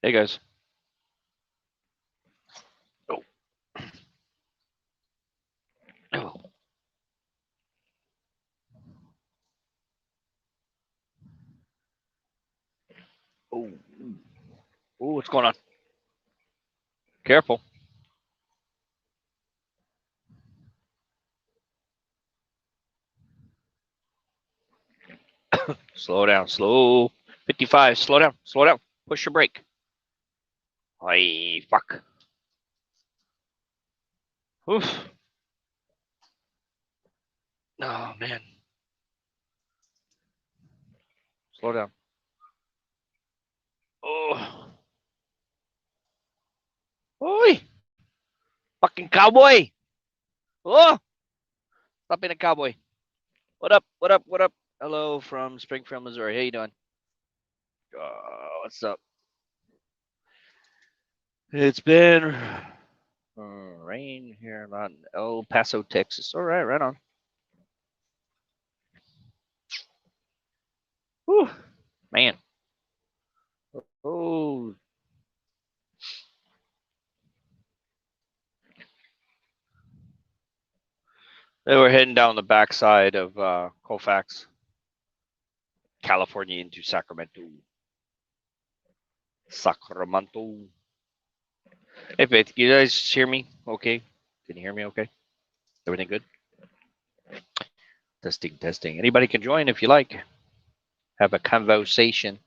Hey guys. Oh. Oh. Oh. Oh, what's going on? Careful. Slow down. Slow. 55. Slow down. Slow down. Push your brake. Hey, fuck. Oof. Oh, man. Slow down. Oh. Oi. Fucking cowboy. Oh. Stop being a cowboy. What up? What up? What up? Hello from Springfield, Missouri. How you doing? What's up? It's been rain here in El Paso, Texas. All right, right on. Whew, man. Oh, they were heading down the backside of Colfax, California into Sacramento. Sacramento. Hey, Faith, you guys hear me okay? Can you hear me okay? Everything good? Testing, testing. Anybody can join if you like. Have a conversation.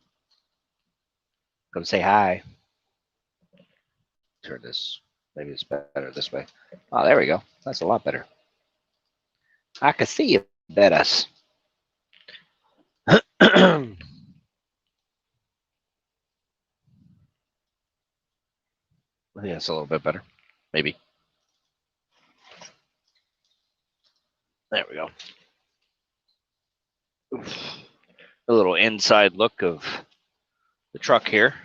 Come say hi. Turn this. Maybe it's better this way. Oh, there we go. That's a lot better. I can see you better. I think that's a little bit better. Maybe. There we go. Oof. A little inside look of the truck here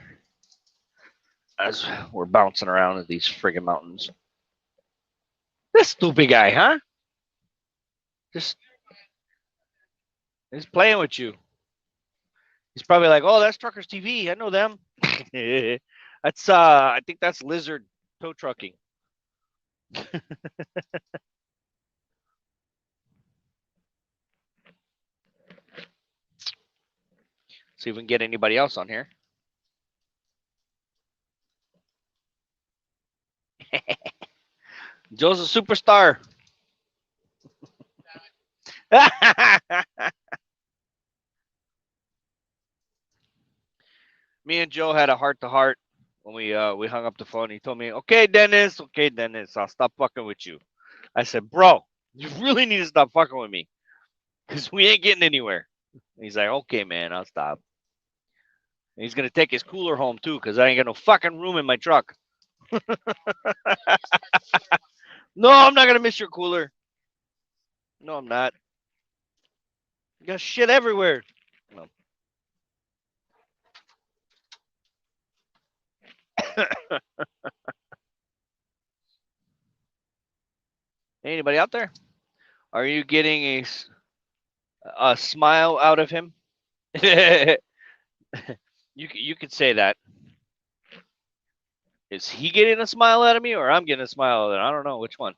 as we're bouncing around in these friggin' mountains. This stupid guy, huh? Just he's playing with you. He's probably like, "Oh, that's Truckers TV. I know them." That's I think that's Lizard Tow Trucking. See if we can get anybody else on here. Joe's a superstar. Me and Joe had a heart to heart when we hung up the phone. He told me, okay, Dennis, I'll stop fucking with you. I said, bro, you really need to stop fucking with me because we ain't getting anywhere. And he's like, okay, man, I'll stop. And he's gonna take his cooler home too because I ain't got no fucking room in my truck. No, I'm not gonna miss your cooler. No, I'm not. You got shit everywhere. No. Anybody out there? Are you getting a smile out of him? You could say that. Is he getting a smile out of me or I'm getting a smile out of him? I don't know which one.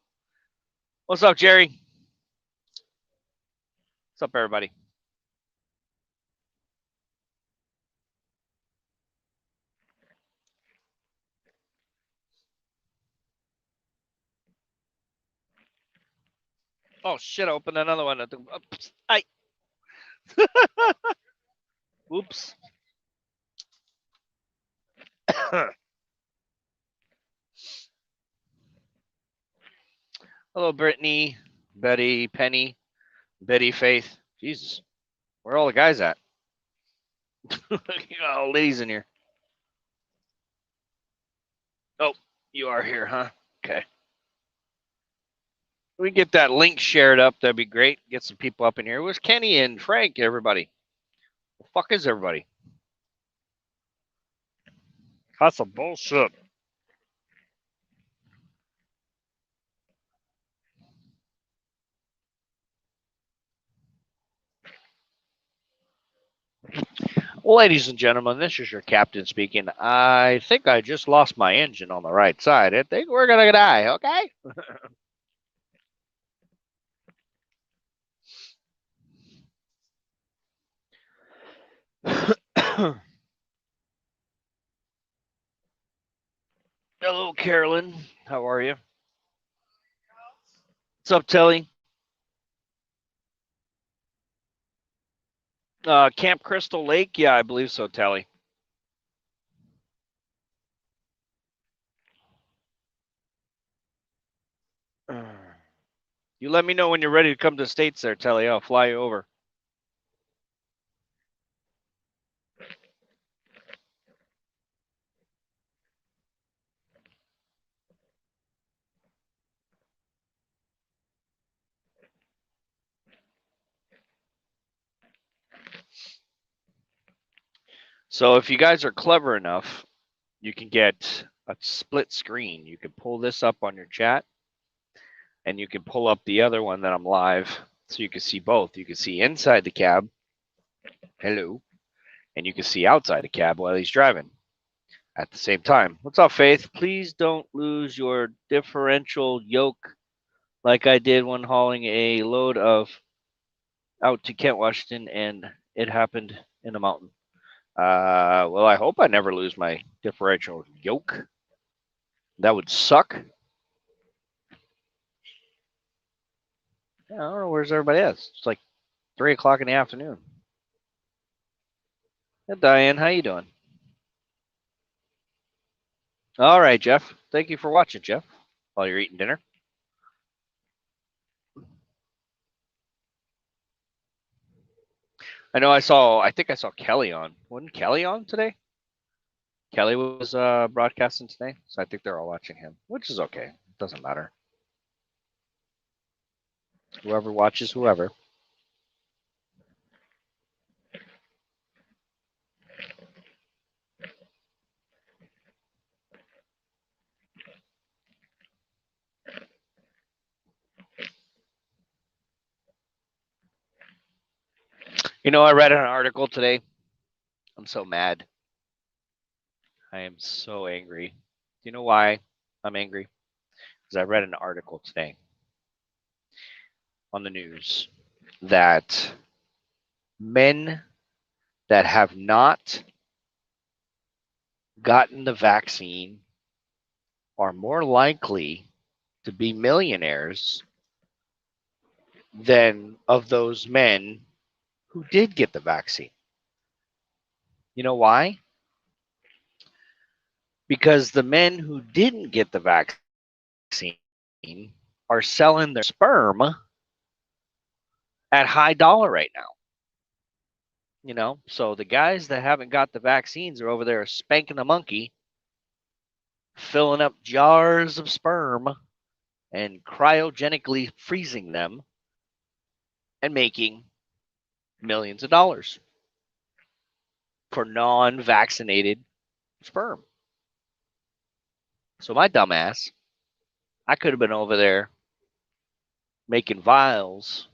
What's up, Jerry? What's up, everybody? Oh shit! I opened another one. I. Oops. Hello, Brittany, Betty, Penny, Betty, Faith. Jesus. Where are all the guys at? You got all ladies in here. Oh, you are here, huh? Okay. We get that link shared up. That'd be great. Get some people up in here. Where's Kenny and Frank, everybody? The fuck is everybody? That's some bullshit. Well, ladies and gentlemen, this is your captain speaking. I think I just lost my engine on the right side. I think we're going to die, okay? Hello, Carolyn. How are you? What's up, Telly? Camp Crystal Lake? Yeah, I believe so, Telly. You let me know when you're ready to come to the States there, Telly. I'll fly you over. So if you guys are clever enough, you can get a split screen. You can pull this up on your chat, and you can pull up the other one that I'm live, so you can see both. You can see inside the cab, hello, and you can see outside the cab while he's driving at the same time. What's up, Faith? Please don't lose your differential yoke like I did when hauling a load of out to Kent, Washington, and it happened in a mountain. Well, I hope I never lose my differential yoke. That would suck. Yeah, I don't know where's everybody else. It's like 3 o'clock in the afternoon. Hey, Diane, how you doing? All right, Jeff. Thank you for watching, Jeff, while you're eating dinner. I think I saw Kelly on. Wasn't Kelly on today? Kelly was broadcasting today, so I think they're all watching him, which is okay. It doesn't matter. Whoever watches whoever. You know, I read an article today. I'm so mad. I am so angry. Do you know why I'm angry? Because I read an article today on the news that men that have not gotten the vaccine are more likely to be millionaires than of those men who did get the vaccine. You know why? Because the men who didn't get the vaccine are selling their sperm at high dollar right now. You know, so the guys that haven't got the vaccines are over there spanking the monkey, filling up jars of sperm and cryogenically freezing them and making millions of dollars for non-vaccinated sperm. So my dumbass, I could have been over there making vials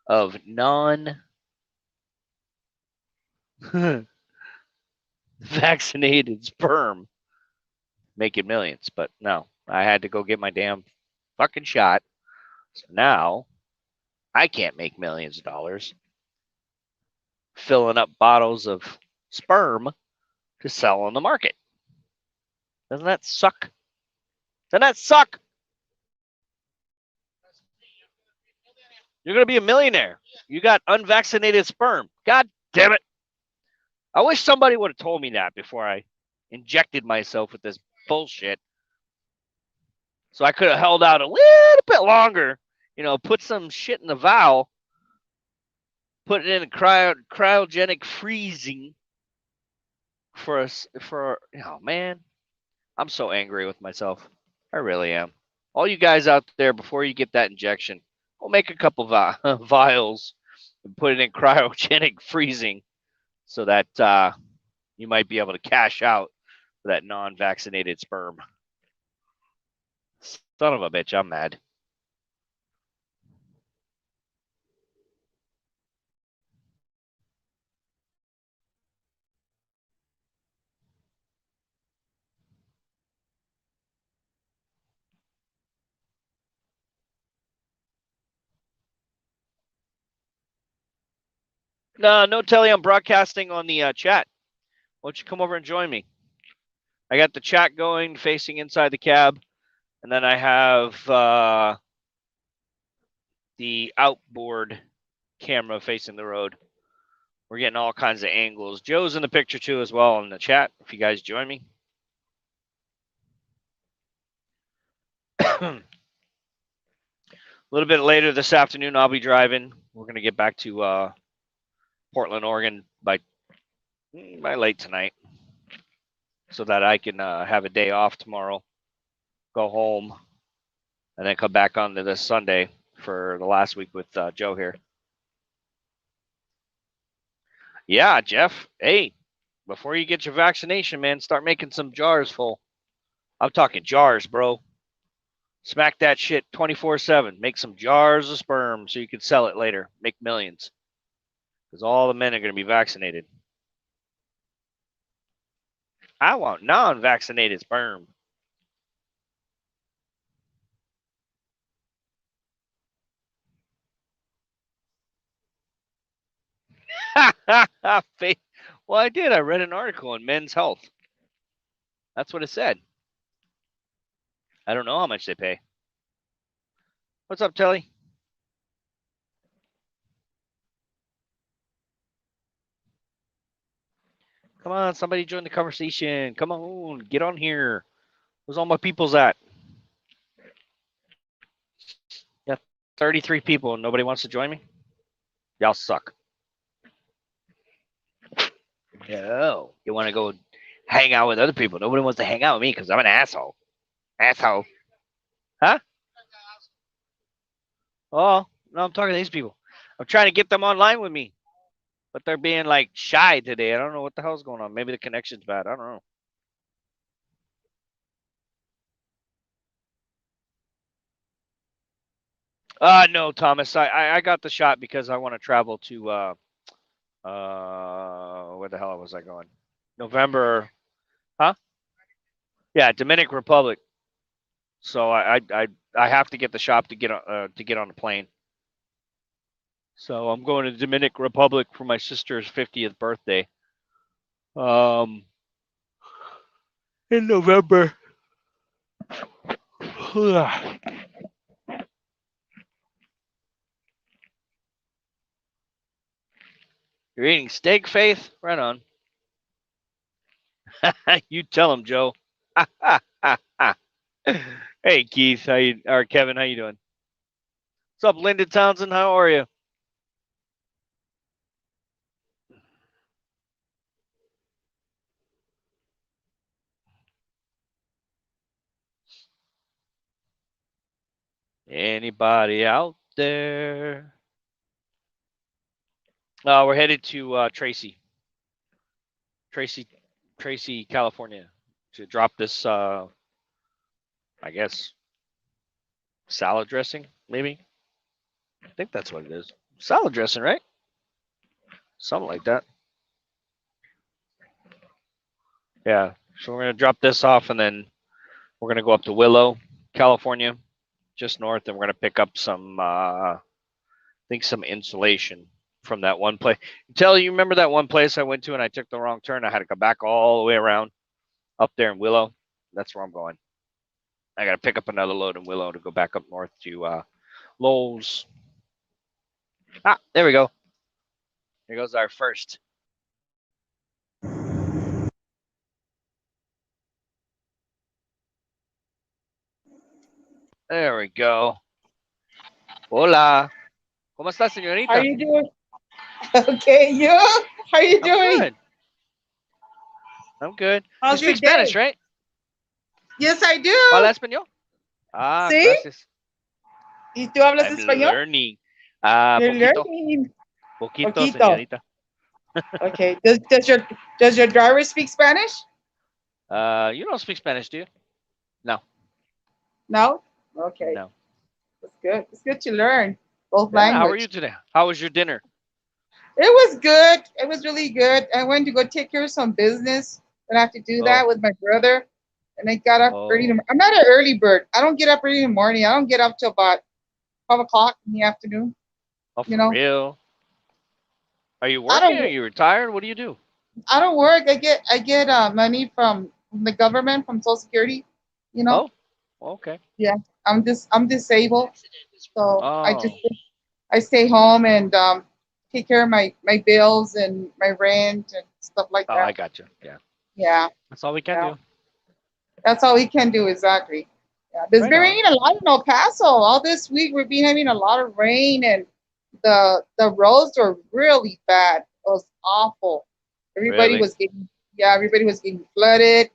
of non-vaccinated sperm, making millions. But no, I had to go get my damn fucking shot. So now I can't make millions of dollars filling up bottles of sperm to sell on the market. Doesn't that suck? Doesn't that suck? You're going to be a millionaire. You got unvaccinated sperm. God damn it. I wish somebody would have told me that before I injected myself with this bullshit. So I could have held out a little bit longer, you know, put some shit in the vial put it in cryogenic freezing for us. Oh man, I'm so angry with myself. I really am. All you guys out there, before you get that injection, go make a couple vials and put it in cryogenic freezing so that you might be able to cash out for that non-vaccinated sperm. Son of a bitch, I'm mad. No, Telly, I'm broadcasting on the chat. Why don't you come over and join me? I got the chat going, facing inside the cab, and then I have the outboard camera facing the road. We're getting all kinds of angles. Joe's in the picture too as well in the chat, if you guys join me. A little bit later this afternoon, I'll be driving. We're going to get back to Portland, Oregon by late tonight so that I can have a day off tomorrow, go home, and then come back on to this Sunday for the last week with Joe here. Yeah, Jeff. Hey, before you get your vaccination, man, start making some jars full. I'm talking jars, bro. Smack that shit 24/7. Make some jars of sperm so you can sell it later. Make millions. Because all the men are going to be vaccinated. I want non-vaccinated sperm. Well, I did. I read an article on Men's Health. That's what it said. I don't know how much they pay. What's up, Telly? Come on, somebody join the conversation. Come on, get on here. Where's all my peoples at? Yeah, 33 people and nobody wants to join me? Y'all suck. No, you want to go hang out with other people. Nobody wants to hang out with me because I'm an asshole. Asshole. Huh? Oh, no, I'm talking to these people. I'm trying to get them online with me. But they're being like shy today. I don't know what the hell's going on. Maybe the connection's bad. I don't know. No, Thomas. I got the shot because I want to travel to where the hell was I going? November, huh? Yeah, Dominican Republic. So I have to get the shot to get on the plane. So I'm going to Dominican Republic for my sister's 50th birthday. In November. You're eating steak, Faith? Right on. You tell him, Joe. Hey, Keith, or Kevin, how you doing? What's up, Linda Townsend? How are you? Anybody out there? We're headed to Tracy, California, to drop this. I guess salad dressing, maybe. I think that's what it is. Salad dressing, right? Something like that. Yeah. So we're gonna drop this off, and then we're gonna go up to Willow, California, just north, and we're gonna pick up some. I think some insulation from that one place. Tell you remember that one place I went to and I took the wrong turn. I had to come back all the way around up there in Willow. That's where I'm going. I got to pick up another load in Willow to go back up north to Lowell's. There we go. Here goes our first. There we go. Hola. ¿Cómo está, señorita? How you doing? Okay, you? How are you I'm doing? good. I'm good. You How's your speak Spanish, day? right? Yes, I Fala do. español? Ah, See? gracias. ¿Y tú hablas I'm español? learning. You're Poquito. learning. Poquito, Poquito. señorita. Okay. Does your driver speak Spanish? You don't speak Spanish, do you? No. No? Okay. No. That's good. It's good to learn both Yeah, how are language. you today? How was your dinner? It was good. It was really good. I went to go take care of some business. And I have to do Oh, that with my brother. And I got up early. oh, I'm not an early bird. I don't get up early in the morning. I don't get up till about 12 o'clock in the afternoon. oh, You for know, real? Are you I working? don't. Are you retired? What do you do? I don't work. I get money from the government from Social Security. You know. Oh, okay. Yeah. I'm disabled, so Oh, I stay home and take care of my bills and my rent and stuff like oh, I that. got you. Yeah, Yeah. that's all we can Yeah. do. That's all we can do, exactly. Yeah, there's Right been on. raining a lot in El Paso. All this week we've been having a lot of rain, and the roads were really bad. It was awful. Everybody Really? was getting Yeah, everybody was getting flooded,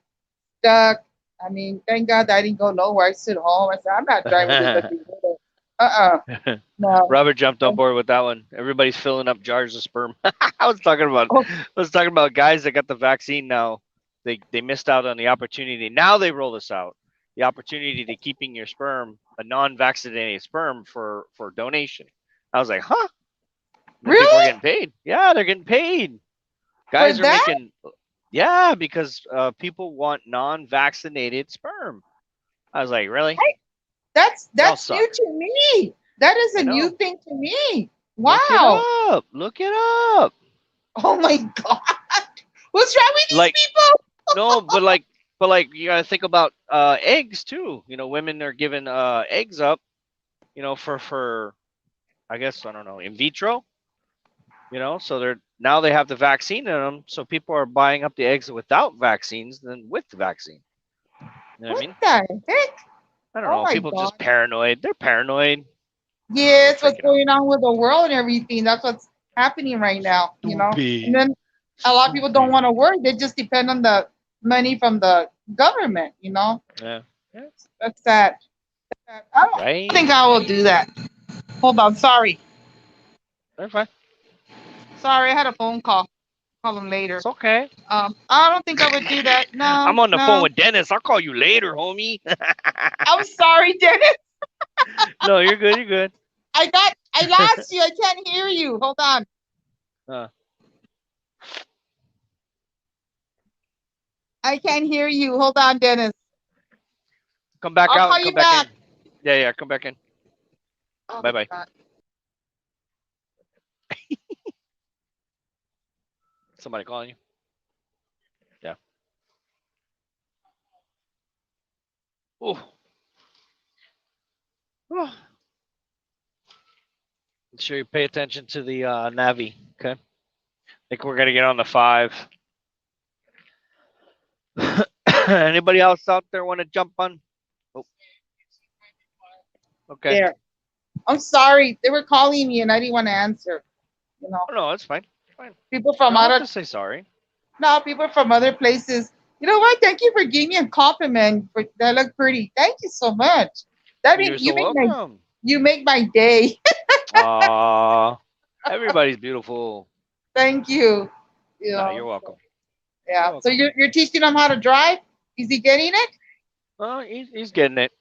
stuck. I mean, thank God that I didn't go nowhere. I stood home. I said, I'm not driving this every day. No. Robert jumped on board with that one. Everybody's filling up jars of sperm. Oh, I was talking about guys that got the vaccine now. They missed out on the opportunity. Now they roll this out. The opportunity to keeping your sperm, a non-vaccinated sperm for donation. I was like, huh? And then people are really? getting paid. Yeah, they're getting paid. For Guys are that? making yeah, because people want non-vaccinated sperm. I was like, really? Y'all That's new suck. to me. That is a I new know. thing to me. Look it Wow. up. Look it up. Oh my God. What's wrong with these Like people? no, but like you gotta think about eggs too. You know, women are giving eggs up. You know, for I guess I don't know in vitro. You know, so they're now they have the vaccine in them, so people are buying up the eggs without vaccines than with the vaccine. You know what I What mean? the heck? I don't Oh know. my People God. just paranoid. They're paranoid. I don't know. They're Yes, what's freaking out. going on with the world and everything. That's what's happening right now. And Stupid. then a lot of people don't Stupid. want to work. They just depend on the money from the government. Yeah. Yeah. That's sad. I don't Right. think I will do that. Hold on. Sorry. They're fine. Sorry, I had a phone call. Call them later. It's okay. I don't think I would do that. No, I'm on the phone no. with Dennis. I'll call you later, homie. I'm sorry, Dennis. No, you're good. You're good. I lost you. I can't hear you. Hold on. Uh, I can't hear you. Hold on, Dennis. come back I'll out call and you come back back. in. Yeah, yeah. Come back in. Oh Bye my bye. God. Somebody calling you? Yeah. Ooh. Make sure you pay attention to the Navi. Okay. I think we're gonna get on the 5. Anybody else out there want to jump on? Oh, okay. There. I'm sorry. They were calling me and I didn't want to answer. You know, Oh no, it's fine. It's fine. people You from don't out have of to say sorry. no, people from other places. You know what? Thank you for giving me a compliment. For that look pretty. Thank you so much. That mean You're so welcome. you make my day. Aw. Everybody's beautiful. Thank you. Nah, you're So, welcome. You're yeah. So welcome. you're teaching him how to drive. Is he getting it? He's getting it.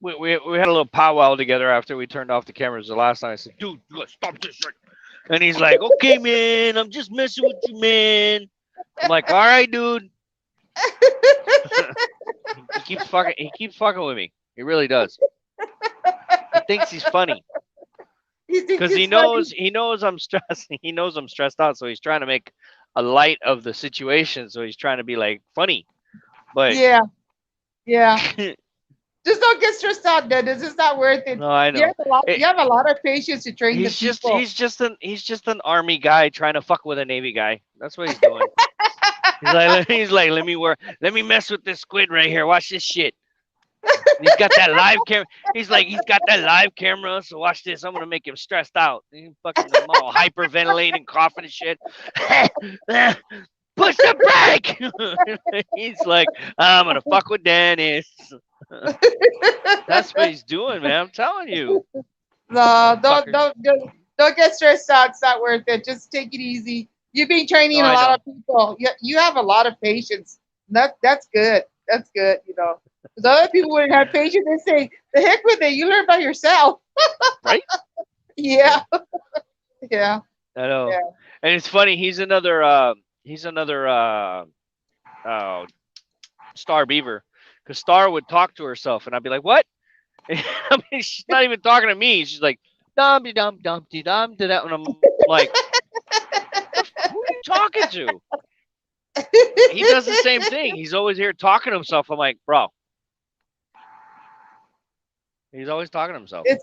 We had a little powwow together after we turned off the cameras the last night. I said, dude, you gotta stop this shit. And he's like, okay, man, I'm just messing with you, man. I'm like, all right, dude. He keeps fucking with me. He really does. He thinks he's funny He thinks because it's funny. he knows I'm stressed. He knows I'm stressed out, so he's trying to make a light of the situation. So he's trying to be like funny, but Yeah. Yeah. no, Just don't get stressed out, Dennis. It's not worth it. I You know. have a lot. It, You have a lot of patience to train the people. he's just an army guy trying to fuck with a navy guy. That's what he's doing. He's like let me mess with this squid right here. Watch this shit. And he's got that live camera. He's like, he's got that live camera. So watch this. I'm gonna make him stressed out. And he fucking I'm all hyperventilating, coughing and shit. Push the brake. He's like, I'm gonna fuck with Dennis. That's what he's doing, man. I'm telling you, No, motherfucker. don't get stressed out. It's not worth it. Just take it easy. You've been No, training a I lot know. of people. You have a lot of patience. That's good. That's good. Because other people wouldn't have patience. They say, "The heck with it. You learn by yourself." Right? Yeah, Yeah, yeah, I know. yeah. And it's funny. He's another uh, Star Beaver, because Star would talk to herself, and I'd be like, "What?" I mean, she's not even talking to me. She's like, "Dum de dum dum de dum de that," and I'm like, "Who are you talking to?" He does the same thing. He's always here talking to himself. I'm like, "Bro," he's always talking to himself. It's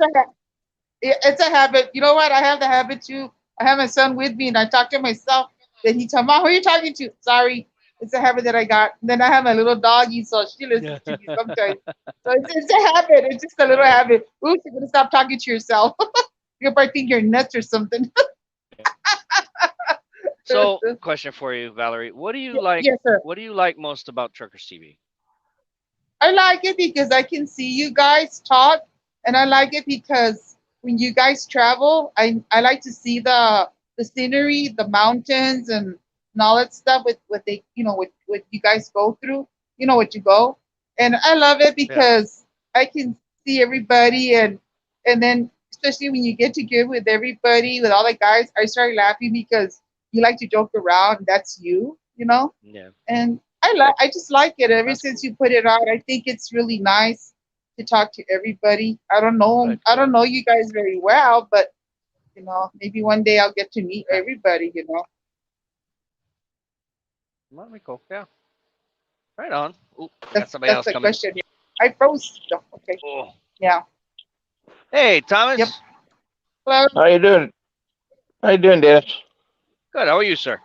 it's a habit. You know what? I have the habit too. I have my son with me, and I talk to myself. Then he tell me, "Who are you talking to?" Sorry, it's a habit that I got. And then I have my little doggy, so she listens Yeah. to me sometimes. So it's a habit. It's just a little Right. habit. Oops, you're gonna stop talking to yourself. You probably think you're nuts or something. Yeah. So, question for you, Valerie. What do you like? Yes, sir. What do you like most about Truckers TV? I like it because I can see you guys talk, and I like it because when you guys travel, I like to see the scenery, the mountains, and all that stuff with what they what you guys go through. You know what you go, and I love it Yeah. because I can see everybody, and then especially when you get together with everybody with all the guys, I start laughing because you like to joke around. That's you. Yeah. And I just like it ever That's since cool. you put it out. I think it's really nice to talk to everybody. Good. I don't Good. know you guys very well, but maybe one day I'll get to meet Yeah. everybody. Well, we cool. Yeah. Right on. Oop, we got somebody That's else the coming. question. I froze. Oh, okay. Oh. Yeah. Hey, Yep. Thomas. Hello. How you doing? How you doing, Dennis? Good. How are you, sir?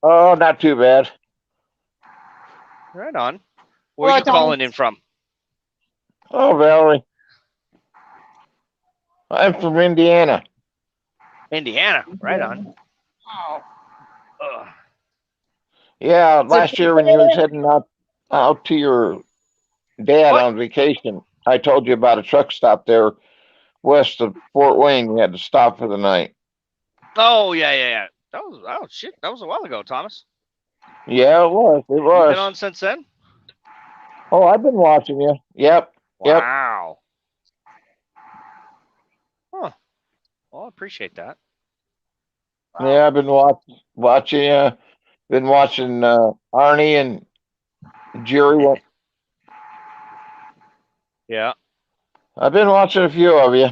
Oh, not too bad. Right on. Where are Hello, you calling in Thomas. from? Oh, Valerie, I'm from Indiana. Indiana. Right on. Yeah. Oh. Ugh. Yeah, So last year when you was heading out to your dad What? on vacation, I told you about a truck stop there west of Fort Wayne. You had to stop for the night. Oh, yeah, yeah, yeah. That was, oh, shit. That was a while ago, Thomas. Yeah, it was. It You been was. on since then? Oh, I've been watching you. Yep. Yep. Wow. Huh. Well, I appreciate that. wow. Yeah, I've been watching you. Been watching Arnie and Jerry. Yeah. I've been watching a few of you.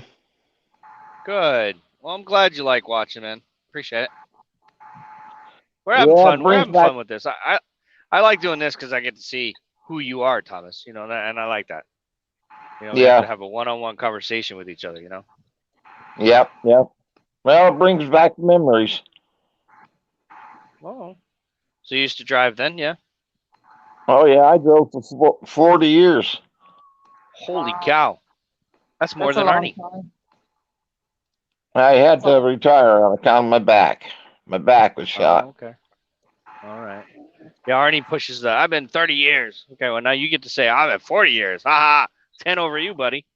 Good. Well, I'm glad you like watching, man. Appreciate it. We're having Yeah, it fun. We're brings having back. fun with this. I like doing this because I get to see who you are, Thomas. And I like that. We get to Yeah. have a one-on-one conversation with each other. Yep. Yep. Well, it brings back memories. Oh. So you used to drive then, yeah? Oh yeah, I drove for 40 years. Holy Wow. cow. That's more That's a than long Arnie. time. I had That's a to retire on account of my back. My back was Oh, shot. okay. All right. Yeah, Arnie pushes the. I've been 30 years. Okay, well now you get to say I've been 40 years. Ha ha. 10 over you, buddy.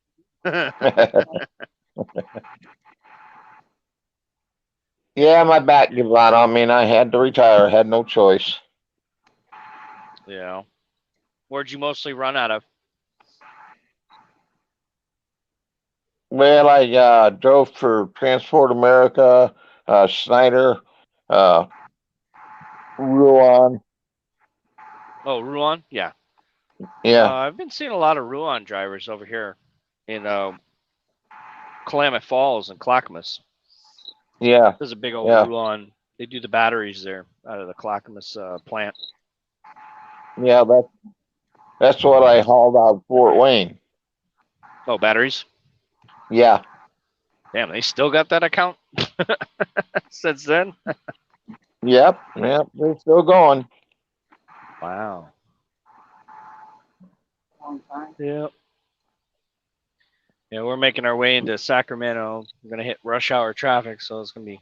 Yeah, my back gave out on me, and I had to retire. I had no choice. Yeah. Where'd you mostly run out of? Well, I drove for Transport America, Snyder, uh, Ruan. Oh, Ruan? Yeah. Yeah, I've been seeing a lot of Ruan drivers over here in Klamath Falls and Clackamas. yeah, There's a big old yeah, Ruan. They do the batteries there out of the Clackamas plant. yeah. That's what I hauled out of Fort Wayne. Oh, batteries? Yeah, Damn, they still got that account since then? yep, yep. They're still going. Wow. long time. Yeah. Yeah, we're making our way into Sacramento. We're gonna hit rush hour traffic, so it's gonna be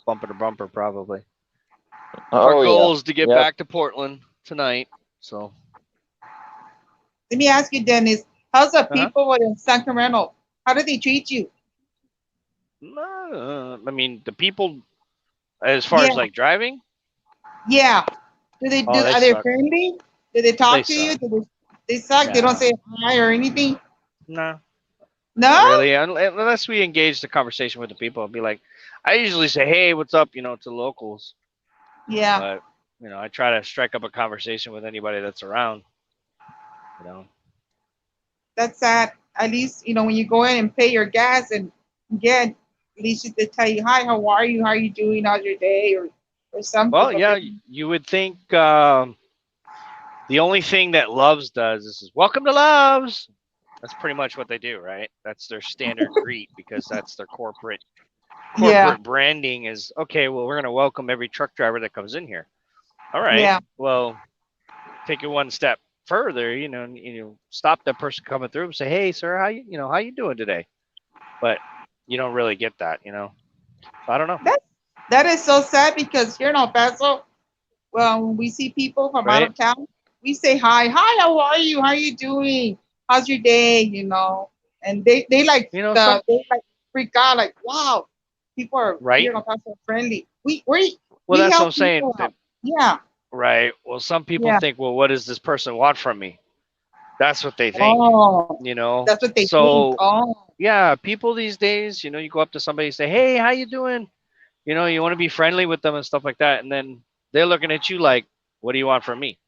bumper to bumper probably. Our Oh yeah. goal is to get Yep. back to Portland tonight. So, Let me ask you, Dennis, how's the uh-huh. people in Sacramento? How do they treat you? I mean, the people, as far Yeah, as like driving, yeah. Do they oh, do? they Are they suck. friendly? Do they They talk to you? suck. Do they suck? They don't Nah, say hi or anything? nah, not No? really. Unless we engage the conversation with the people, I'll be like, I usually say, "Hey, what's up?" To locals, Yeah, but I try to strike up a conversation with anybody that's around. You know, that's sad. At least, when you go in and pay your gas and get, at least they tell you, hi, how are you? How are you doing? How's your day? Or something. well, But yeah, you would think the only thing that Loves does is welcome to Loves. That's pretty much what they do, right? That's their standard greet because that's their yeah, corporate branding is okay. Well, we're going to welcome every truck driver that comes in here. All right. yeah. Well, take it one step further. Stop that person coming through and say, "Hey, sir, how you doing today?" But you don't really get that. So I don't know, That, that is so sad because here in El Paso, well, when we see people from out right? of town, we say hi, hi, how are you? How are you doing? How's your day? And they like Some they like freak out, like, wow, people are here right. in El Paso friendly. We Well, we that's what I'm help saying. people out. Yeah. Right. Well, some people Yeah. think, well, what does this person want from me? That's what they think. Oh, that's what they think. So Oh, yeah, people these days, you go up to somebody and say, "Hey, how you doing?" You want to be friendly with them and stuff like that, and then they're looking at you like, "What do you want from me?"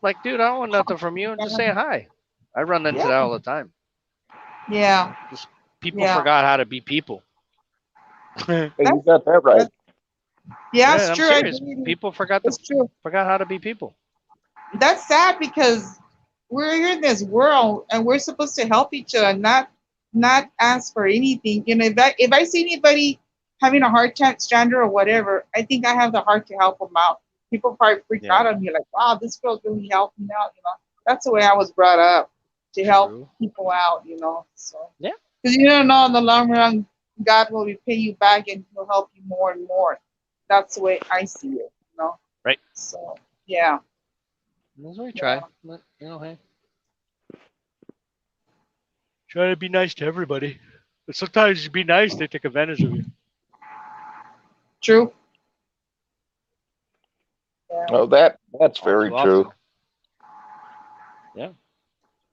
Like, dude, I don't want nothing from you. I'm just saying hi. I run into yeah, that all the time. yeah, Just people yeah. forgot how to be people. Hey, That's, you got that right. that's yeah, it's Yeah, I'm true. I serious. agree with you. People It's true. forgot how to be people. That's sad because we're here in this world and we're supposed to help each other, not ask for anything. If I see anybody having a hard time, stranded or whatever, I think I have the heart to help them out. People probably freak Yeah, out on me like, wow, this girl's really helping out. That's the way I was brought up, to help true. people out. So Yeah, because you don't know in the long run, God will repay you back and He'll help you more and more. That's the way I see it. right. So yeah, That's what we yeah. try. But, hey, try to be nice to everybody. But sometimes you be nice, they take advantage of you. True. Yeah. Oh, that's All very too often. true. Yeah.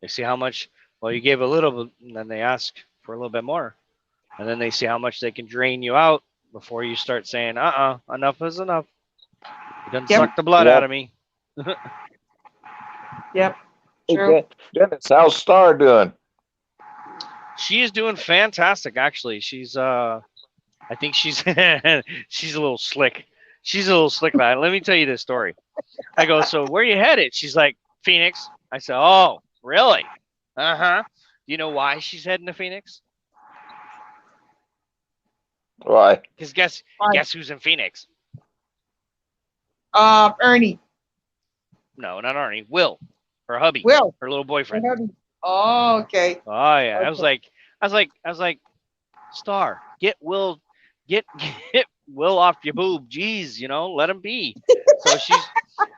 They see how much, well, you gave a little, and then they ask for a little bit more. And then they see how much they can drain you out before you start saying, enough is enough. You done Yep. sucked the blood out Yep. of me. Yep. Hey, True. Dennis, how's Star doing? She is doing fantastic, actually. I think she's, she's a little slick. She's a little slick about it. Let me tell you this story. I go, so where you headed? She's like, Phoenix. I said, oh, really? Uh huh. Do you know why she's heading to Phoenix? Why? Because Fine. guess who's in Phoenix? Ernie. No, not Arnie. Will, her hubby, Will. her little boyfriend. Oh, okay. Oh yeah. Okay. I was like, Star, get get Will off your boob. Jeez, let him be.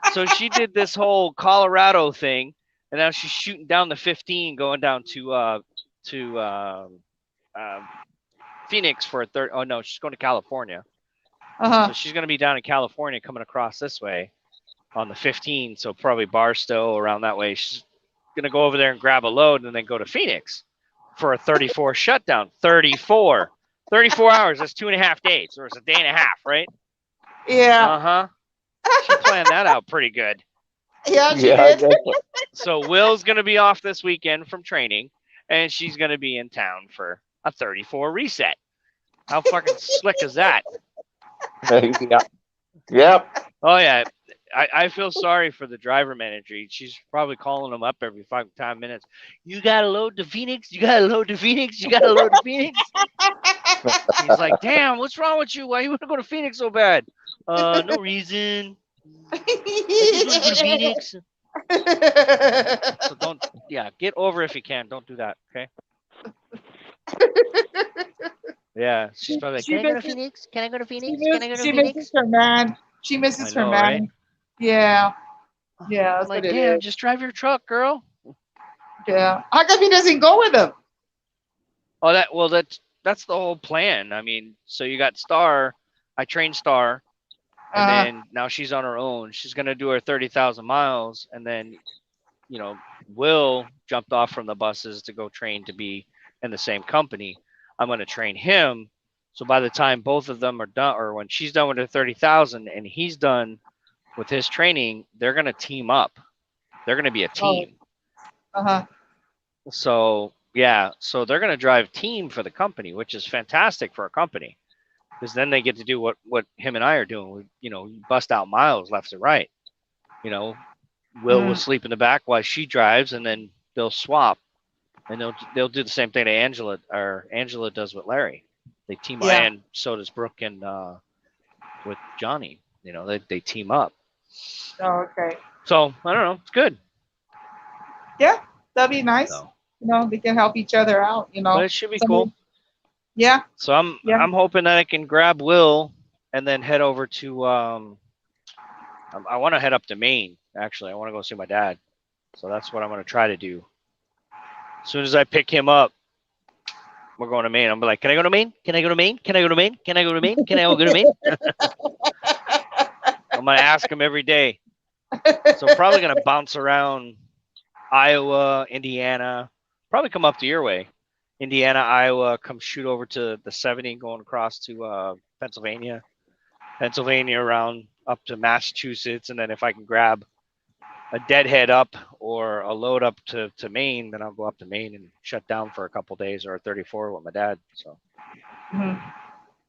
So she did this whole Colorado thing, and now she's shooting down the 15, going down to uh, Phoenix for a third. Oh no, she's going to California. Uh-huh. So she's going to be down in California, coming across this way on the 15. So probably Barstow around that way. She's going to go over there and grab a load, and then go to Phoenix for a 34 shutdown. 34 hours. That's 2.5 days, or it's a day and a half, right? Yeah. Uh-huh. She planned that out pretty good. Yeah, she Yeah, I did. guess so. So Will's going to be off this weekend from training, and she's going to be in town for a 34 reset. How fucking slick is that? Yeah. Yep. Oh, yeah. I feel sorry for the driver manager. She's probably calling him up every 5 minutes. You got to load to Phoenix? You got to load to Phoenix? You got to load to Phoenix? He's like, damn, what's wrong with you? Why you want to go to Phoenix so bad? No reason. I just want to go to Phoenix. So don't, yeah, get over if you can. Don't do that, okay? Yeah, she's probably like, she can I go to misses, Phoenix? Can I go to Phoenix? Can I go to she misses Phoenix? her man. She I misses her know, right? man. Yeah, yeah, I'm that's what like, it damn, is. just drive your truck, girl. Yeah. How come he doesn't go with him? Oh, that's the whole plan. I mean, so you got Star. I trained Star, and Uh, then now she's on her own. She's gonna do her 30,000 miles, and then you know, Will jumped off from the buses to go train to be in the same company. I'm gonna train him. So by the time both of them are done, or when she's done with her 30,000 and he's done with his training, they're gonna team up. They're gonna be a oh, team. uh-huh. So yeah, so they're gonna drive team for the company, which is fantastic for a company because then they get to do what him and I are doing. We, bust out miles left and right. You know, Will Mm, sleep in the back while she drives, and then they'll swap, and they'll do the same thing to Angela, or Angela does with Larry. They team up, yeah. and so does Brooke and with Johnny. They team up. Oh, okay. So I don't know. It's good. Yeah, that'd be nice. So, They can help each other out. but it should be Somebody, cool. yeah, So I'm yeah. I'm hoping that I can grab Will and then head over to I want to head up to Maine. Actually, I want to go see my dad. So that's what I'm going to try to do. As soon as I pick him up, we're going to Maine. I'm like, can I go to Maine? Can I go to Maine? Can I go to Maine? Can I go to Maine? Can I go to Maine? I'm going to ask him every day. So I'm probably going to bounce around Iowa, Indiana, probably come up to your way. Indiana, Iowa, come shoot over to the 70 going across to Pennsylvania. Pennsylvania around up to Massachusetts. And then if I can grab a deadhead up or a load up to Maine, then I'll go up to Maine and shut down for a couple days or a 34 with my dad. So Mhm.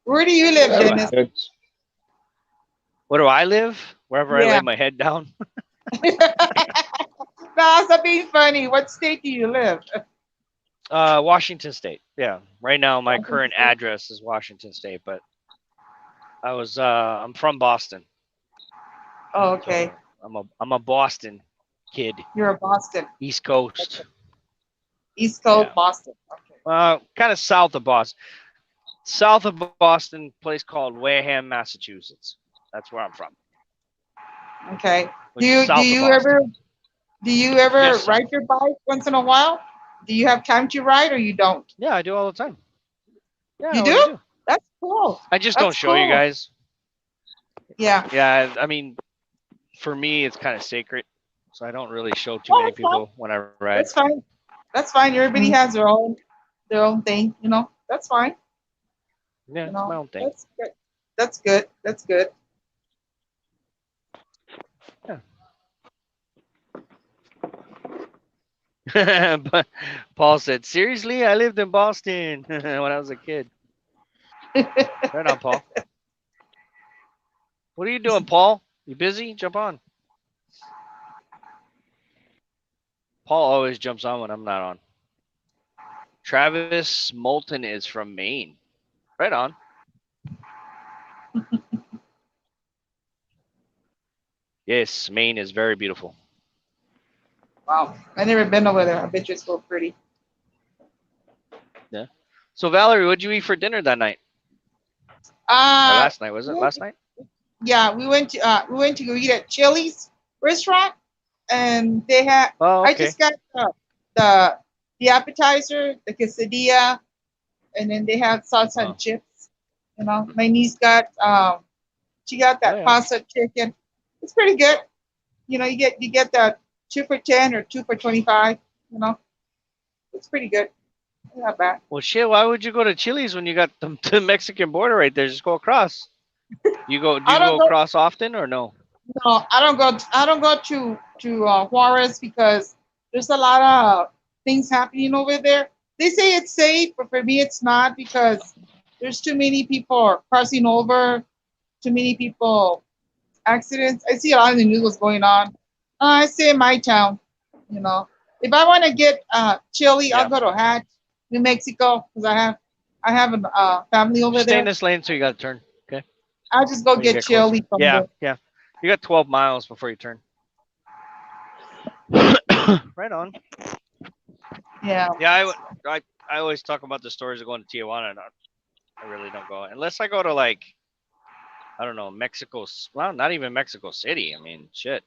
Where do you live, see what Dennis? happens. Where do I live? Wherever I lay Yeah. my head down. No, stop being funny. What state do you live? Washington State. Yeah. Right now my current address is Washington State, but I'm from Boston. Oh, okay. So I'm a Boston kid. You're a Boston. East Coast. East Coast, Yeah. Boston. Okay. Kind of south of Boston. South of Boston, place called Wareham, Massachusetts. That's where I'm from. Okay. Which is south of Boston. Do you ever Just ride south. your bike once in a while? Do you have time to ride or you don't? Yeah, I do all the time. Yeah, I You always do? do. That's cool. I just don't That's show you cool. guys. Yeah. Yeah, I mean, for me, it's kind of sacred, so I don't really show too Oh, many that's fine. people when I ride. That's fine. That's fine. Everybody Mm. has their own thing, That's fine. Yeah, it's my own thing. That's good. That's good. That's good. Yeah. But Paul said, "Seriously, I lived in Boston when I was a kid." Right on, Paul. What are you doing, Paul? You busy? Jump on. Paul always jumps on when I'm not on. Travis Moulton is from Maine. Right on. Yes, Maine is very beautiful. Wow. I never been over there. I bet you it's so pretty. Yeah. So Valerie, what'd you eat for dinner that night? Or Uh last night? Was it last night? yeah, we went to go eat at Chili's restaurant and they had Oh, I okay. just got the the appetizer, the quesadilla, and then they have salsa Oh. and chips. My niece got she got Oh, that yeah. pasta chicken. It's pretty good. You get that 2 for 10 or 2 for 25. It's pretty good. Not bad. Well, shit. Why would you go to Chili's when you got the Mexican border right there? Just go across. Do you I don't go go. across often or no? No, I don't go. I don't go to Juarez because there's a lot of things happening over there. They say it's safe, but for me, it's not because there's too many people crossing over. Too many people accidents. I see a lot of the news what's going on. I stay in my town. If I want to get chili, Yeah. I'll go to Hatch, New Mexico, because I have a family over Stay in there. this lane so you got to turn. Okay. I'll just go When you get get closer. chili from Yeah, there. yeah. You got 12 miles before you turn. Right on. Yeah. Yeah, I always talk about the stories of going to Tijuana, and I really don't go unless I go to like I don't know Mexico. Well, not even Mexico City. I mean, shit.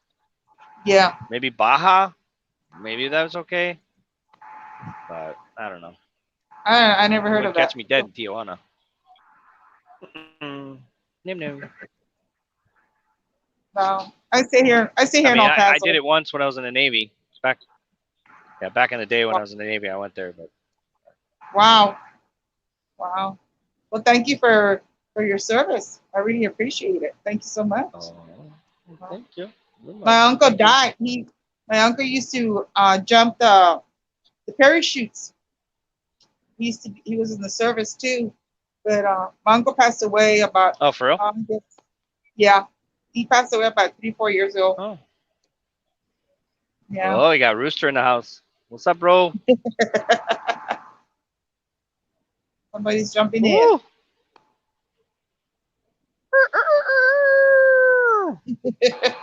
Yeah. Maybe Baja. Maybe that was okay, but I don't know. I never You heard wouldn't of catch that. me dead in Tijuana. No, no. No. I stay here. I stay I here in mean, El I Paso. did it once when I was in the Navy. Back, yeah, back in the day when I was in the Navy, I went there. But Wow. Wow. Well, thank you for your service. I really appreciate it. Thank you so much. oh, thank you. You're My welcome. uncle Thank you. died. My uncle used to jump the parachutes. He was in the service too, but my uncle passed away about Oh, for real? yes, yeah, he passed away about 3 4 years ago. Oh, Yeah. oh, you got Rooster in the house. What's up, bro? Somebody's jumping in. Woo!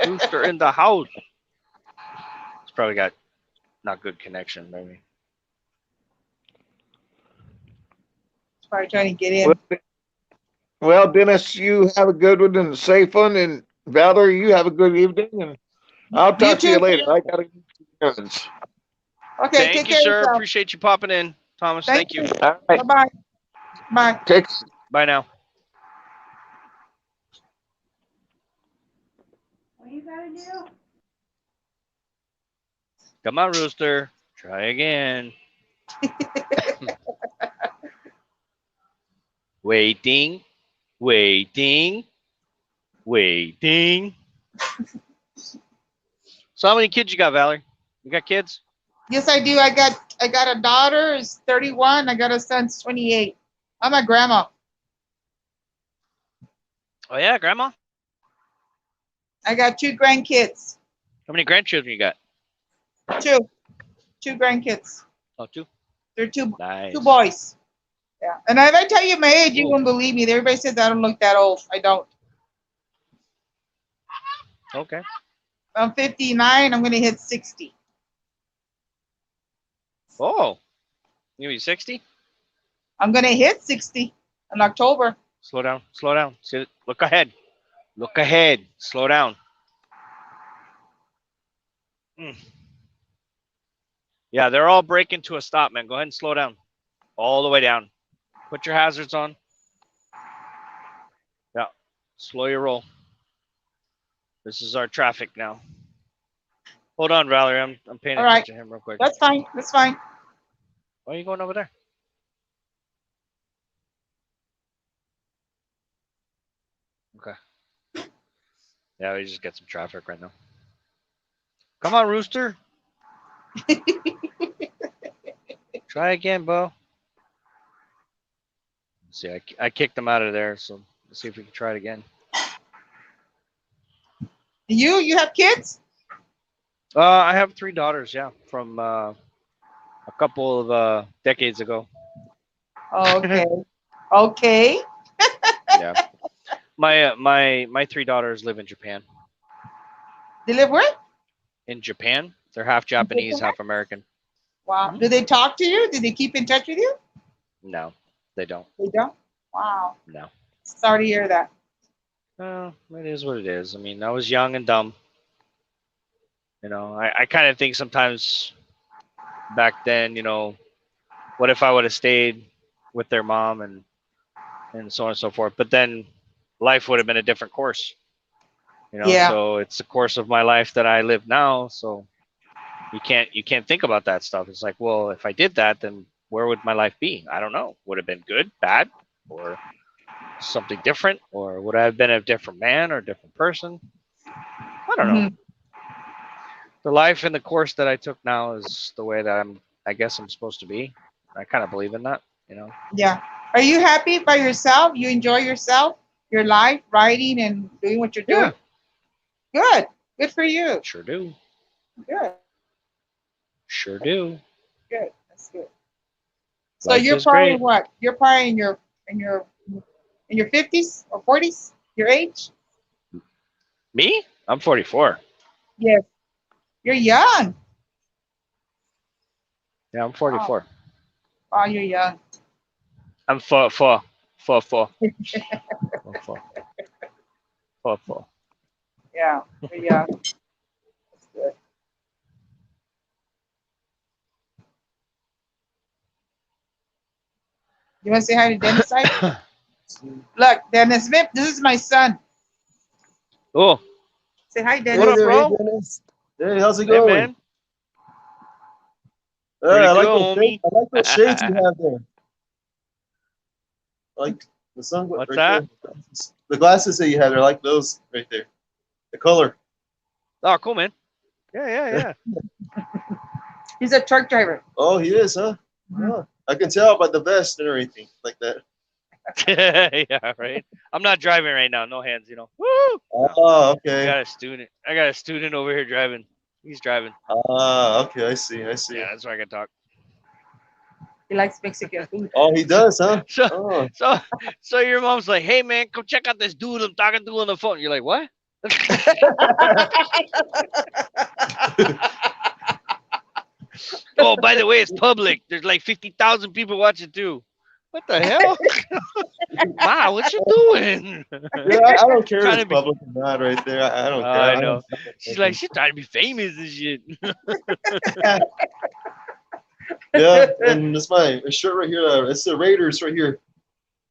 Rooster in the house. It's probably got not good connection, maybe. He's probably trying to get in. Well, Dennis, you have a good one and a safe one, and Valerie, you have a good evening, and I'll You talk to you too. later. I gotta get some errands. Okay, Thank take you, care of sir. yourself. Appreciate you popping in, Thomas. Thank Thank you. you. All Bye right, bye. Bye. take. Bye now. What you gotta do? Come on, Rooster. Try again. Waiting, waiting, waiting. So how many kids you got, Valerie? You got kids? Yes, I do. I got a daughter who's 31. I got a son's 28. I'm a grandma. Oh yeah, grandma. I got two grandkids. How many grandchildren you got? Two. Two grandkids. Oh, two. They're two Nice. boys. Yeah. And if I tell you my age, you Ooh. won't believe me. Everybody says I don't look that old. I don't. Okay. I'm 59. I'm gonna hit 60. Oh, you be 60? I'm gonna hit 60 in October. Slow down. Slow down. Sit. Look ahead. Look ahead. Slow down. Mm. Yeah, they're all breaking to a stop, man. Go ahead and slow down. All the way down. Put your hazards on. Yeah. Slow your roll. This is our traffic now. Hold on, Valerie. I'm paying All right. attention to him real quick. That's fine. That's fine. Why are you going over there? Okay. Yeah, we just get some traffic right now. Come on, Rooster. Try again, Bo. See, I kicked him out of there, so let's see if we can try it again. You have kids? I have 3 daughters, yeah, from a couple of decades ago. Okay. Okay. Yeah, my 3 daughters live in Japan. They live where? In Japan, they're half Japanese, half American. Wow. Do they talk to you? Do they keep in touch with you? No, they don't. They don't. Wow. No. Sorry to hear that. Well, it is what it is. I mean, I was young and dumb. You know, I kind of think sometimes back then, you know, what if I would have stayed with their mom and so on and so forth. But then life would have been a different course. You know, Yeah. so it's the course of my life that I live now. So you can't think about that stuff. It's like, well, if I did that, then where would my life be? I don't know. Would it have been good, bad, or something different, or would I have been a different man or a different person? I don't know. Mhm. The life and the course that I took now is the way that I guess I'm supposed to be. I kind of believe in that, you know. Yeah. Are you happy by yourself? You enjoy yourself, your life, writing and doing what you're Yeah, doing? Good. Good for you. sure do. Good. Sure do. Good. That's good. So Life you're is probably great. what? You're probably in your 50s or 40s? Your age? Me? I'm 44. Yes. You're young. Yeah, I'm 44. Oh, you're young. I'm four. Yeah, you're young. That's good. You want to say hi to Dennis? Side? Look, Dennis, Vip, this is my son. Oh, Say hi, Hey what Dennis. up, there, hey bro? Dennis. Hey, how's it Hey, going? man. Pretty I good, like those shades. homie. I like those shades you have there. I like the sun What's right that? there. The glasses that you have there, I like those right there. The color. Oh, cool, man. Yeah. He's a truck driver. Oh, he is, huh? Oh, I can tell by the vest and everything like that. Yeah, right. I'm not driving right now. No hands, Woo! No. Oh, I okay. got a student. I got a student over here driving. He's driving. Okay. I see. Yeah, that's why I can talk. He likes Mexican food. Oh, he does, huh? So, Oh. so your mom's like, "Hey, man, come check out this dude I'm talking to on the phone." You're like, "What?" Oh, by the way, it's public. There's like 50,000 people watching too. What the hell? Ma, what you doing? Yeah, I don't care if Trying it's to be. public or not right there. I don't care. I I know. don't. She's like, she's trying to be famous and shit. Yeah, and it's my shirt right here. It's the Raiders right here.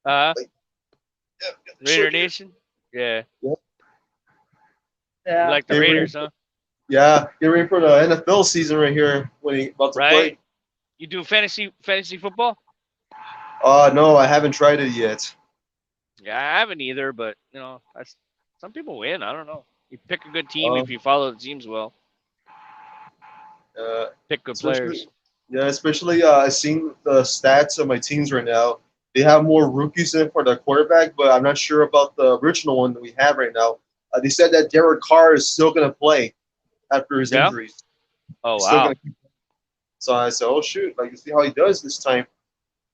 Uh, Yeah, Raider shirt here. Nation. Yeah, you Yeah. like the Hey, Raiders, huh? Yeah, get ready for the NFL season right here when he about to Right? play. You do fantasy football? No, I haven't tried it yet. Yeah, I haven't either, but that's some people win. I don't know. You pick a good team Uh, if you follow the teams well. Pick good players. Especially I seen the stats of my teams right now. They have more rookies in for the quarterback, but I'm not sure about the original one that we have right now. They said that Derek Carr is still going to play after his Yeah? injuries. Oh He's still wow, going to keep. So I said, "Oh shoot! Like, you see how he does this time."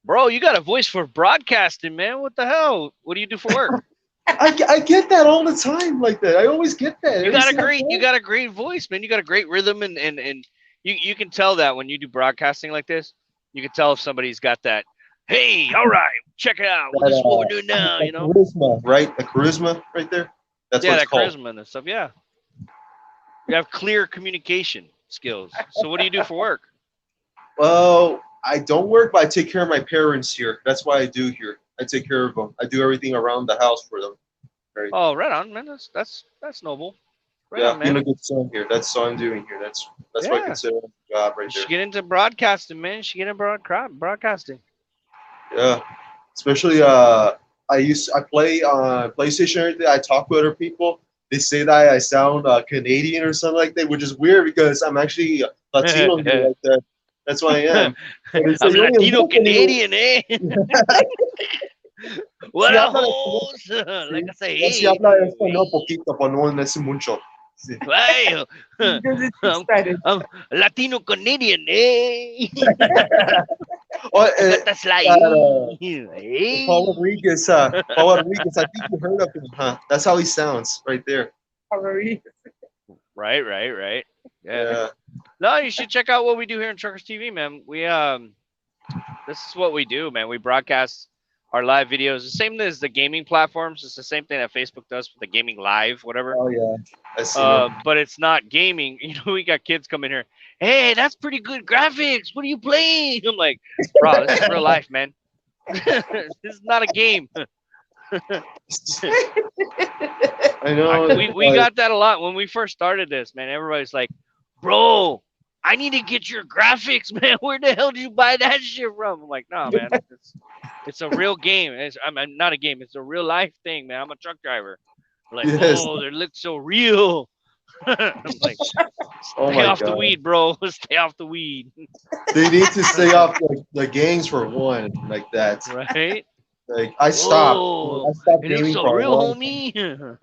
bro, you got a voice for broadcasting, man. What the hell? What do you do for work? I get that all the time like that. I always get that. You Every got a single great, time. you got a great voice, man. You got a great rhythm, and you can tell that when you do broadcasting like this. You can tell if somebody's got that. Hey, all right, check it out. Well, this is what we're doing now. That charisma, right? The charisma right there. That's Yeah, what it's that called. charisma and stuff. Yeah, you have clear communication skills. So what do you do for work? Well, I don't work, but I take care of my parents here. That's why I do here. I take care of them. I do everything around the house for them. Right? Oh, right on, man. That's noble. Right Yeah, on, being man. a good son here. That's what I'm doing here. That's what I Yeah. consider a job right You should there. get into broadcasting, man. You should get into broadcasting. Yeah, especially I play on PlayStation and everything. I talk with other people. They say that I sound Canadian or something like that, which is weird because I'm actually Latino here like that. That's why I am. But they say, I'm "You don't even Latino look anywhere." Canadian, eh? What Si a habla hoes! Like I say, Ya si hey, habla español poquito, pero no es mucho. Sí. hey, Because it's I'm, excited. I'm Latino Canadian, eh? Oh, Got the slide, eh? Paul Rodriguez, I think you heard of him, huh? That's how he sounds right there. Right. Yeah. Yeah. No, you should check out what we do here in Truckers TV, man. We this is what we do, man. We broadcast our live videos, the same as the gaming platforms. It's the same thing that Facebook does for the gaming live, whatever. Oh yeah, I see him. But it's not gaming. We got kids coming here. Hey, that's pretty good graphics. What are you playing? I'm like, bro, this is real life, man. This is not a game. I know. We got that a lot when we first started this, man. Everybody's like, bro, I need to get your graphics, man. Where the hell did you buy that shit from? I'm like, nah, man. It's a real game. I'm not a game. It's a real life thing, man. I'm a truck driver. Like, Yes. oh, they look so real. I'm like, Oh stay my off the God. weed, bro. Stay off the weed. They need to stay off the gangs for one, like that. Right? Like I stopped. Whoa, I stopped it looks gaming so for a real, long homie.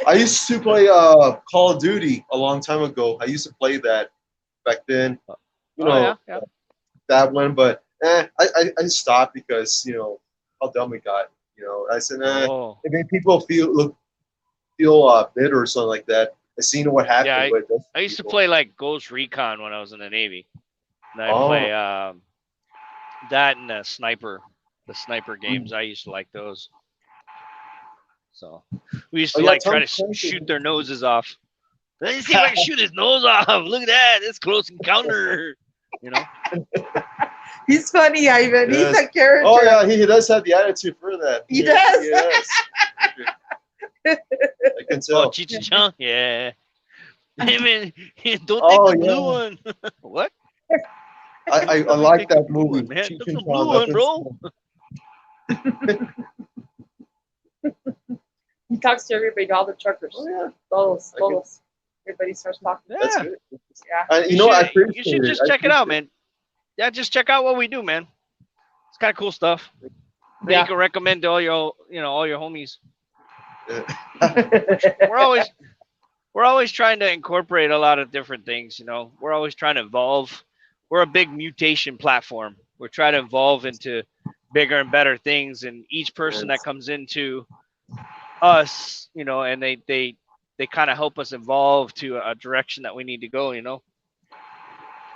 I used to play Call of Duty a long time ago. I used to play that back then. You know, yeah. that one, but I stopped because how dumb it got. I said, Oh. it made people feel bitter or something like that. I seen what happened Yeah, with those I used to people. play like Ghost Recon when I was in the Navy. And I Oh, play that and the sniper games. I used to like those. So we used oh to yeah, like try Tom to Clancy. shoot their noses off. Let me see if I can shoot his nose off. Look at that. It's close encounter. You know? He's funny, Ivan. He's Yes. a character. Oh yeah, he does have the attitude for that. He does. He does. I can Oh, tell. Cheech and Chong? Yeah. Hey, man, don't take Oh the blue yeah, one. What? I Don't like take the that blue movie, one, man. Cheech That's and the blue Chong. one, bro. He talks to everybody, all the truckers. Oh yeah, Todos, I can, todos. Everybody starts talking. that's Yeah. good. Yeah. You know, I You should appreciate it. just I check it out, appreciate man. Yeah, just check out what we do, man. It's kind of cool stuff. Then you Yeah. can recommend to all your homies. it. We're always trying to incorporate a lot of different things. We're always trying to evolve. We're a big mutation platform. We're trying to evolve into bigger and better things, and each person that Yes. comes into us, and they kind of help us evolve to a direction that we need to go.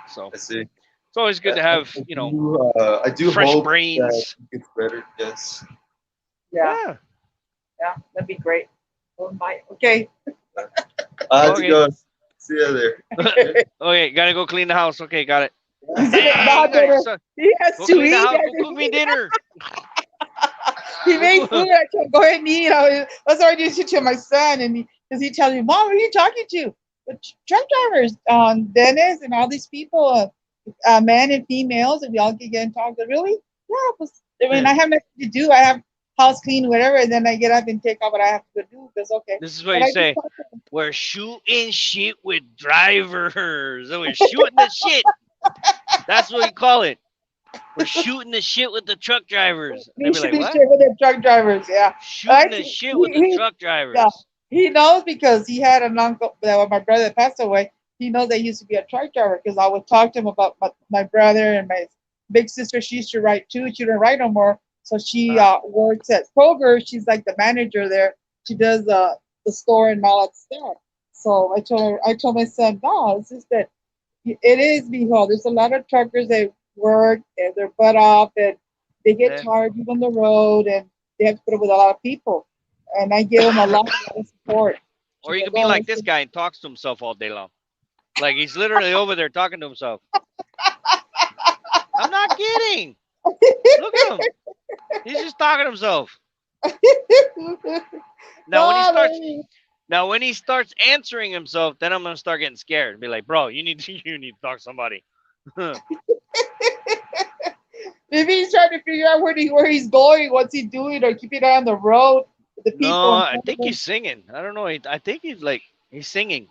So I see. it's always good to have I do fresh hope that brains. it gets better. Yes. Yeah. Yeah. Yeah. That'd be great. Oh my. Okay. I had to Okay. go. See you there. Okay, gotta go clean the house. Okay, got it. He's in it Dang, now, dinner. He has go to clean the eat. house. Go cook me dinner. He made food. I said, go ahead and eat. That's what I used to tell my son. And because he tells me, Mom, who are you talking to? The truck drivers, Dennis, and all these people, men and females, and we all get and talk. Really? Yeah. I mean, I have nothing to do. I have house clean, whatever, and then I get up and take out what I have to go do. That's okay. This is what But you I just say. talk to them. We're shooting shit with drivers. And we're shooting the shit. That's what we call it. We're shooting the shit with the truck drivers. And He they'd should be be like, what? shit with the truck drivers. Yeah. Shooting the shit with the He, truck yeah, drivers. he knows because he had an uncle that my brother that passed away. He knows that he used to be a truck driver because I would talk to him about my brother and my big sister. She used to write too. She didn't write no more, so she works at Kroger. She's like the manager there. She does the store and all that stuff. So I told my son, no, it's just that it is behold. There's a lot of truckers that work and their butt off and they get Yeah. tired even on the road and they have to put up with a lot of people. And I give them a lot of support. She Or you goes, could be oh, like this guy and talks to himself all day long. Like he's literally over there talking to himself. I'm not kidding. Look at him. He's just talking to himself. Now when he starts answering himself, then I'm gonna start getting scared and be like, bro, you need to talk to somebody. Maybe he's trying to figure out where he's going, what's he doing, or keeping an eye on the road, the people. No, I think he's singing. I don't know. I think he's singing.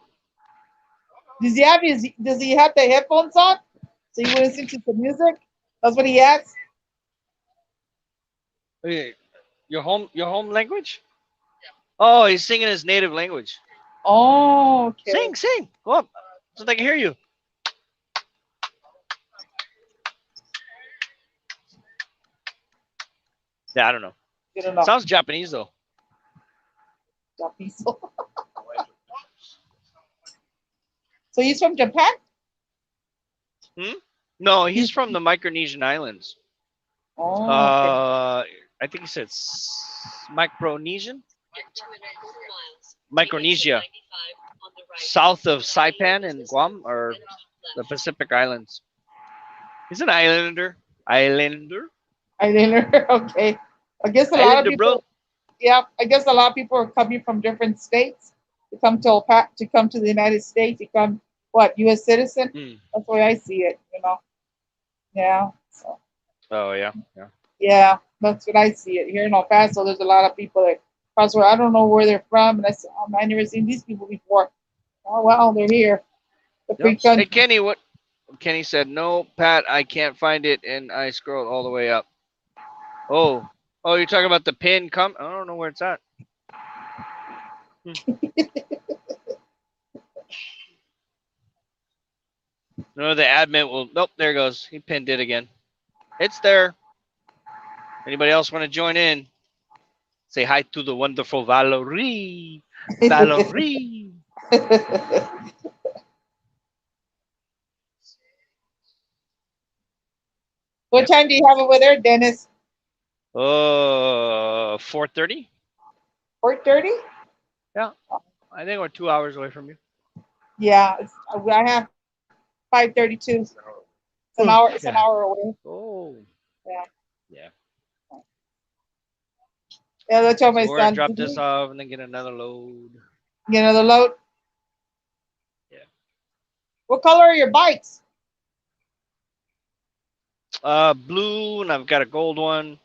Does he have the headphones on so he listen to some music? That's what he has. Wait, your home language? Oh, he's singing his native language. Oh, okay. Sing. Go up so they can hear you. Yeah, I don't know. You don't know. Sounds Japanese though. Japanese. So he's from Japan? No, he's from the Micronesian Islands. Oh, okay. I think he said Micronesian. Micronesia, south of Saipan and Guam, or the Pacific Islands. He's an islander. Islander. Okay. I guess a lot of Islander, people. bro. Yeah, I guess a lot of people are coming from different states to come to the United States. To come, what, U.S. citizen? Mm. That's the way I see it. Yeah. So. Oh yeah. Yeah, that's what I see it here in El Paso. There's a lot of people that cross where I don't know where they're from, and I said, oh, I never seen these people before. Oh well, they're here. The free Yep. country. Hey Kenny, what? Kenny said, "No, Pat, I can't find it," and I scrolled all the way up. Oh, you're talking about the pin? I don't know where it's at. No, the admin will. Nope, there it goes. He pinned it again. It's there. Anybody else want to join in? Say hi to the wonderful Valerie. Valerie. What time do you have over there, Dennis? 4:30. 4:30? Yeah, I think we're 2 hours away from you. Yeah, I have 5:32. It's an hour. It's an Yeah. hour away. Oh. Yeah. Yeah. Yeah, that's what my So we're gonna son. drop this off and then get another load. Get another load. Yeah. What color are your bikes? Blue, and I've got a gold one,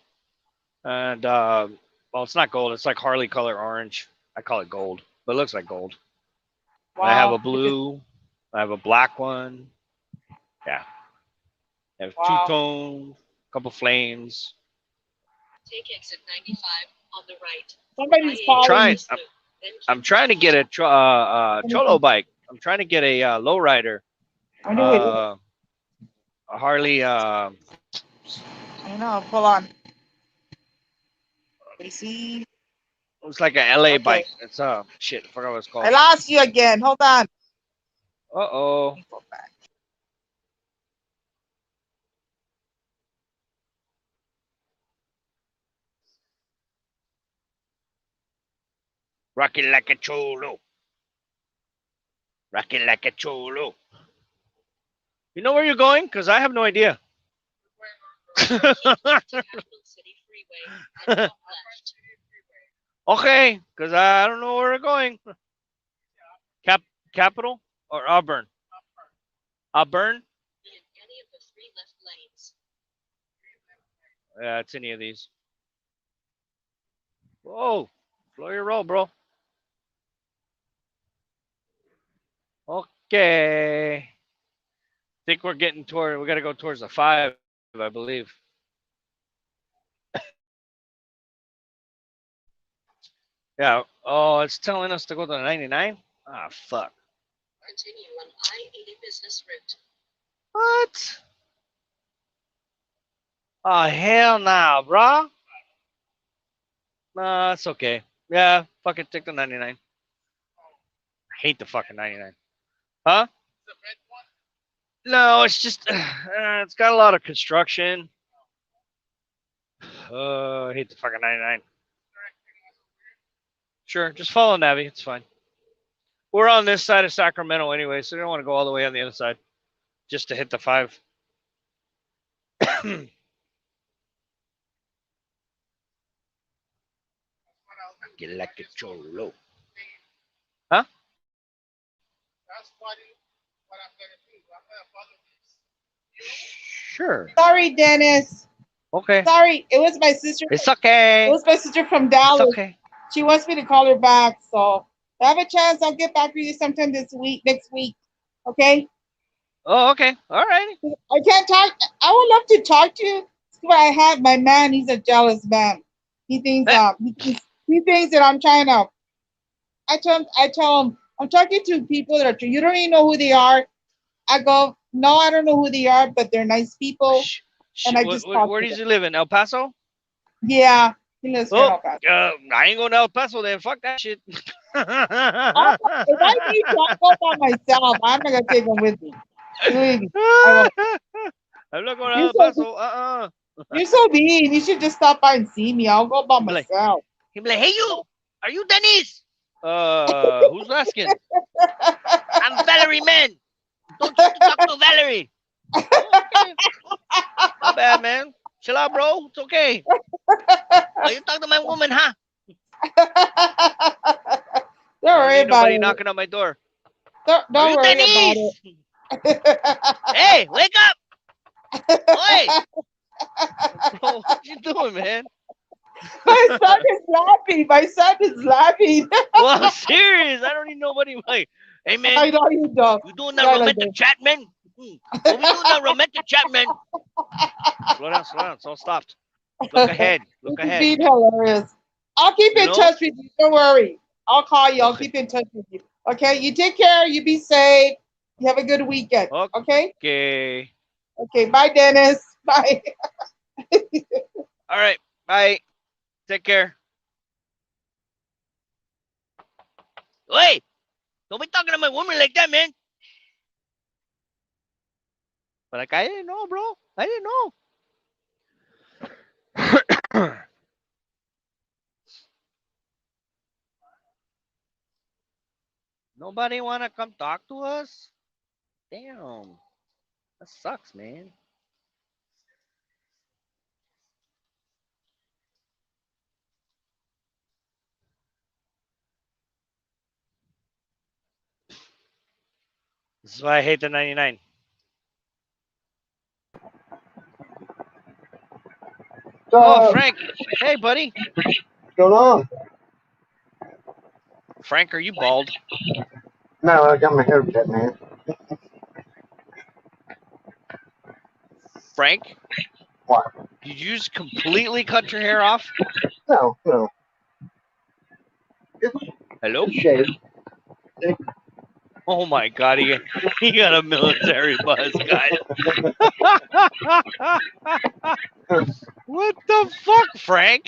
and well, it's not gold. It's like Harley color orange. I call it gold, but it looks like gold. And I have a Wow. blue. I have a black one. Yeah. I have two Wow. tones, a couple flames. Take exit 95 on the right. Somebody's I-80 calling. this loop, then I'm keep trying to get a cholo bike. I'm trying to get a lowrider. I knew it. A Harley. I know. Hold on. Let me see. It's like a LA Okay. bike. It's shit. I forgot what it's I called. lost you again. Hold on. Uh-oh. Let me go back. Rocking like a cholo. Rocking like a cholo. You know where you're going? Because I have no idea. to Capital City Freeway and top left. Okay, because I don't know where we're going. Capital or Auburn? Auburn? Be in any of the 3 left lanes. Yeah, it's any of these. Whoa. Slow your roll, bro. Okay. Think we're getting toward, we got to go towards the 5, I believe. Yeah. Oh, it's telling us to go to the 99? Ah, fuck. Continue on I-80 business route. What? Oh, hell nah, bro. Nah, it's okay. Yeah, fuck it, take the 99. I hate the fucking 99. Huh? No, it's just, it's got a lot of construction. I hate the fucking 99. Sure, just follow Navi. It's fine. We're on this side of Sacramento anyway, so we don't want to go all the way on the other side just to hit the 5. Get like a cholo. Huh? Sure. Sorry, Dennis. Okay. Sorry, it was my sister. It's It okay. was my sister from It's Dallas. okay. She wants me to call her back. So if I have a chance, I'll get back to you sometime this week, next week. Okay? Oh, okay. All right. I can't talk. I would love to talk to you, but I have my man. He's a jealous man. He thinks he thinks that I'm trying to. I tell him I'm talking to people that are. You don't even know who they are. I go, no, I don't know who they are, but they're nice people, and I just talk Where to does them. he live in? El Paso? Yeah, he lives here in Oh, El Paso. I ain't going to El Paso then. Fuck that shit. If I need to, I'll go by myself. I'm not gonna take him with me. Believe me, I won't. I'm not going to You're El so Paso. you're so mean. You should just stop by and see me. I'll go by He'll be like, myself. hey, you. Are you Dennis? Who's asking? I'm Valerie Man. Don't you talk to Valerie. Okay. Not bad, man. Chill out, bro. It's okay. Oh, you talk to my woman, huh? Don't I don't worry need about nobody it. knocking on my door. Don't Are you worry about Dennis? it. Hey, wake up. Oi. Bro, what you doing, man? My son is laughing. My son is laughing. Well, I'm serious. I don't need nobody like, hey, I man, know you don't. you doing that Yeah, like romantic chat, man? Are we doing that romantic chat, man? Slow down. It's all stopped. Look ahead. This Look is ahead. being hilarious. I'll keep You in know? touch with you. Don't worry. I'll call you. I'll Okay. keep in touch with you. Okay. You take care. You be safe. You have a good weekend. Okay. Okay. Okay. Bye, Dennis. Bye. All right. Bye. Take care. Wait. Don't be talking to my woman like that, man. But like, I didn't know, bro. I didn't know. Nobody want to come talk to us? Damn. That sucks, man. This is why I hate the 99. Oh, Frank. Hey, buddy. What's going on? Frank, are you bald? No, I got my hair cut, man. Frank? What? Did you just completely cut your hair off? No, no. Hello? It's shaved. Oh my god, he got a military buzz, guys. What the fuck, Frank?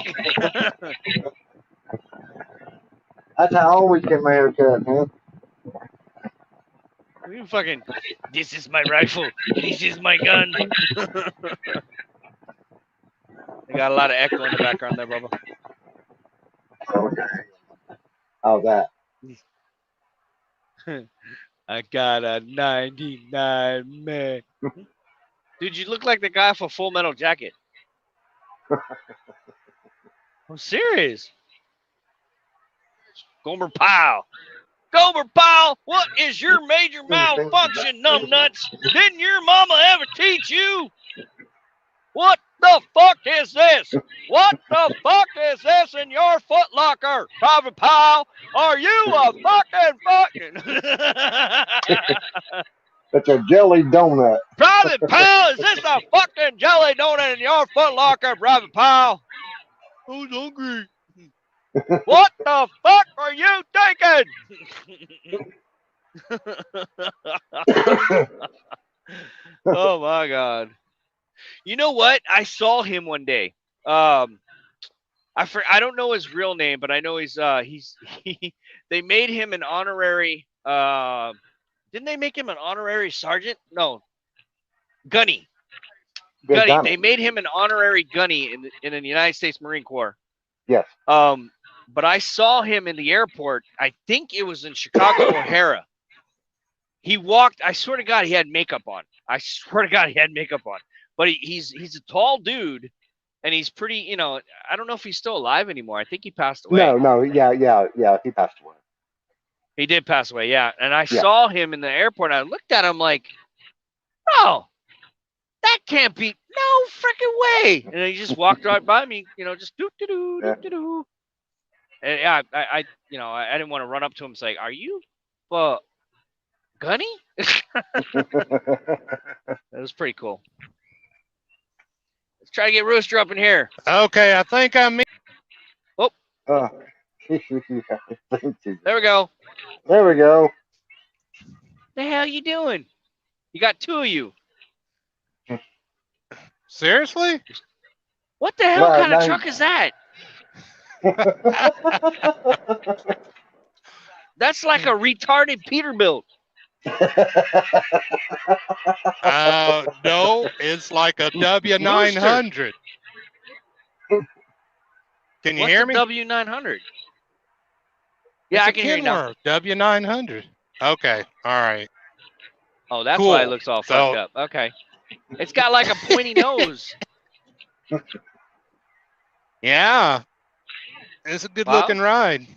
That's how I always get my hair cut, man. You fucking, this is my rifle. This is my gun. I got a lot of echo in the background there, Bubba. Okay. How's that? I got a 99 man. Dude, you look like the guy for Full Metal Jacket. I'm serious. Gomer Pyle. Gomer Pyle, what is your major malfunction, numbnuts? Didn't your mama ever teach you? What the fuck is this? What the fuck is this in your footlocker? Private Pyle, are you a fucking It's a jelly donut. Private Pyle, is this a fucking jelly donut in your footlocker, Private Pyle? I was hungry. What the fuck are you taking? Oh my god. You know what? I saw him one day. I don't know his real name, but I know they made him an honorary didn't they make him an honorary sergeant? No. Gunny. Gunny. They made him an honorary gunny in the United States Marine Corps. Yes. But I saw him in the airport. I think it was in Chicago O'Hara. He walked. I swear to God, he had makeup on. I swear to God, he had makeup on. But he's a tall dude, and he's pretty. You know, I don't know if he's still alive anymore. I think he passed away. No, yeah, he passed away. He did pass away, yeah. And I saw him in the airport. And I looked at him like, oh, that can't be. No freaking way. And he just walked right by me. You know, just doo doo doo doo doo. And yeah, I didn't want to run up to him and say, "Are you, Gunny?" That was pretty cool. Let's try to get Rooster up in here. Okay, I think I'm. Oh. There we go. There we go. The hell you doing? You got two of you. Seriously? What the hell kind of truck is that? That's like a retarded Peterbilt. No, it's like a W900. Can you hear me? W900. Yeah, I can hear you now. W900. Okay, all right. Oh, that's Cool. why it looks all fucked up. Okay. It's got like a pointy nose. Yeah. It's a good looking ride.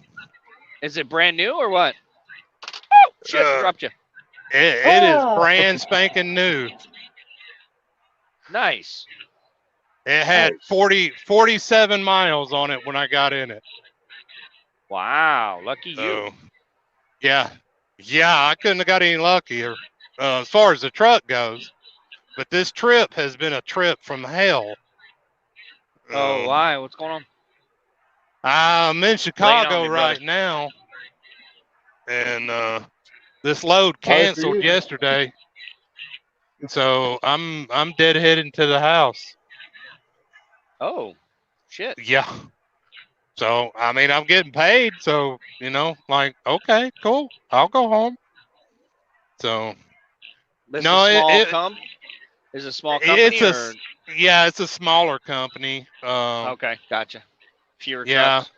Is it brand new or what? Oh, shit, dropped you. It is brand spanking new. Nice. It had 47 miles on it when I got in it. Wow, lucky you. Yeah, I couldn't have got any luckier as far as the truck goes. But this trip has been a trip from hell. Oh, why? What's going on? I'm in Chicago right now, and this load canceled yesterday, so I'm deadheading to the house. Oh, shit. Yeah. So I mean, I'm getting paid, so you know, like, okay, cool, I'll go home. So This no, is a small company, or? Yeah, it's a smaller company. Okay, gotcha. Fewer Yeah, trucks.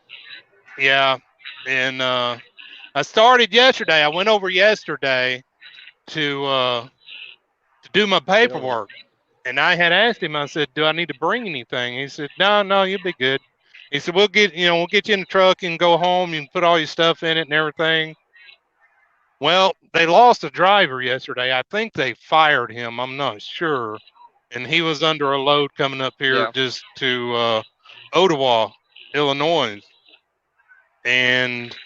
yeah. And I started yesterday. I went over yesterday to do my Get over there. paperwork. And I had asked him, I said, "Do I need to bring anything?" He said, "No, no, you'll be good." He said, we'll get you in the truck and go home. You can put all your stuff in it and everything." Well, they lost a driver yesterday. I think they fired him. I'm not sure. And he was under a load coming up here Yeah. just to Ottawa, Illinois. And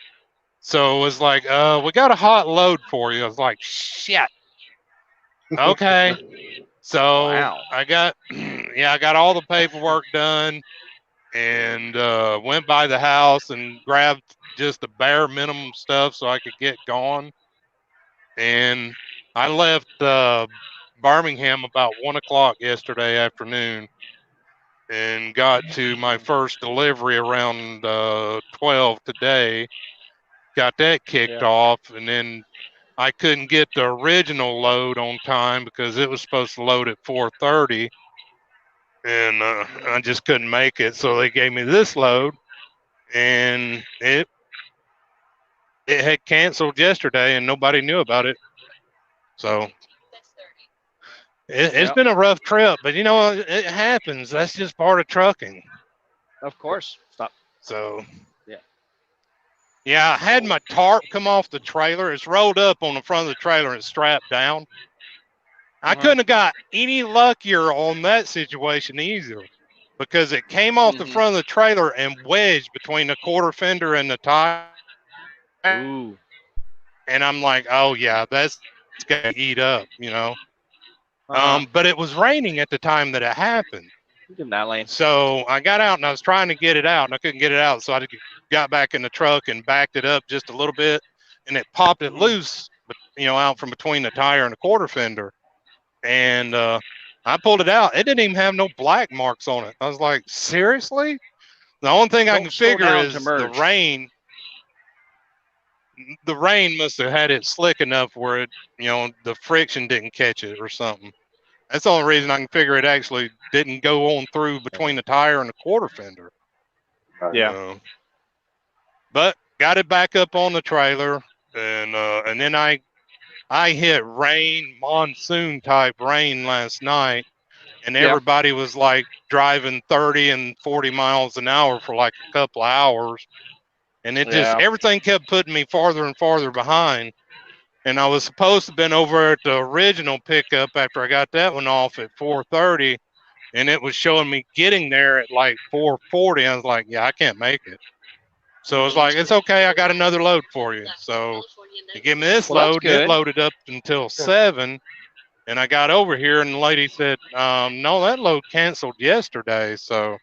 so it was like, we got a hot load for you. I was like, shit. Okay. So Wow. I got, yeah, I got all the paperwork done and went by the house and grabbed just the bare minimum stuff so I could get going. And I left Birmingham about 1 o'clock yesterday afternoon and got to my first delivery around 12 today. Got that kicked Yeah. off, and then I couldn't get the original load on time because it was supposed to load at 4:30, and I just couldn't make it. So they gave me this load, and it had canceled yesterday, and nobody knew about it. So it's Yep. been a rough trip, but you know it happens. That's just part of trucking. Of course. Stop. So Yeah. yeah, I had my tarp come off the trailer. It's rolled up on the front of the trailer and it's strapped down. I Uh-huh. couldn't have got any luckier on that situation either because it came off the Mhm. front of the trailer and wedged between the quarter fender and the tire. Ooh. And I'm like, oh yeah, that's gonna eat up, you know. Uh-huh. But it was raining at the time that it happened. Get in that lane. So I got out and I was trying to get it out and I couldn't get it out. So I got back in the truck and backed it up just a little bit and it popped it Mhm. loose, but you know, out from between the tire and the quarter fender. And I pulled it out. It didn't even have no black marks on it. I was like, seriously? The only thing I can Don't slow figure down to is merge. the rain must have had it slick enough where it, you know, the friction didn't catch it or something. That's the only reason I can figure it actually didn't go on through between the tire and the quarter fender. Yeah. But got it back up on the trailer, and then I hit rain, monsoon type rain last night, and Yeah. everybody was like driving 30 and 40 miles an hour for like a couple of hours, and it just Yeah. everything kept putting me farther and farther behind. And I was supposed to have been over at the original pickup after I got that one off at 4:30, and it was showing me getting there at like 4:40. I was like, yeah, I can't make it. So it's Mhm. like, it's okay. I got another load for you. So they gave me this Well, that's load, and it good. loaded up until 7. And I got over here, and the lady said, no, that load canceled yesterday. So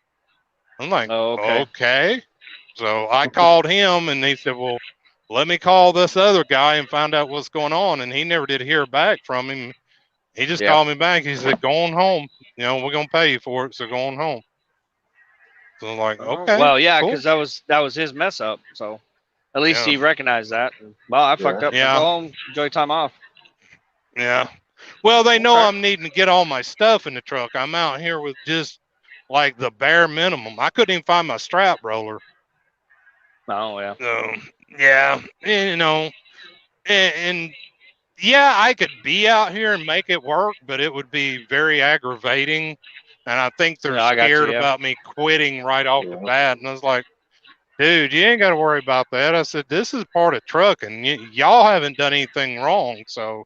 I'm like, Oh, okay. okay. So I called him, and he said, well, let me call this other guy and find out what's going on. And he never did hear back from him. He just Yeah. called me back. He said, go on home. You know, we're going to pay you for it. So go on home. So I'm like, okay, Well, yeah, cool. because that was his mess up. So at least Yeah. he recognized that. Well, I fucked up. So go Yeah. home, enjoy time off. Yeah. Well, they know Okay. I'm needing to get all my stuff in the truck. I'm out here with just like the bare minimum. I couldn't even find my strap roller. Oh yeah. So, yeah, you know, and yeah, I could be out here and make it work, but it would be very aggravating. And I think they're Yeah, I got you. scared Yeah. about me quitting right off the bat. And I was like, dude, you ain't got to worry about that. I said, this is part of trucking. Y'all haven't done anything wrong. So,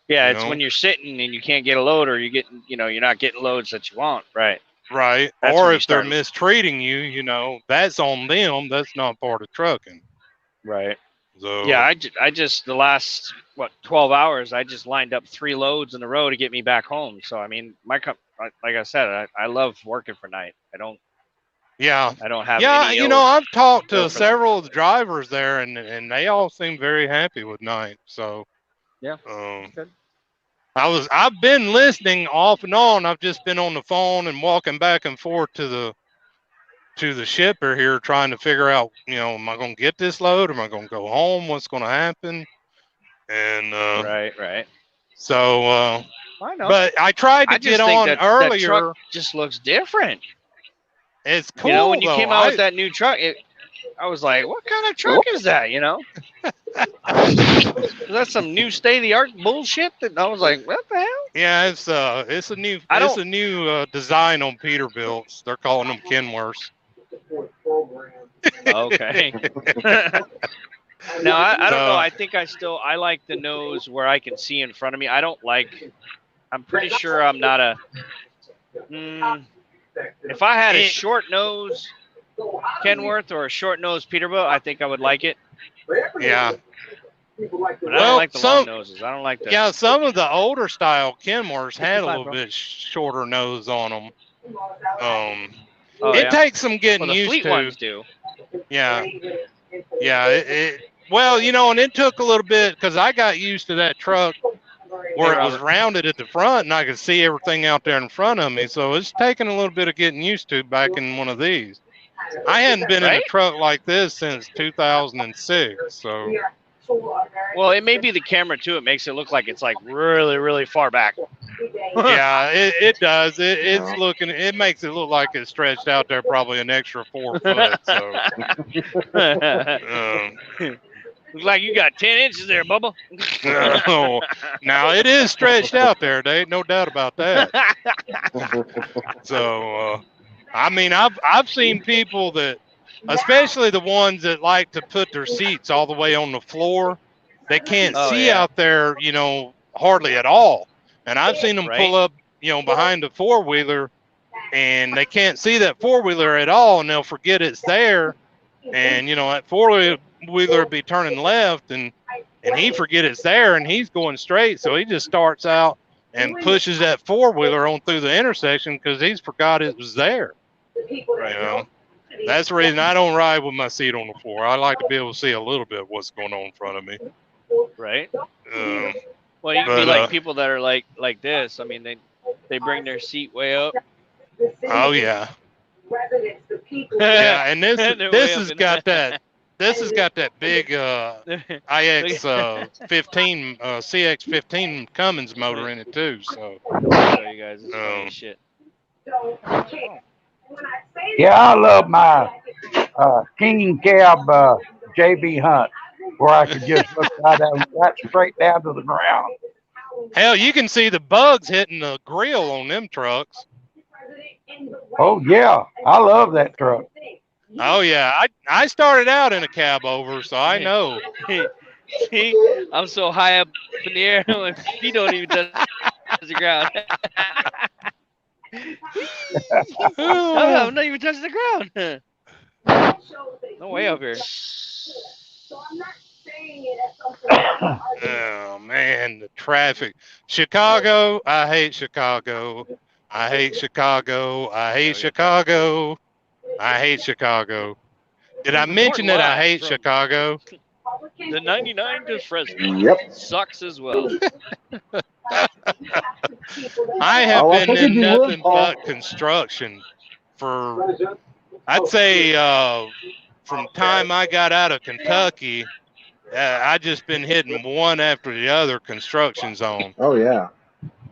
Yeah, you it's know, when you're sitting and you can't get a load, or you're getting, you're not getting loads that you want. Right. right. That's Or when you if they're start. mistreating you, you know, that's on them. That's not part of trucking. Right. Yeah, So, I just the last 12 hours, I just lined up 3 loads in a row to get me back home. So I mean, like I said, I love working for night. yeah. I don't have Yeah, any you know, ill I've talked ill to for them. several of the drivers there, and they all seem very happy with night. So, Yeah. um, Good. I've been listening off and on. I've just been on the phone and walking back and forth to the shipper here, trying to figure out, you know, am I going to get this load? Am I going to go home? What's going to happen? And Right. Right. so I know. But I tried to I just get think on that earlier. truck just looks different. It's cool, You know, when you though. came out with that new truck, I was like, what kind of truck is that? You know? Is that some new state of the art bullshit? That I was like, what the hell? Yeah, it's a new design on Peterbilt's. They're calling them Kenworths. Okay. Now I don't know. So- I think I like the nose where I can see in front of me. I don't like. I'm pretty sure I'm not a. If I had a short nose Kenworth or a short nose Peterbilt, I think I would like it. Yeah. But I don't like the long noses. I don't like the. Yeah, some of the older style Kenworths had a 55, little bro. bit shorter nose on them. Oh, It yeah. takes some getting Well, the used fleet to. ones do. Yeah. Yeah. Well, you know, and it took a little bit because I got used to that truck where Hey, it was Robert. rounded at the front and I could see everything out there in front of me. So it's taken a little bit of getting used to back in one of these. I hadn't been in a Right? truck like this since 2006. So Well, it may be the camera too. It makes it look like it's like really, really far back. yeah, it does. It makes it look like it's stretched out there probably an extra 4 foot. So Looks like you got 10 inches there, Bubba. now it is stretched out there. There ain't no doubt about that. So I mean, I've seen people that, especially the ones that like to put their seats all the way on the floor, they can't Oh, see yeah. out there, you know, hardly at all. And I've seen them Right. pull up, you know, behind the four-wheeler, and they can't see that four-wheeler at all, and they'll forget it's there. And, you know, that four-wheeler be turning left, and he forget it's there, and he's going straight, so he just starts out and pushes that four-wheeler on through the intersection because he's forgot it was there. You know? That's the reason I don't ride with my seat on the floor. I like to be able to see a little bit of what's going on in front of me. Right? Well, you can be like people that are like this. I mean, they bring their seat way up. Oh yeah. Yeah, and this They're way this up has in got the- that big IX 15 CX15 Cummins motor in it too. So I'll show you guys. This is funny as shit. Yeah, I love my King Cab JB Hunt, where I could just look right straight down to the ground. hell, you can see the bugs hitting the grill on them trucks. Oh yeah, I love that truck. Oh yeah, I started out in a cab over, so I know. See, I'm so high up in the air, my feet don't even touch the ground. I'm not even touching the ground. No way up here. Oh man, the traffic. Chicago, I hate Chicago. I hate Chicago. I hate Chicago. I hate Chicago. Did I mention that I hate Chicago? The 99 to Fresno. Yep. Sucks as well. I have Oh, I been figured in you would, nothing Paul. but construction for, I'd say, from time I got out of Kentucky, I just been hitting one after the other construction zone. Oh yeah.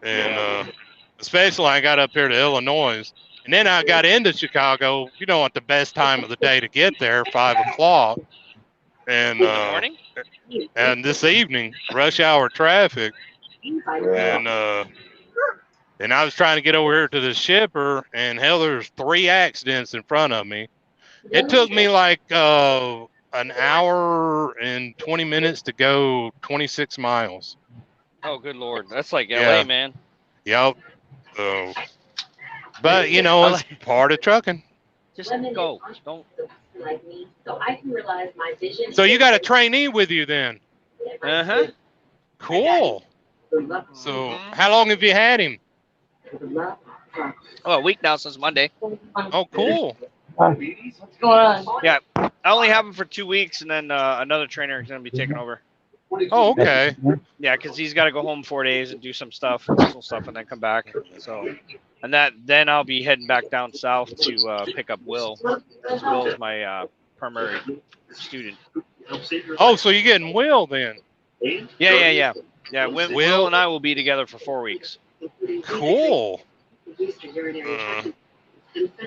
And especially I got up here to Illinois. And then I got into Chicago, you know, at the best time of the day to get there, 5 o'clock. And In the morning? and this evening, rush hour traffic. Yeah. And I was trying to get over here to the shipper, and hell, there's 3 accidents in front of me. It took me like an hour and 20 minutes to go 26 miles. Oh, good Lord. That's like Yeah. LA, man. Yep. But, you know, it's part of trucking. Just go. Don't. So you got a trainee with you then? Uh-huh. Cool. So how long have you had him? Oh, a week now since Monday. Oh, cool. What's going on? Yeah. I only have him for 2 weeks, and then another trainer is going to be taking over. Oh, okay. Yeah, because he's got to go home 4 days and do some stuff, and then come back. So, and then I'll be heading back down south to pick up Will. Will is my primary student. Oh, so you're getting Will then? Yeah. Will and I will be together for 4 weeks. Cool.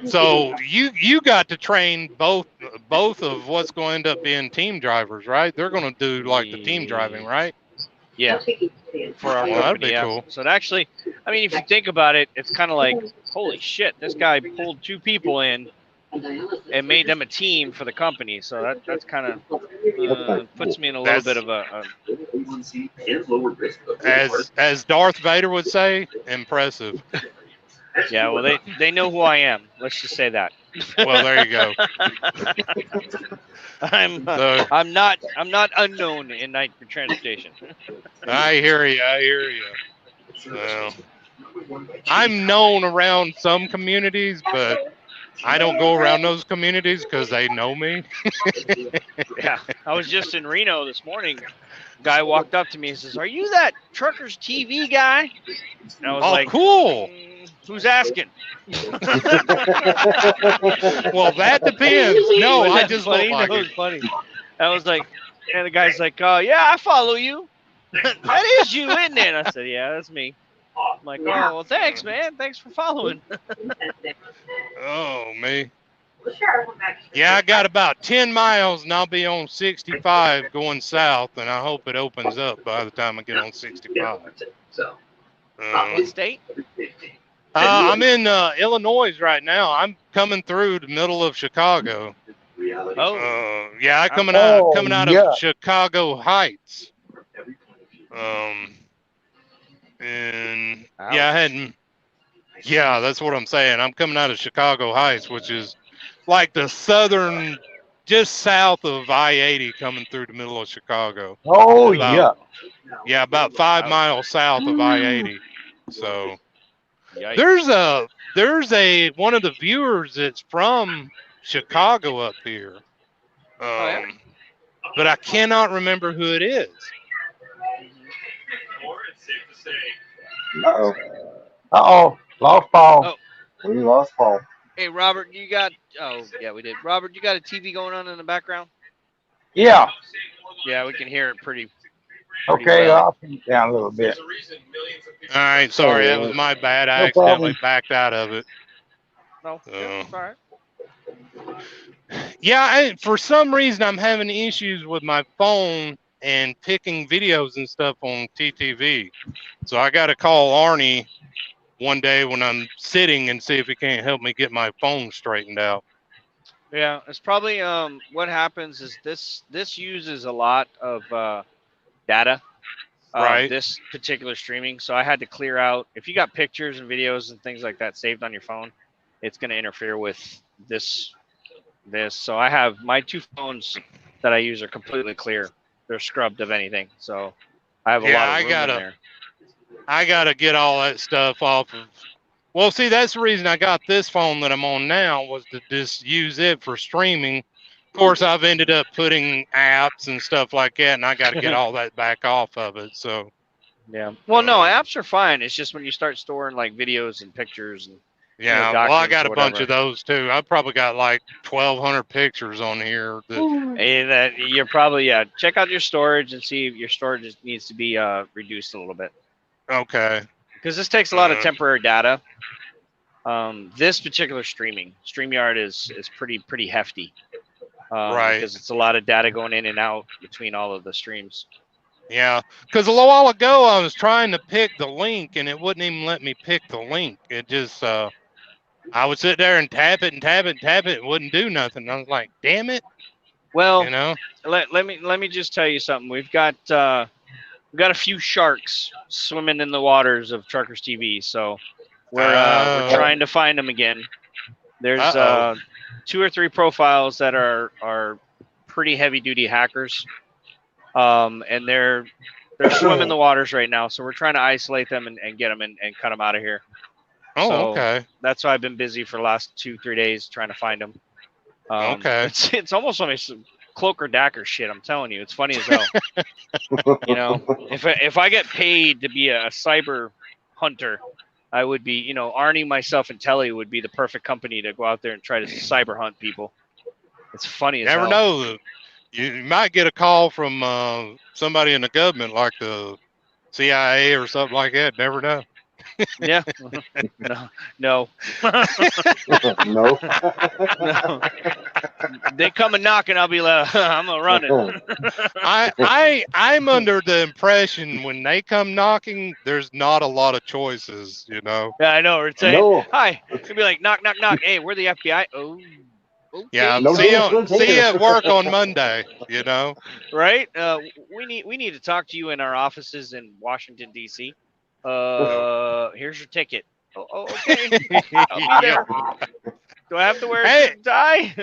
So you got to train both of what's going to end up being team drivers, right? They're going to do like the team driving, right? Yeah, for our Well, that'd company. be Yeah. cool. So it actually, I mean, if you think about it, it's kind of like, holy shit, this guy pulled 2 people in and made them a team for the company. So that's kind of puts me in a little bit of a as Darth Vader would say, impressive. yeah. Well, they know who I am. Let's just say that. Well, there you go. So, I'm not unknown in night transportation. I hear you. I hear you. Well, I'm known around some communities, but I don't go around those communities because they know me. Yeah, I was just in Reno this morning. Guy walked up to me and says, "Are you that Truckers TV guy?" And I was Oh, like, cool. "Who's asking?" Well, that depends. No, Was I that just funny? look like That was it. funny. I was like, and the guy's like, "Oh yeah, I follow you." That is you, isn't it? I said, "Yeah, that's me." I'm like, "Oh well, thanks, man. Thanks for following." Oh, me. Yeah, I got about 10 miles and I'll be on 65 going south, and I hope it opens up by the time I get on 65. What state? I'm in Illinois right now. I'm coming through the middle of Chicago. Oh, Yeah, I'm coming out yeah. of Chicago Heights. And yeah, I hadn't. Yeah, that's what I'm saying. I'm coming out of Chicago Heights, which is like the southern, just south of I-80, coming through the middle of Chicago. Oh, About, yeah. yeah, about 5 Ouch. miles south of I-80. So Yikes. there's a one of the viewers that's from Chicago up here. Yeah? But I cannot remember who it is. Uh-oh. Uh-oh. Lost Paul. Oh. We lost Paul. Hey, Robert, you got? Oh, yeah, we did. Robert, you got a TV going on in the background? Yeah. Yeah, we can hear it pretty Okay, well. I'll turn it down a little bit. All right, sorry, that was my bad. I No accidentally problem. backed out of it. No, yeah, it's all right. Yeah, for some reason I'm having issues with my phone and picking videos and stuff on TTV. So I got to call Arnie one day when I'm sitting and see if he can't help me get my phone straightened out. Yeah, it's probably what happens is this uses a lot of data. Right. This particular streaming, so I had to clear out. If you got pictures and videos and things like that saved on your phone, it's going to interfere with this. So I have my 2 phones that I use are completely clear. They're scrubbed of anything. So I have a lot of room in there. I gotta get all that stuff off of. Well, see, that's the reason I got this phone that I'm on now, was to just use it for streaming. Of course, I've ended up putting apps and stuff like that, and I got to get all that back off of it. So yeah. Well, no, apps are fine. It's just when you start storing like videos and pictures and yeah, well, I got a bunch of those too. I've probably got like 1,200 pictures on here. That you're probably check out your storage and see if your storage needs to be reduced a little bit. Okay. Because this takes a lot of temporary data. This particular StreamYard is pretty hefty. Right. Because it's a lot of data going in and out between all of the streams. Yeah, because a little while ago I was trying to pick the link and it wouldn't even let me pick the link. It just I would sit there and tap it and tap it and tap it. It wouldn't do nothing. I was like, damn it. Well, you know, let me just tell you something. We've got a few sharks swimming in the waters of Truckers TV, so we're trying to find them again. There's 2 or 3 profiles that are pretty heavy duty hackers, and they're swimming the waters right now. So we're trying to isolate them and get them and cut them out of here. Oh, so okay. That's why I've been busy for the last 2-3 days trying to find them. Okay. It's almost like some Cloak or Dagger shit. I'm telling you, it's funny as hell. You know, if I get paid to be a cyber hunter, I would be. You know, Arnie, myself, and Telly would be the perfect company to go out there and try to cyber hunt people. It's funny as hell. Never know. You might get a call from somebody in the government, like the CIA or something like that. Never know. Yeah. No. No. No. No. They come and knock, and I'll be like, I'm gonna run it. I'm under the impression when they come knocking, there's not a lot of choices, you know. Yeah, I know. We're saying, No. hi. It'd be like, knock, knock, knock. Hey, we're the FBI. Oh, Yeah, okay, No so Dennis see you here. at work on Monday, you know. right. We need to talk to you in our offices in Washington D.C. Here's your ticket. Okay. I'll be Yeah. there. Do I have to wear a Hey, suit and tie?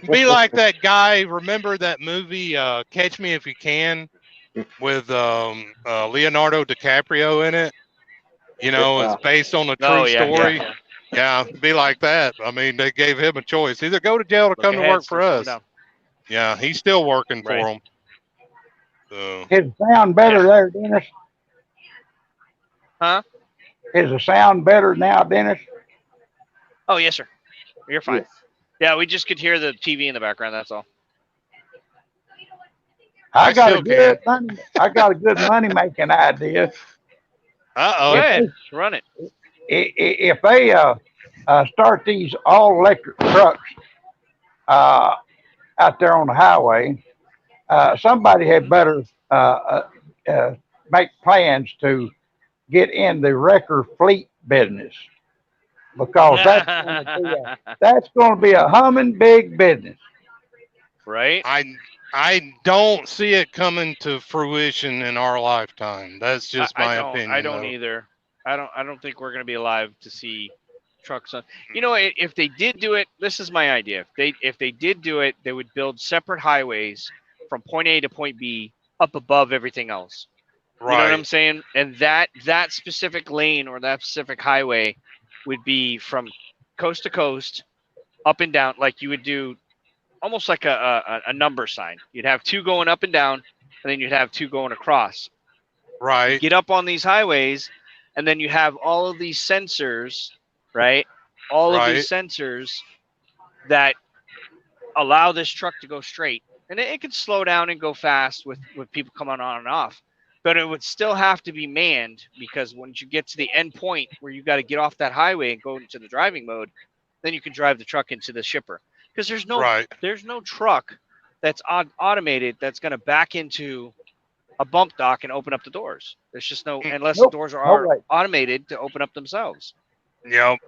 be like that guy. Remember that movie, Catch Me If You Can, with Leonardo DiCaprio in it? You know, it's based on a Oh true yeah, story. yeah. Yeah, be like that. I mean, they gave him a choice: either go to jail or Look come to ahead, work for start slowing us. down. Yeah, he's still working Right. for them. So, Is the sound better Yeah. there, Dennis? Huh? Is the sound better now, Dennis? Oh yes, sir. You're fine. Yes. Yeah, we just could hear the TV in the background. That's all. I I got a still can. good money. I got a good money making idea. Uh Go oh. ahead, run it. If they start these all electric trucks uh, out there on the highway, somebody had better make plans to get in the wrecker fleet business because that's going to be a humming big business. Right? I don't see it coming to fruition in our lifetime. That's just I my don't. I opinion, don't though. either. I don't think we're gonna be alive to see trucks on. You know, if they did do it, this is my idea. If they did do it, they would build separate highways from point A to point B up above everything else. You know what I'm Right, saying? And that specific lane or that specific highway would be from coast to coast, up and down, like you would do almost like a number sign. You'd have two going up and down, and then you'd have two going across. You right, get up on these highways, and then you have all of these sensors, right? All of these right, sensors that allow this truck to go straight, and it could slow down and go fast with people coming on and off, but it would still have to be manned because once you get to the end point where you got to get off that highway and go into the driving mode, then you can drive the truck into the shipper because right, there's no truck that's automated that's going to back into a bump dock and open up the doors. There's just no, mm, unless the Nope, doors no are way. automated to open up themselves. yep.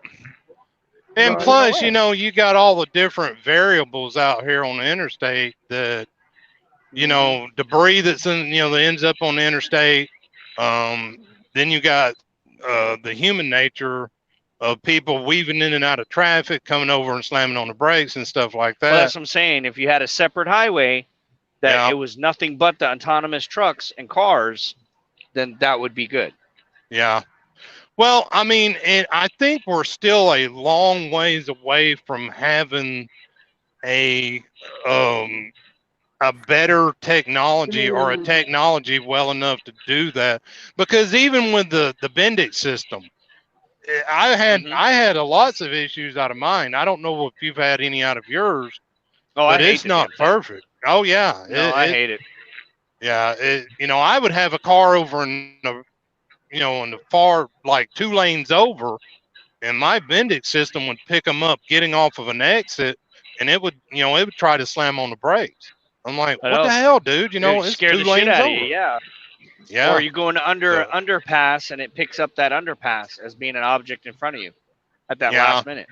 And There's no plus, you way. know, you got all the different variables out here on the interstate that, you know, debris that's in, you know, that ends up on the interstate. Then you got the human nature of people weaving in and out of traffic, coming over and slamming on the brakes and stuff like Well, that. that's what I'm saying. If you had a separate highway that Yeah, it was nothing but the autonomous trucks and cars, then that would be good. yeah. Well, I mean, and I think we're still a long ways away from having a um a better technology or a technology well enough to do that. Because even with the Bendix system, Mm-hmm. I had lots of issues out of mine. I don't know if you've had any out of yours, Oh, I but hate it's the damn not thing. perfect. Oh yeah, No, I hate it. yeah. You know, I would have a car over in the, you know, in the far like 2 lanes over, and my Bendix system would pick them up getting off of an exit, and it would, you know, it would try to slam on the brakes. I'm like, I what the know. hell, dude? You know, It it's scare two the shit lanes out of you. over. Yeah. Or Yeah. you go into under So, underpass and it picks up that underpass as being an object in front of you at that yeah. last minute.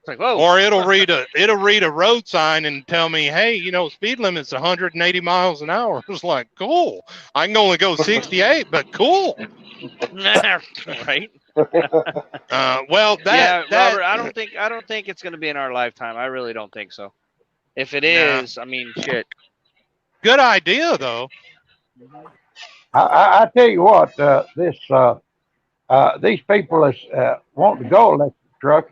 It's like, whoa. Or it'll read a road sign and tell me, hey, you know, speed limit's 180 miles an hour. It's like, cool. I can only go 68, but cool. Right? Well, Yeah, that Robert, I don't think it's gonna be in our lifetime. I really don't think so. If it nah, is, I mean, shit. good idea though. I tell you what, these people that's want to go electric truck,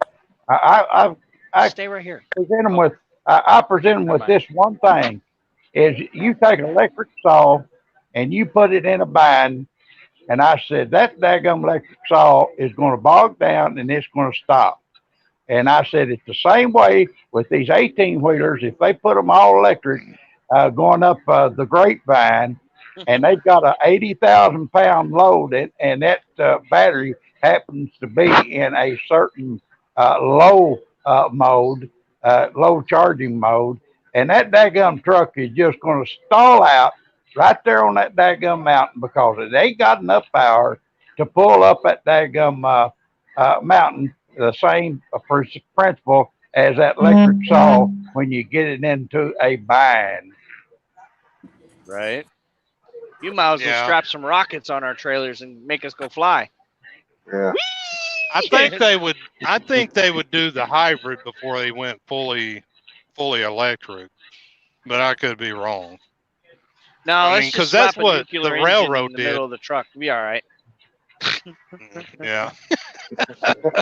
I Stay right here. present them Oh, with I present them never with mind. this one thing: is you take an electric saw and you put it in a bind. And I said that daggum electric saw is going to bog down and it's going to stop. And I said it's the same way with these 18 wheelers. If they put them all electric, going up the grapevine, and they've got a 80,000 pound load, and that battery happens to be in a certain low mode, low charging mode, and that daggum truck is just going to stall out right there on that daggum mountain because it ain't got enough power to pull up that daggum mountain. The same principle as that electric saw when you get it into a bind. Right. You might as well Yeah. strap some rockets on our trailers and make us go fly. Yeah. I think they would. I think they would do the hybrid before they went fully electric, but I could be wrong. No, I let's mean, just 'cause that's slap a what nuclear the engine railroad in the did. middle of the truck. We'll be all right. Yeah.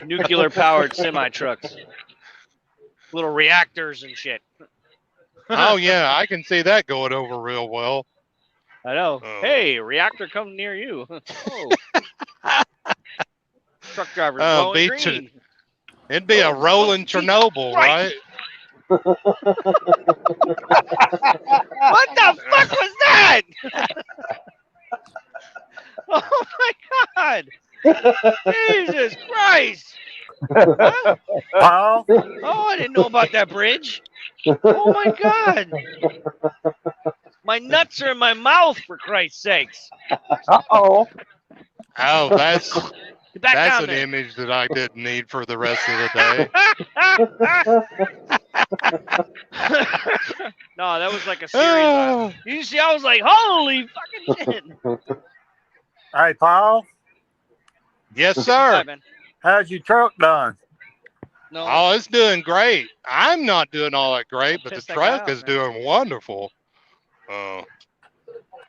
Nuclear powered semi trucks, little reactors and shit. Oh yeah, I can see that going over real well. I know. Oh. Hey, reactor come near you. Oh. Truck driver's Oh, glowing be green. It'd be a rolling Jesus Chernobyl, Christ. right? What the fuck was that? Oh my god! Jesus Christ! Huh? Paul, Oh, I didn't know about that bridge. Oh my god! My nuts are in my mouth, for Christ's sakes! Uh-oh. Oh, that's Get back that's down an there. image that I didn't need for the rest of the day. No, that was like a series. You see, I was like, holy fucking shit! hey, Paul, Yes, Hi, sir. man. how's your truck done? No, Oh, it's doing great. I'm not doing all that great, but the Piss that guy truck off, is man. doing wonderful.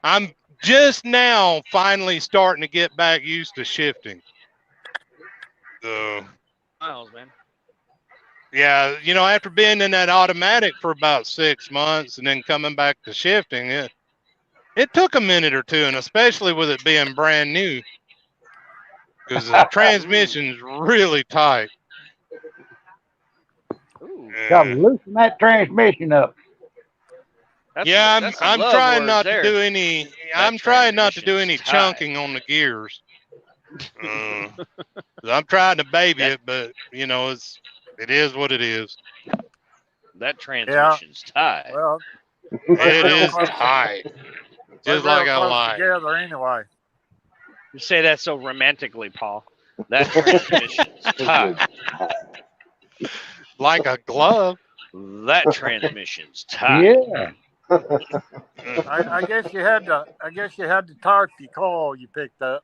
I'm just now finally starting to get back used to shifting. So, miles, man. yeah, you know, after being in that automatic for about 6 months and then coming back to shifting, it took a minute or two, and especially with it being brand new, because the transmission's really tight. Ooh, Got to Yeah. loosen that transmission up. Yeah, that's some I'm love trying words not there. to do any. That I'm trying not to do any transmission's tight. chunking on the gears. I'm trying to baby it, but you know, it is what it is. That transmission's tight. Well, It is tight, they're just like real I close like. together anyway. You say that so romantically, Paul. That transmission's tight. Like a glove. That transmission's tight. Yeah. I guess you had to. I guess you had to torque your coil you picked up.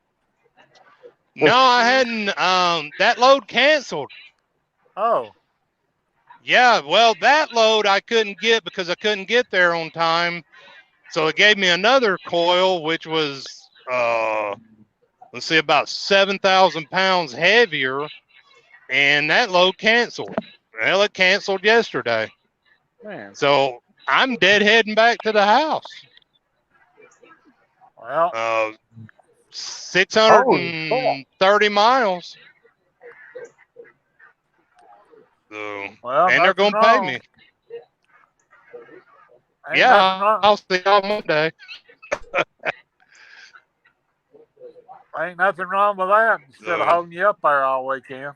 No, I hadn't. That load canceled. Oh, Yeah, well, that load I couldn't get because I couldn't get there on time. So it gave me another coil, which was, let's see, about 7,000 pounds heavier, and that load canceled. Well, it canceled yesterday. Man. So I'm deadheading back to the house. well, 630 miles. So, well, and they're going to pay me. Ain't Yeah, nothing wrong. I'll see y'all Monday. Ain't nothing wrong with that. Instead of No. holding you up there all weekend.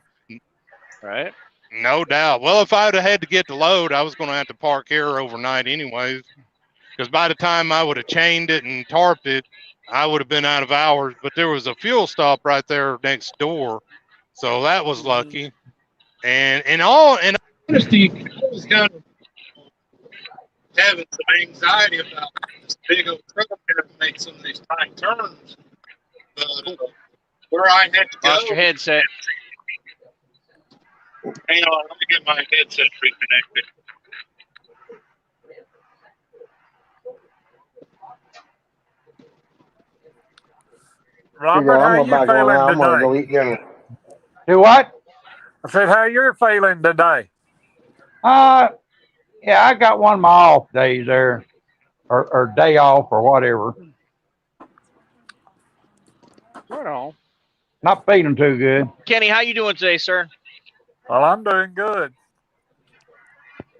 Right? No doubt. Well, if I would have had to get the load, I was going to have to park here overnight anyways. Because by the time I would have chained it and tarped it, I would have been out of hours. But there was a fuel stop right there next door. So that was lucky. And in all honesty, I was kind of having some anxiety about this big old truck having to make some of these tight turns. But where I had to go. Lost your headset. Hang on, let me get my headset reconnected. Robert, how I'm you about going out. I'm gonna go feeling eat dinner. Do what? I said, how you're feeling today? Yeah, I got one of my off days there, or day off, or whatever. Right on. Not feeling too good. Kenny, how you doing today, sir? Well, I'm doing good.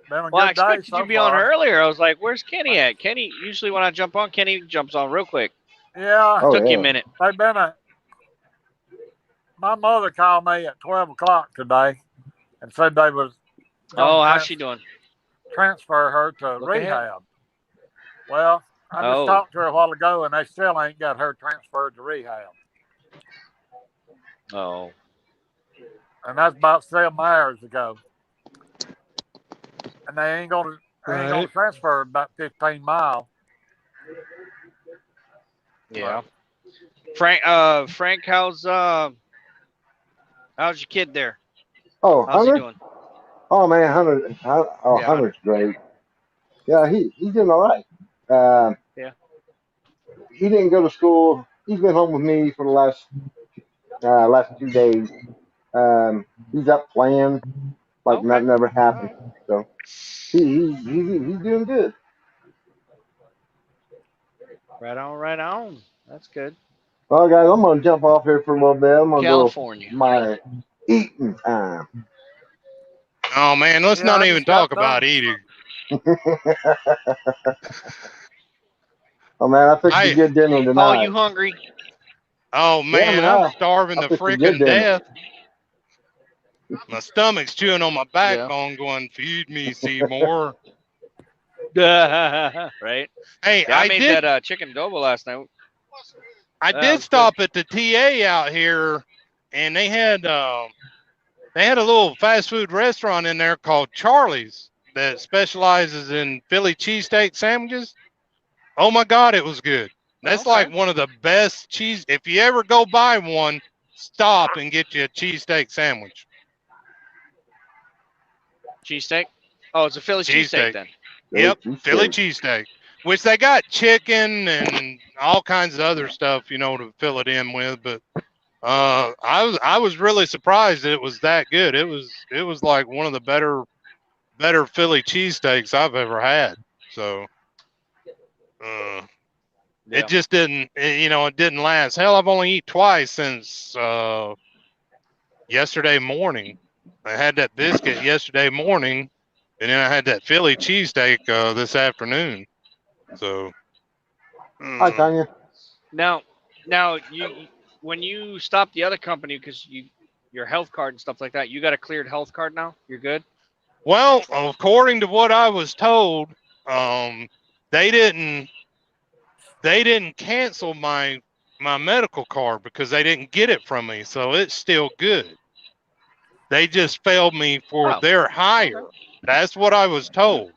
Been a Well, I good day expected so you to be on far. earlier. I was like, where's Kenny at? Kenny, usually when I jump on, Kenny jumps on real quick. Yeah, Oh, Took you a yeah. minute. they've been a. My mother called me at 12 o'clock today and said they was going Oh, to how's she doing? transfer her to Look ahead. rehab. Well, I just Oh, talked to her a while ago, and they still ain't got her transferred to rehab, oh, and that's about 7 hours ago. And they ain't gonna Right. transfer her about 15 miles. yeah. Frank, how's your kid there? Oh, How's he Hunter? doing? Oh man, Yeah, Hunter. Hunter's great. Yeah, he's doing all right. Yeah. He didn't go to school. He's been home with me for the last 2 days. He's up playing like Okay. nothing ever All happened. right. So he's doing good. Right on, right on. That's good. Well, guys, I'm gonna jump off here for a little bit. I'm gonna go California. my eating time. Oh man, let's Yeah, not I even just got talk about done. eating. Oh man, I fixed a I good dinner Oh, tonight. you hungry? oh Yeah, man, I'm man, starving I to fixed a good freaking dinner. death. My stomach's chewing on my Yeah. backbone, going, "Feed me, Seymour." Right. Hey, Yeah, I made that chicken adobo last night. I That did was good. stop at the TA out here, and they had a little fast food restaurant in there called Charlie's that specializes in Philly cheesesteak sandwiches. Oh my God, it was good. That's Okay. like one of the best cheese. If you ever go buy one, stop and get you a cheesesteak sandwich. Cheesesteak. Oh, it's a Philly cheesesteak Cheesesteak. then. Yep, Philly Philly cheesesteak. cheesesteak. Which they got chicken and all kinds of other stuff, to fill it in with. But I was really surprised that it was that good. It was like one of the better Philly cheesesteaks I've ever had. So Yeah. it just didn't, it didn't last. Hell, I've only eaten twice since yesterday morning. I had that biscuit yesterday morning, and then I had that Philly cheesesteak this afternoon. So Hi, Tanya. Now, you when you stop the other company because your health card and stuff like that, you got a cleared health card now. You're good. well, according to what I was told, they didn't cancel my medical card because they didn't get it from me, so it's still good. They just failed me for Oh, their hire. okay. That's what I was told.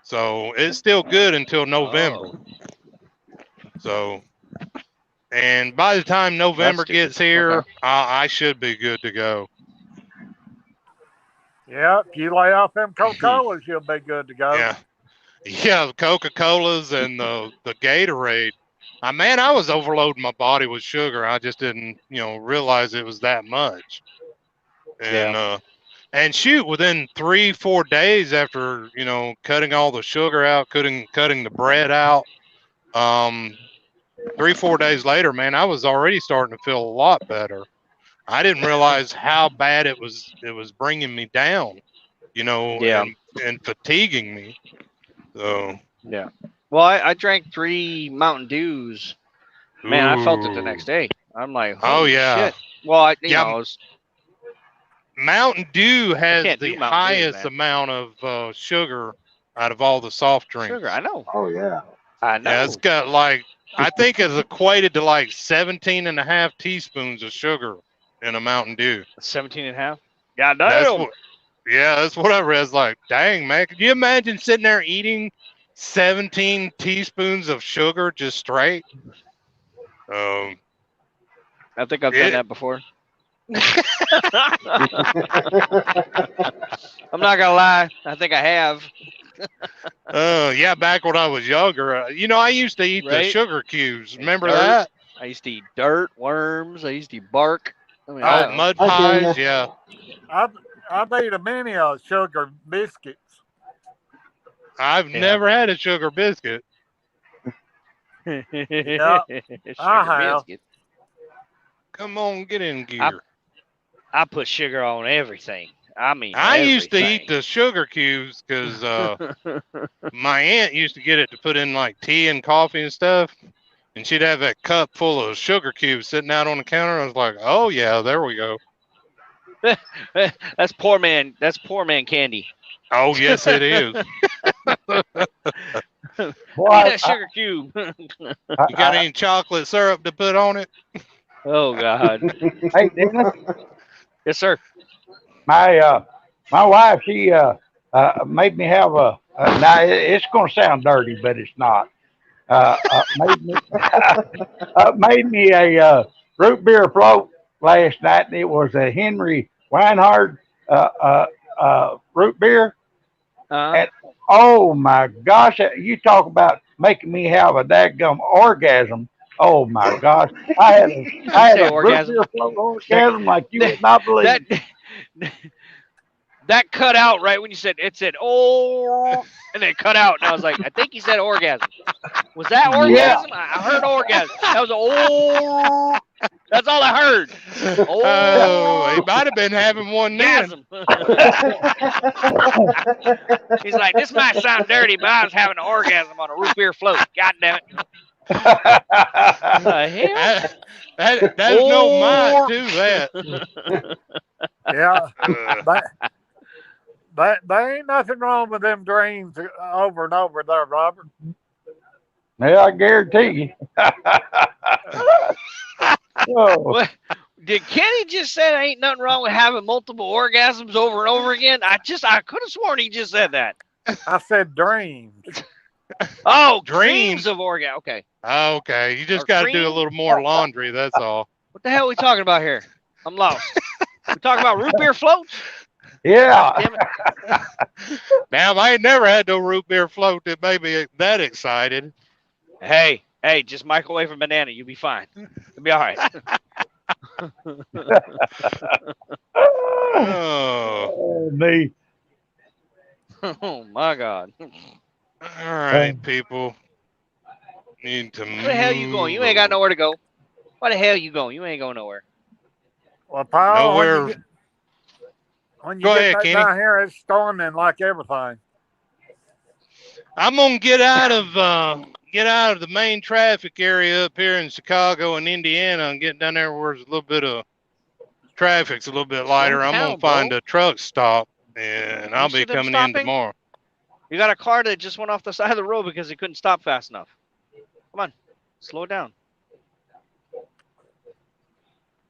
So it's still good until November. Oh, So, and by the time that's November stupid. gets here, Okay. I should be good to go. Yeah, if you lay off them Coca-Colas, you'll be good to go. Yeah, yeah, the Coca-Colas and the Gatorade. Man, I was overloading my body with sugar. I just didn't, realize it was that much. And and shoot, within 3-4 days after cutting all the sugar out, cutting the bread out, 3-4 days later, man, I was already starting to feel a lot better. I didn't realize how bad it was bringing me down, Yeah. and fatiguing me. So Yeah. Well, I drank 3 Mountain Dews. Man, I felt it the next day. I'm like, Oh holy yeah. shit. Well, I Yeah. was, Mountain Dew has can't the do Mountain Dew, highest man. amount of sugar out of all the soft drinks. Sugar. I know. Oh yeah. I know. Yeah, it's got like, I think it's equated to like 17.5 teaspoons of sugar in a Mountain Dew. 17 and a half. God That's damn. what, yeah, that's what I read. It's like, dang, man, could you imagine sitting there eating 17 teaspoons of sugar just straight? I think I've done that before. I'm not gonna lie. I think I have. Yeah, back when I was younger, I used to eat the Right? sugar cubes. Remember Dirt. that? I used to eat dirt, worms. I used to eat bark. I mean, Oh, mud Hi, pies, Tanya. yeah. I've eaten many sugar biscuits. I've never had a sugar biscuit. Yeah, Sugar I have. biscuit. Come on, get in gear. I put sugar on everything. I mean, I used to eat everything. the sugar cubes because my aunt used to get it to put in like tea and coffee and stuff. and she'd have that cup full of sugar cubes sitting out on the counter. I was like, oh yeah, there we go. That's poor man. That's poor man candy. Oh yes, it is. Boy, Give me that sugar cube. You got any chocolate syrup to put on it? Oh God. hey, Dennis, Yes, sir. my wife, she made me have now it's going to sound dirty, but it's not. Made me made me a root beer float last night, and it was a Henry Weinhard root beer. And oh my gosh, you talk about making me have a dadgum orgasm. Oh my gosh, I had Did you a say root orgasm? beer float orgasm like you would not That believe. that cut out right when you said it said oh, and then it cut out, and I was like, I think he said orgasm. Was that Yeah, orgasm? I heard orgasm. That was oh. That's all I heard. Oh, he Oh, might have been having one then. orgasm. He's like, this might sound dirty, but I was having an orgasm on a root beer float. God damn it. What the hell? There's no might Oh. to that. Yeah, Uh, there ain't nothing wrong with them dreams over and over there, Robert. yeah, I guarantee you. Oh, What? Did Kenny just say there ain't nothing wrong with having multiple orgasms over and over again? I could have sworn he just said that. I said dreams. Oh, Dreams. dreams of orgasm. Okay. okay, you just Or got to do a cream? little more laundry. That's all. What the hell are we talking about here? I'm lost. We talking about root beer floats? yeah. Damn it. Now, I ain't never had no root beer float that made me that excited. Hey, just microwave a banana. You'll be fine. You'll be all right. Oh, Oh, me. Oh my God. all right, people. Need to move. Where the hell you going? You ain't got nowhere to go. Why the hell you going? You ain't going nowhere. Well, Paul, Nowhere. when you Go get ahead, back Kenny. down here, it's storming like everything. I'm gonna get out of the main traffic area up here in Chicago and Indiana and get down there where there's a little bit of traffic's a little bit lighter. I'm gonna Downtown, find bro. a truck stop and I'll You be see them coming in stopping? tomorrow. You got a car that just went off the side of the road because he couldn't stop fast enough. Come on, slow down.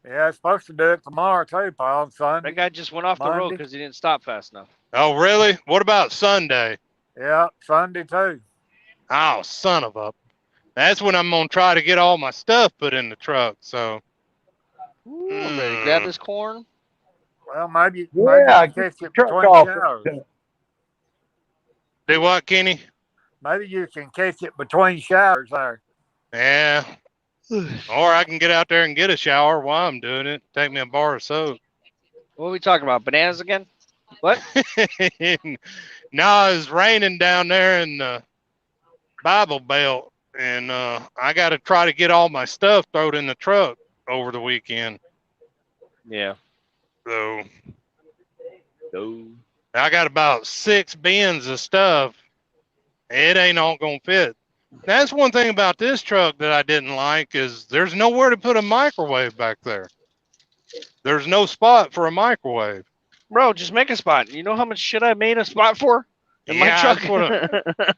Yeah, it's supposed to do it tomorrow too, Paul, That Sunday. guy just went off the road Monday. because he didn't stop fast enough. Oh, really? What about Sunday? Yeah, Sunday too. Oh, son of a. That's when I'm gonna try to get all my stuff put in the truck. So. Ooh, I'm ready to grab this corn. Well, maybe Yeah, you get can catch the it truck between off. showers. Do what, Kenny? Maybe you can catch it between showers there. Yeah. Or I can get out there and get a shower while I'm doing it. Take me a bar of soap. What are we talking about? Bananas again? What? No, it's raining down there in the Bible Belt, and I got to try to get all my stuff thrown in the truck over the weekend. Yeah. So No. I got about 6 bins of stuff. It ain't all gonna fit. That's one thing about this truck that I didn't like is there's nowhere to put a microwave back there. There's no spot for a microwave. Bro, just make a spot. You know how much shit I made a spot for in my truck? That's what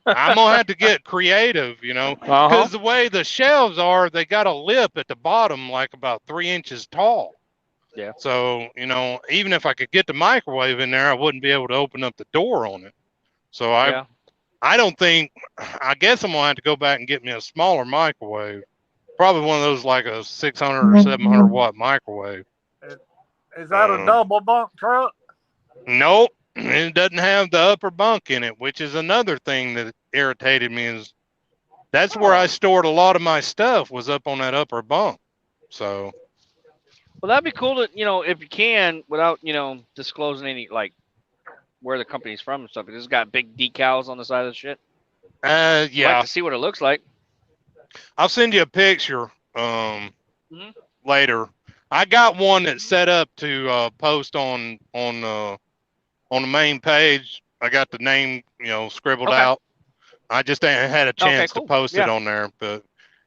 I'm gonna have to get creative, you know, Uh-huh. because the way the shelves are, they got a lip at the bottom, like about 3 inches tall. Yeah. So, you know, even if I could get the microwave in there, I wouldn't be able to open up the door on it. So Yeah. I don't think, I guess I'm gonna have to go back and get me a smaller microwave. Probably one of those like a 600 or 700 watt microwave. Is that a double bunk truck? Nope, it doesn't have the upper bunk in it, which is another thing that irritated me. Is that's where I stored a lot of my stuff, was up on that upper bunk. So Well, that'd be cool to, if you can, without, disclosing any, like, where the company's from and stuff. It's got big decals on the side of the shit. I'd yeah, like to see what it looks like. I'll send you a picture later. I got one that's set up to post on the main page. I got the name, scribbled Okay. out. I just ain't had a chance cool. to post it Yeah. on there, but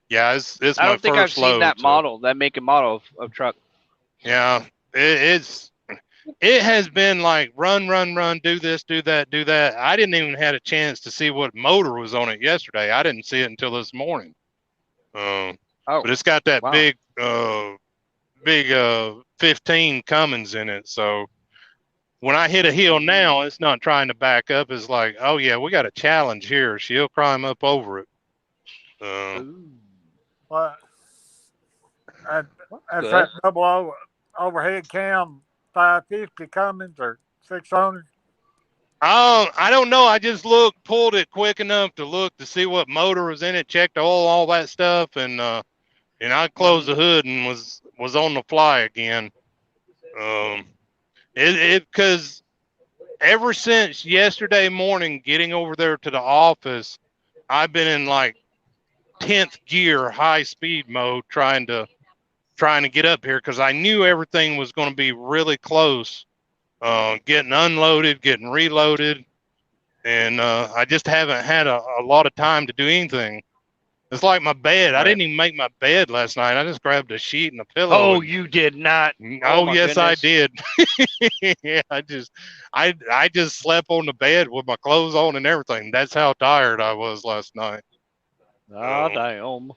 Yeah, it's I my don't think I've first seen load. that So, model, that make and model of truck. yeah, it has been like run, run, run, do this, do that, do that. I didn't even had a chance to see what motor was on it yesterday. I didn't see it until this morning. Oh, But it's got that wow. big 15 Cummins in it. So when I hit a hill now, it's not trying to back up. It's like, oh yeah, we got a challenge here. She'll climb up over it. Ooh, Well, and that's good. that double overhead cam 550 Cummins or 600. I don't know. I just looked, pulled it quick enough to look to see what motor was in it, checked the oil, all that stuff, and I closed the hood and was on the fly again. It because ever since yesterday morning, getting over there to the office, I've been in like 10th gear, high speed mode, trying to get up here because I knew everything was going to be really close. Getting unloaded, getting reloaded, and I just haven't had a lot of time to do anything. It's like my bed. I Right. didn't even make my bed last night. I just grabbed a sheet and a pillow. Oh, And, you did not. oh my yes, I goodness. did. Yeah, I just slept on the bed with my clothes on and everything. That's how tired I was last night. Ah, damn.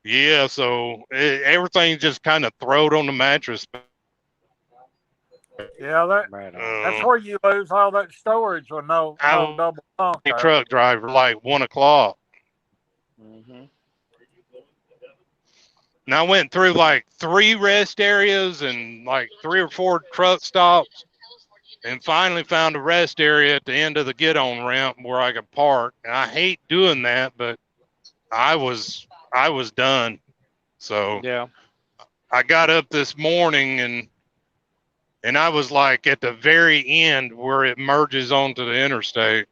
Yeah, so everything just kind of throwed on the mattress. Yeah, Right on. that's where you lose all that storage with no I was double bunk a there. truck driver like 1 o'clock. Mm-hmm. And I went through like 3 rest areas and like 3 or 4 truck stops and finally found a rest area at the end of the get on ramp where I could park. And I hate doing that, but I was done. So Yeah. I got up this morning and I was like at the very end where it merges onto the interstate.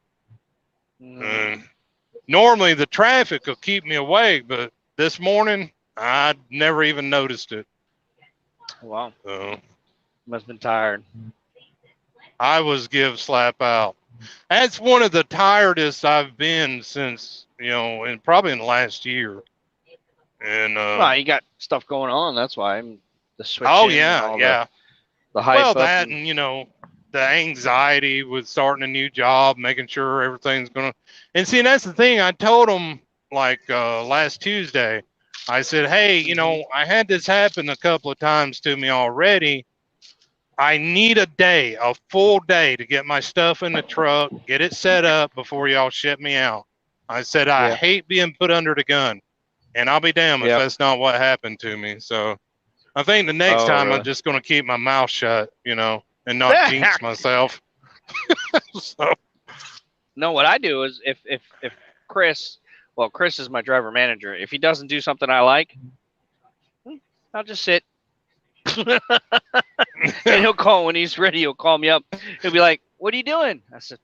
Normally the traffic will keep me awake, but this morning I never even noticed it. Wow. So Must have been tired. I was give slap out. That's one of the tiredest I've been since, and probably in the last year. And Well, you got stuff going on. That's why. The switching. oh And yeah, all yeah. The hype Well, up. that and the anxiety with starting a new job, making sure everything's gonna. And see, that's the thing. I told them like last Tuesday. I said, hey, I had this happen a couple of times to me already. I need a full day to get my stuff in the truck, get it set up before y'all ship me out. I said, I hate being put under the gun, and I'll be damned if that's not what happened to me. So I think the next time I'm just going to keep my mouth shut, and not jinx myself. So. No, what I do is if Chris, well, Chris is my driver manager. If he doesn't do something I like, I'll just sit. And he'll call when he's ready. He'll call me up. He'll be like, "What are you doing?" I said,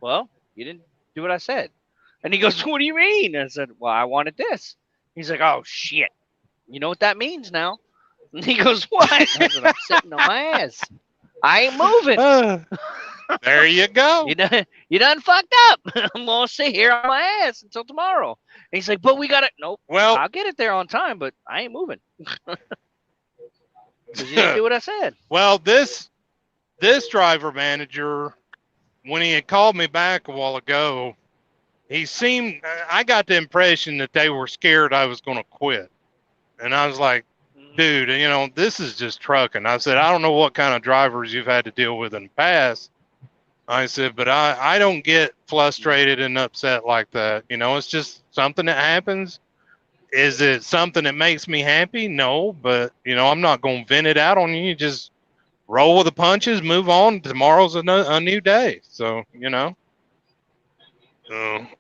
"Well, you didn't do what I said." And he goes, "What do you mean?" I said, "Well, I wanted this." He's like, "Oh shit, you know what that means now?" And he goes, "What?" I said, "I'm sitting on my ass. I ain't moving." There you go. You done fucked up. I'm gonna sit here on my ass until tomorrow. And he's like, "But we got it." Nope. Well, I'll get it there on time, but I ain't moving. Because you didn't do what I said. Well, this driver manager, when he had called me back a while ago, I got the impression that they were scared I was going to quit. And I was like, dude, this is just trucking. I said, I don't know what kind of drivers you've had to deal with in the past. I said, but I don't get frustrated and upset like that. It's just something that happens. Is it something that makes me happy? No, but I'm not going to vent it out on you. Just roll with the punches, move on. Tomorrow's a new day. So,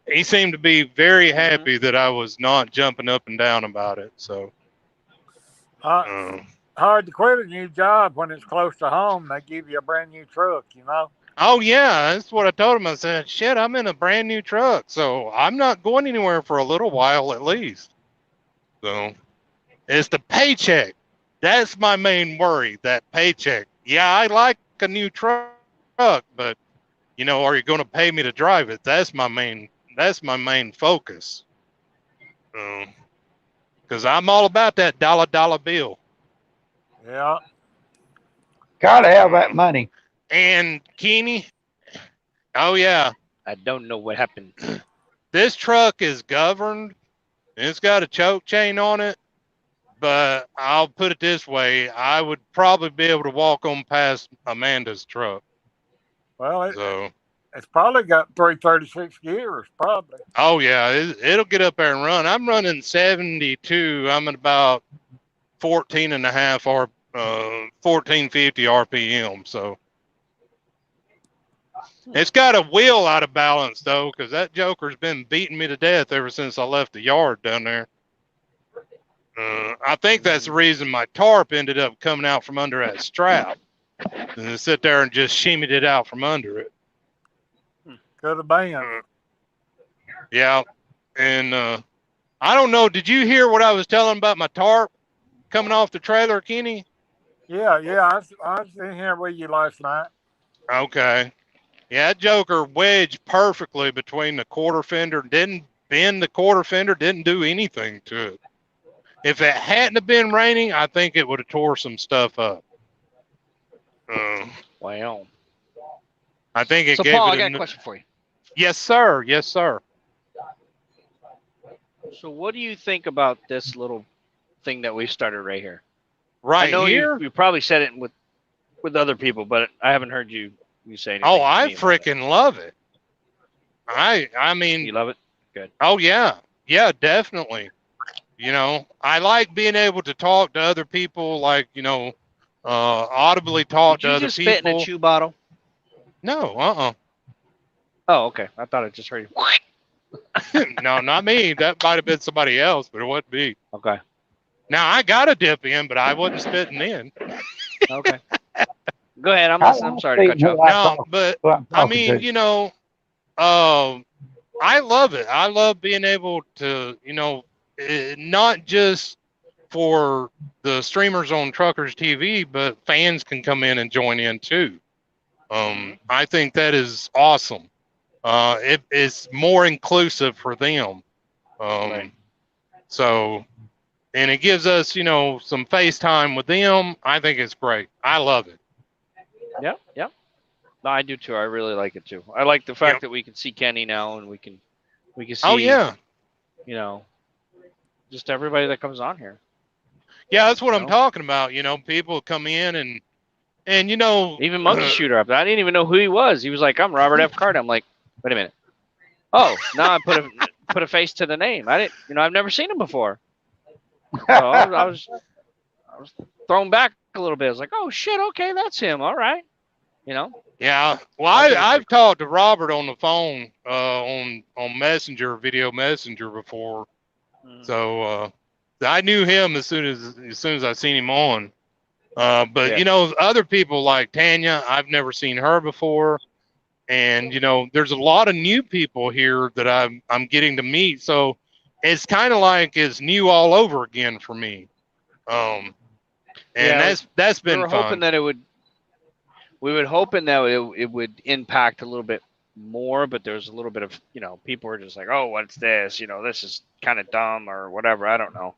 he seemed to be very happy that I was not jumping up and down about it. So, hard to quit a new job when it's close to home. They give you a brand new truck, Oh yeah, that's what I told him. I said, shit, I'm in a brand new truck, so I'm not going anywhere for a little while at least. So it's the paycheck. That's my main worry, that paycheck. Yeah, I like a new truck, but are you going to pay me to drive it? That's my main focus. Because Because I'm all about that dollar bill. Yeah. Gotta have that money. And Keeney, oh yeah, I don't know what happened. this truck is governed. And it's got a choke chain on it. But I'll put it this way: I would probably be able to walk on past Amanda's truck. Well, So, it's probably got 336 gears, probably. oh yeah, it'll get up there and run. I'm running 72. I'm at about 14 and a half 1450 RPM. So it's got a wheel out of balance though, because that joker's been beating me to death ever since I left the yard down there. I think that's the reason my tarp ended up coming out from under that strap. And I sit there and just shimmied it out from under it. Could have been. Yeah. And I don't know, did you hear what I was telling about my tarp coming off the trailer, Kenny? Yeah. I was in here with you last night. Okay. Yeah, that joker wedged perfectly between the quarter fender. Didn't bend the quarter fender, didn't do anything to it. If it hadn't have been raining, I think it would have tore some stuff up. Wow. I think it So, gave Paul, it I got a question for you. Yes, sir. Yes, sir. So, what do you think about this little thing that we started right here? Right I know here? you probably said it with other people, but I haven't heard you say anything. Oh, I freaking love it. I mean, you love it? Good. Oh yeah, yeah, definitely. You know, I like being able to talk to other people, like audibly talk Did to you other just people. spit in a chew bottle? No, Oh, okay. I thought I just heard you. no, not me. That might have been somebody else, but it wasn't me. Okay. Now I got a dip in, but I wasn't spitting in. Okay. Go ahead. I'm sorry to cut you off. No, but I mean, I love it. I love being able to, not just for the streamers on Truckers TV, but fans can come in and join in too. I think that is awesome. It's more inclusive for them. Right. So, and it gives us, some FaceTime with them. I think it's great. I love it. Yep. No, I do too. I really like it too. I like the fact that we can see Kenny now, and we can see. Oh yeah. Just everybody that comes on here. Yeah, that's what I'm talking about. People come in and even Monkey Shooter up there. I didn't even know who he was. He was like, "I'm Robert F. Carter." I'm like, wait a minute. Oh, now I put a face to the name. I didn't. I've never seen him before. So I was thrown back a little bit. I was like, oh shit, okay, that's him. All right. Yeah. Well, I've talked to Robert on the phone, on Messenger, video Messenger before. So I knew him as soon as I seen him on. But other people like Tanya, I've never seen her before. And there's a lot of new people here that I'm getting to meet. So it's kind of like it's new all over again for me. And that's been we were fun. hoping that we were hoping that it would impact a little bit more, but there's a little bit of, people were just like, oh, what's this? This is kind of dumb or whatever. I don't know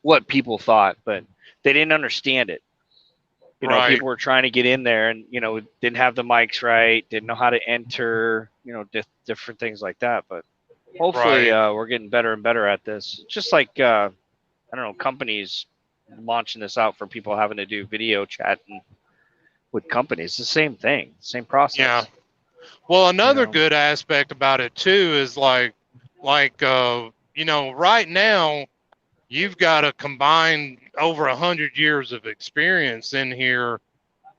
what people thought, but they didn't understand it. Right. People were trying to get in there and, didn't have the mics right, didn't know how to enter, different things like that. But hopefully we're getting better and better at this. It's just like, I don't know, companies launching this out for people having to do video chatting with companies. It's the same thing, same process. Yeah. Well, another good aspect about it too is like right now you've got a combined over 100 years of experience in here.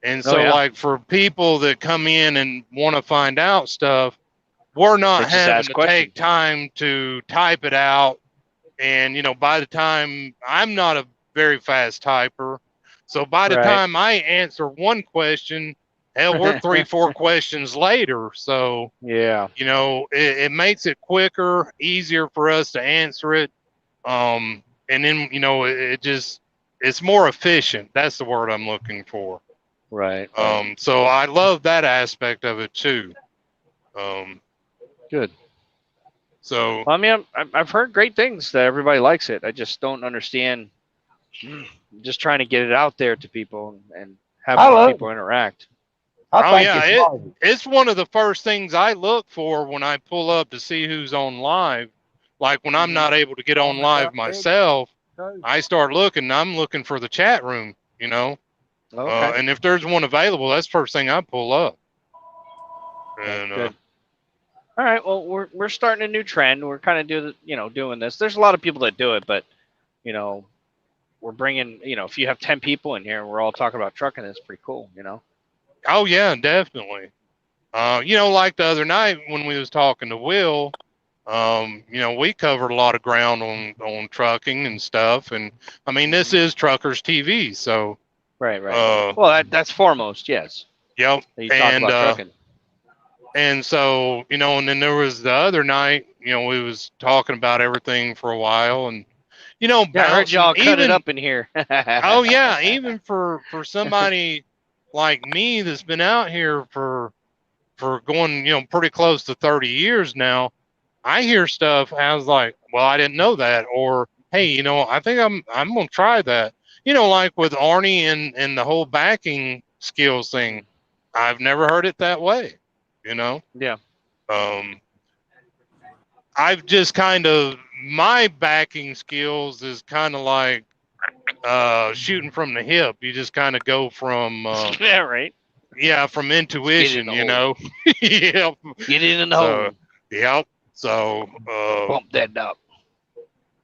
And so like for people that come in and want to find out stuff, we're not having to take time to type it out. And, by the time I'm not a very fast typer. So by the time I answer one question, hell, we're 3-4 questions later. So, yeah, it makes it quicker, easier for us to answer it. And then, it's more efficient. That's the word I'm looking for. Right. So I love that aspect of it too. Good. So Well, I mean, I've heard great things that everybody likes it. I just don't understand. Just trying to get it out there to people and have I more love people it. interact. I oh think yeah, it's marvelous. it's one of the first things I look for when I pull up to see who's on live. Like when I'm Mhm. not able to get on On the live edge, myself, too. I start looking. I'm looking for the chat room, you know. Okay, And if there's one available, that's the first thing I pull up. that's And good. All right. Well, we're starting a new trend. We're kind of doing this. There's a lot of people that do it, but you know, we're bringing. If you have 10 people in here and we're all talking about trucking, it's pretty cool. oh yeah, definitely. Like the other night when we was talking to Will, we covered a lot of ground on trucking and stuff. And I mean, this Mhm. is Truckers TV, so Right. Right. uh, Well, that's foremost. Yes. yep. That you talk And about trucking. and so and then there was the other night, we was talking about everything for a while, and Yeah, I heard bouncing y'all cut it even. up in here. Oh yeah, even for somebody like me that's been out here for going, pretty close to 30 years now, I hear stuff. I was like, well, I didn't know that, or hey, I think I'm gonna try that. Like with Arnie and the whole backing skills thing, I've never heard it that way. You know, Yeah. um, I've just kind of my backing skills is kind of like shooting from the hip. You just kind of go from Yeah. Right. yeah, from Let's get in intuition. the hole. Yep. Get in the So hole. yep. So Bump that up.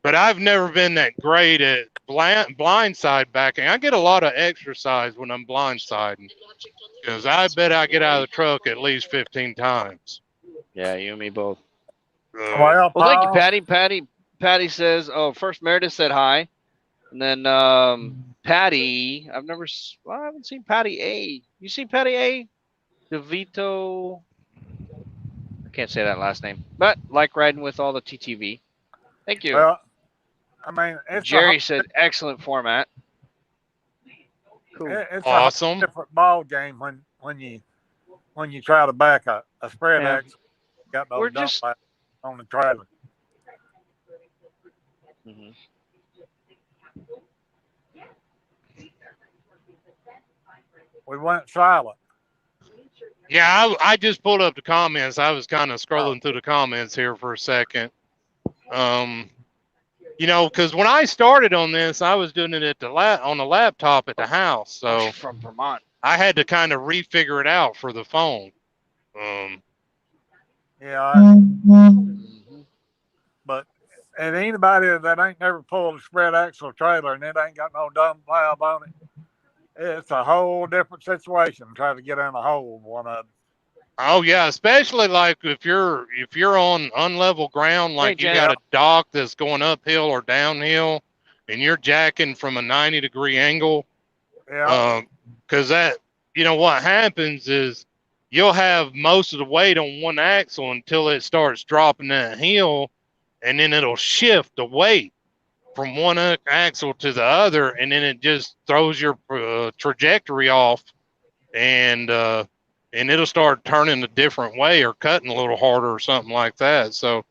but I've never been that great at blindside backing. I get a lot of exercise when I'm blindsiding because I bet I get out of the truck at least 15 times. Yeah, you and me both. Uh, Well, Well, thank you, Paul, Patty. Patty says, "Oh, first Meredith said hi, and then Patty. I haven't seen Patty A. You seen Patty A? DeVito. I can't say that last name, but like riding with all the TTV. Thank you. well, I mean, it's a whole, Jerry said, excellent format. Cool. it's a whole awesome. different ball game when you try to back a spread Yeah, axle. Got no we're dump just. back on the trailer. Mhm. We went silent. Yeah, I just pulled up the comments. I was kind of Oh, scrolling through the comments here for a second. Because when I started on this, I was doing it at on the laptop at the house, so From Vermont. I had to kind of refigure it out for the phone. yeah, Mhm. but and anybody that ain't never pulled a spread axle trailer and it ain't got no dump valve on it, it's a whole different situation. Try to get in a hole with one of them. Oh yeah, especially like if you're on unlevel ground, Hey, like you Janet. got a dock that's going uphill or downhill, and you're jacking from a 90-degree angle. Yeah, Because that, what happens is you'll have most of the weight on one axle until it starts dropping that hill, and then it'll shift the weight from one axle to the other, and then it just throws your trajectory off, and it'll start turning a different way or cutting a little harder or something like that. So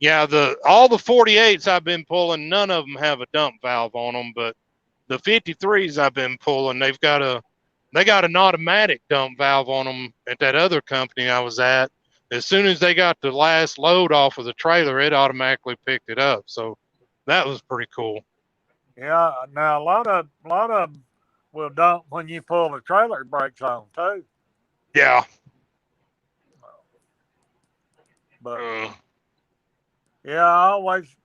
yeah, all the 48s I've been pulling, none of them have a dump valve on them, but the 53s I've been pulling, they got an automatic dump valve on them at that other company I was at. As soon as they got the last load off of the trailer, it automatically picked it up. So that was pretty cool. yeah. Now a lot of them will dump when you pull the trailer brakes on too. Yeah. But Uh, yeah, I always.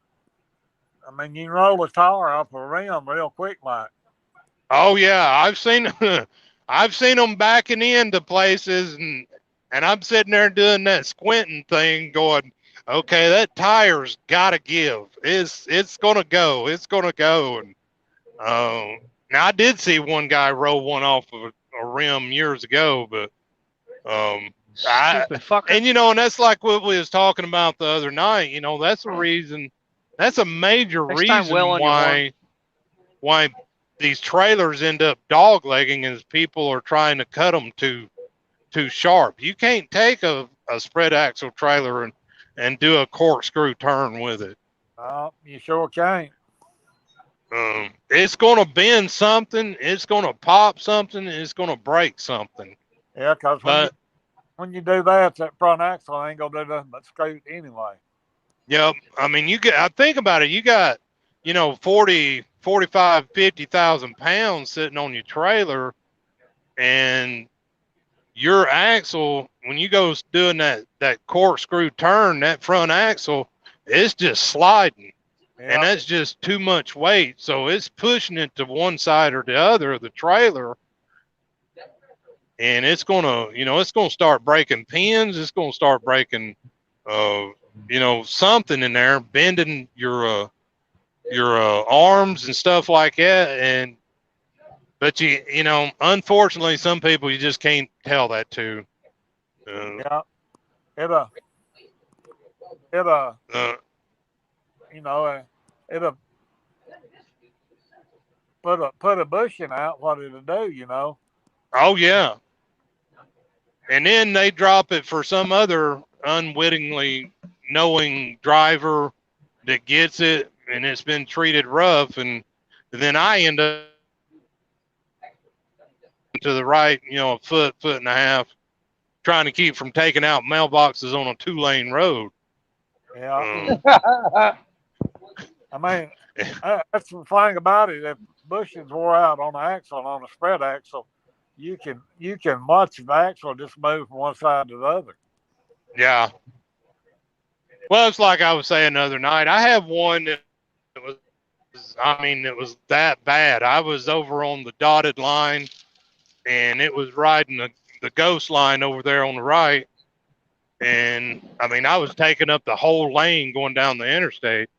I mean, you can roll a tire off a rim real quick, like. oh yeah, I've seen them backing into places, and I'm sitting there doing that squinting thing, going, okay, that tire's got to give. It's gonna go. It's gonna go. And now I did see one guy roll one off of a rim years ago, but Stupid fucker. and that's like what we was talking about the other night. That's a reason. That's a major Next time, well reason on your horn. why these trailers end up doglegging is people are trying to cut them too sharp. You can't take a spread axle trailer and do a corkscrew turn with it. Oh, you sure can't. It's going to bend something. It's going to pop something. It's going to break something. Yeah, because But when you do that front axle ain't gonna do nothing but scoot anyway. yep, I mean, I think about it. You got, 40, 45, 50,000 pounds sitting on your trailer, and your axle, when you go doing that corkscrew turn, that front axle, it's just sliding. And Yeah, that's just too much weight. So it's pushing it to one side or the other of the trailer. And it's gonna, it's gonna start breaking pins. It's gonna start breaking, something in there, bending your arms and stuff like that. But unfortunately, some people you just can't tell that to. yeah. It'll, it'll, Uh, it'll put a bushing out. What it'll do. oh yeah. And then they drop it for some other unwittingly knowing driver that gets it, and it's been treated rough, and then I end up to the right, a foot and a half, trying to keep from taking out mailboxes on a 2-lane road. Yeah. I mean, that's the thing about it. If bushings wore out on the axle, on a spread axle, you can watch the axle just move from one side to the other. Yeah. Well, it's like I was saying the other night. I have one that was, it was that bad. I was over on the dotted line, and it was riding the ghost line over there on the right. And, I was taking up the whole lane going down the interstate.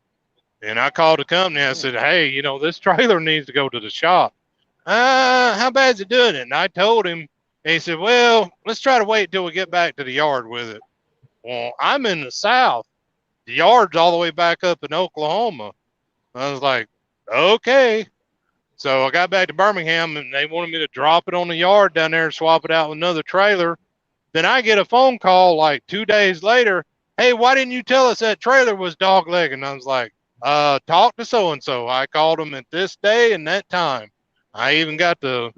And I called the company. I said, hey, this trailer needs to go to the shop. How bad's it doing it? And I told him, and he said, well, let's try to wait till we get back to the yard with it. Well, I'm in the South. The yard's all the way back up in Oklahoma. I was like, okay. So I got back to Birmingham, and they wanted me to drop it on the yard down there and swap it out with another trailer. Then I get a phone call like 2 days later. Hey, why didn't you tell us that trailer was dog leg? And I was like, talk to so-and-so. I called them at this day and that time. I even got the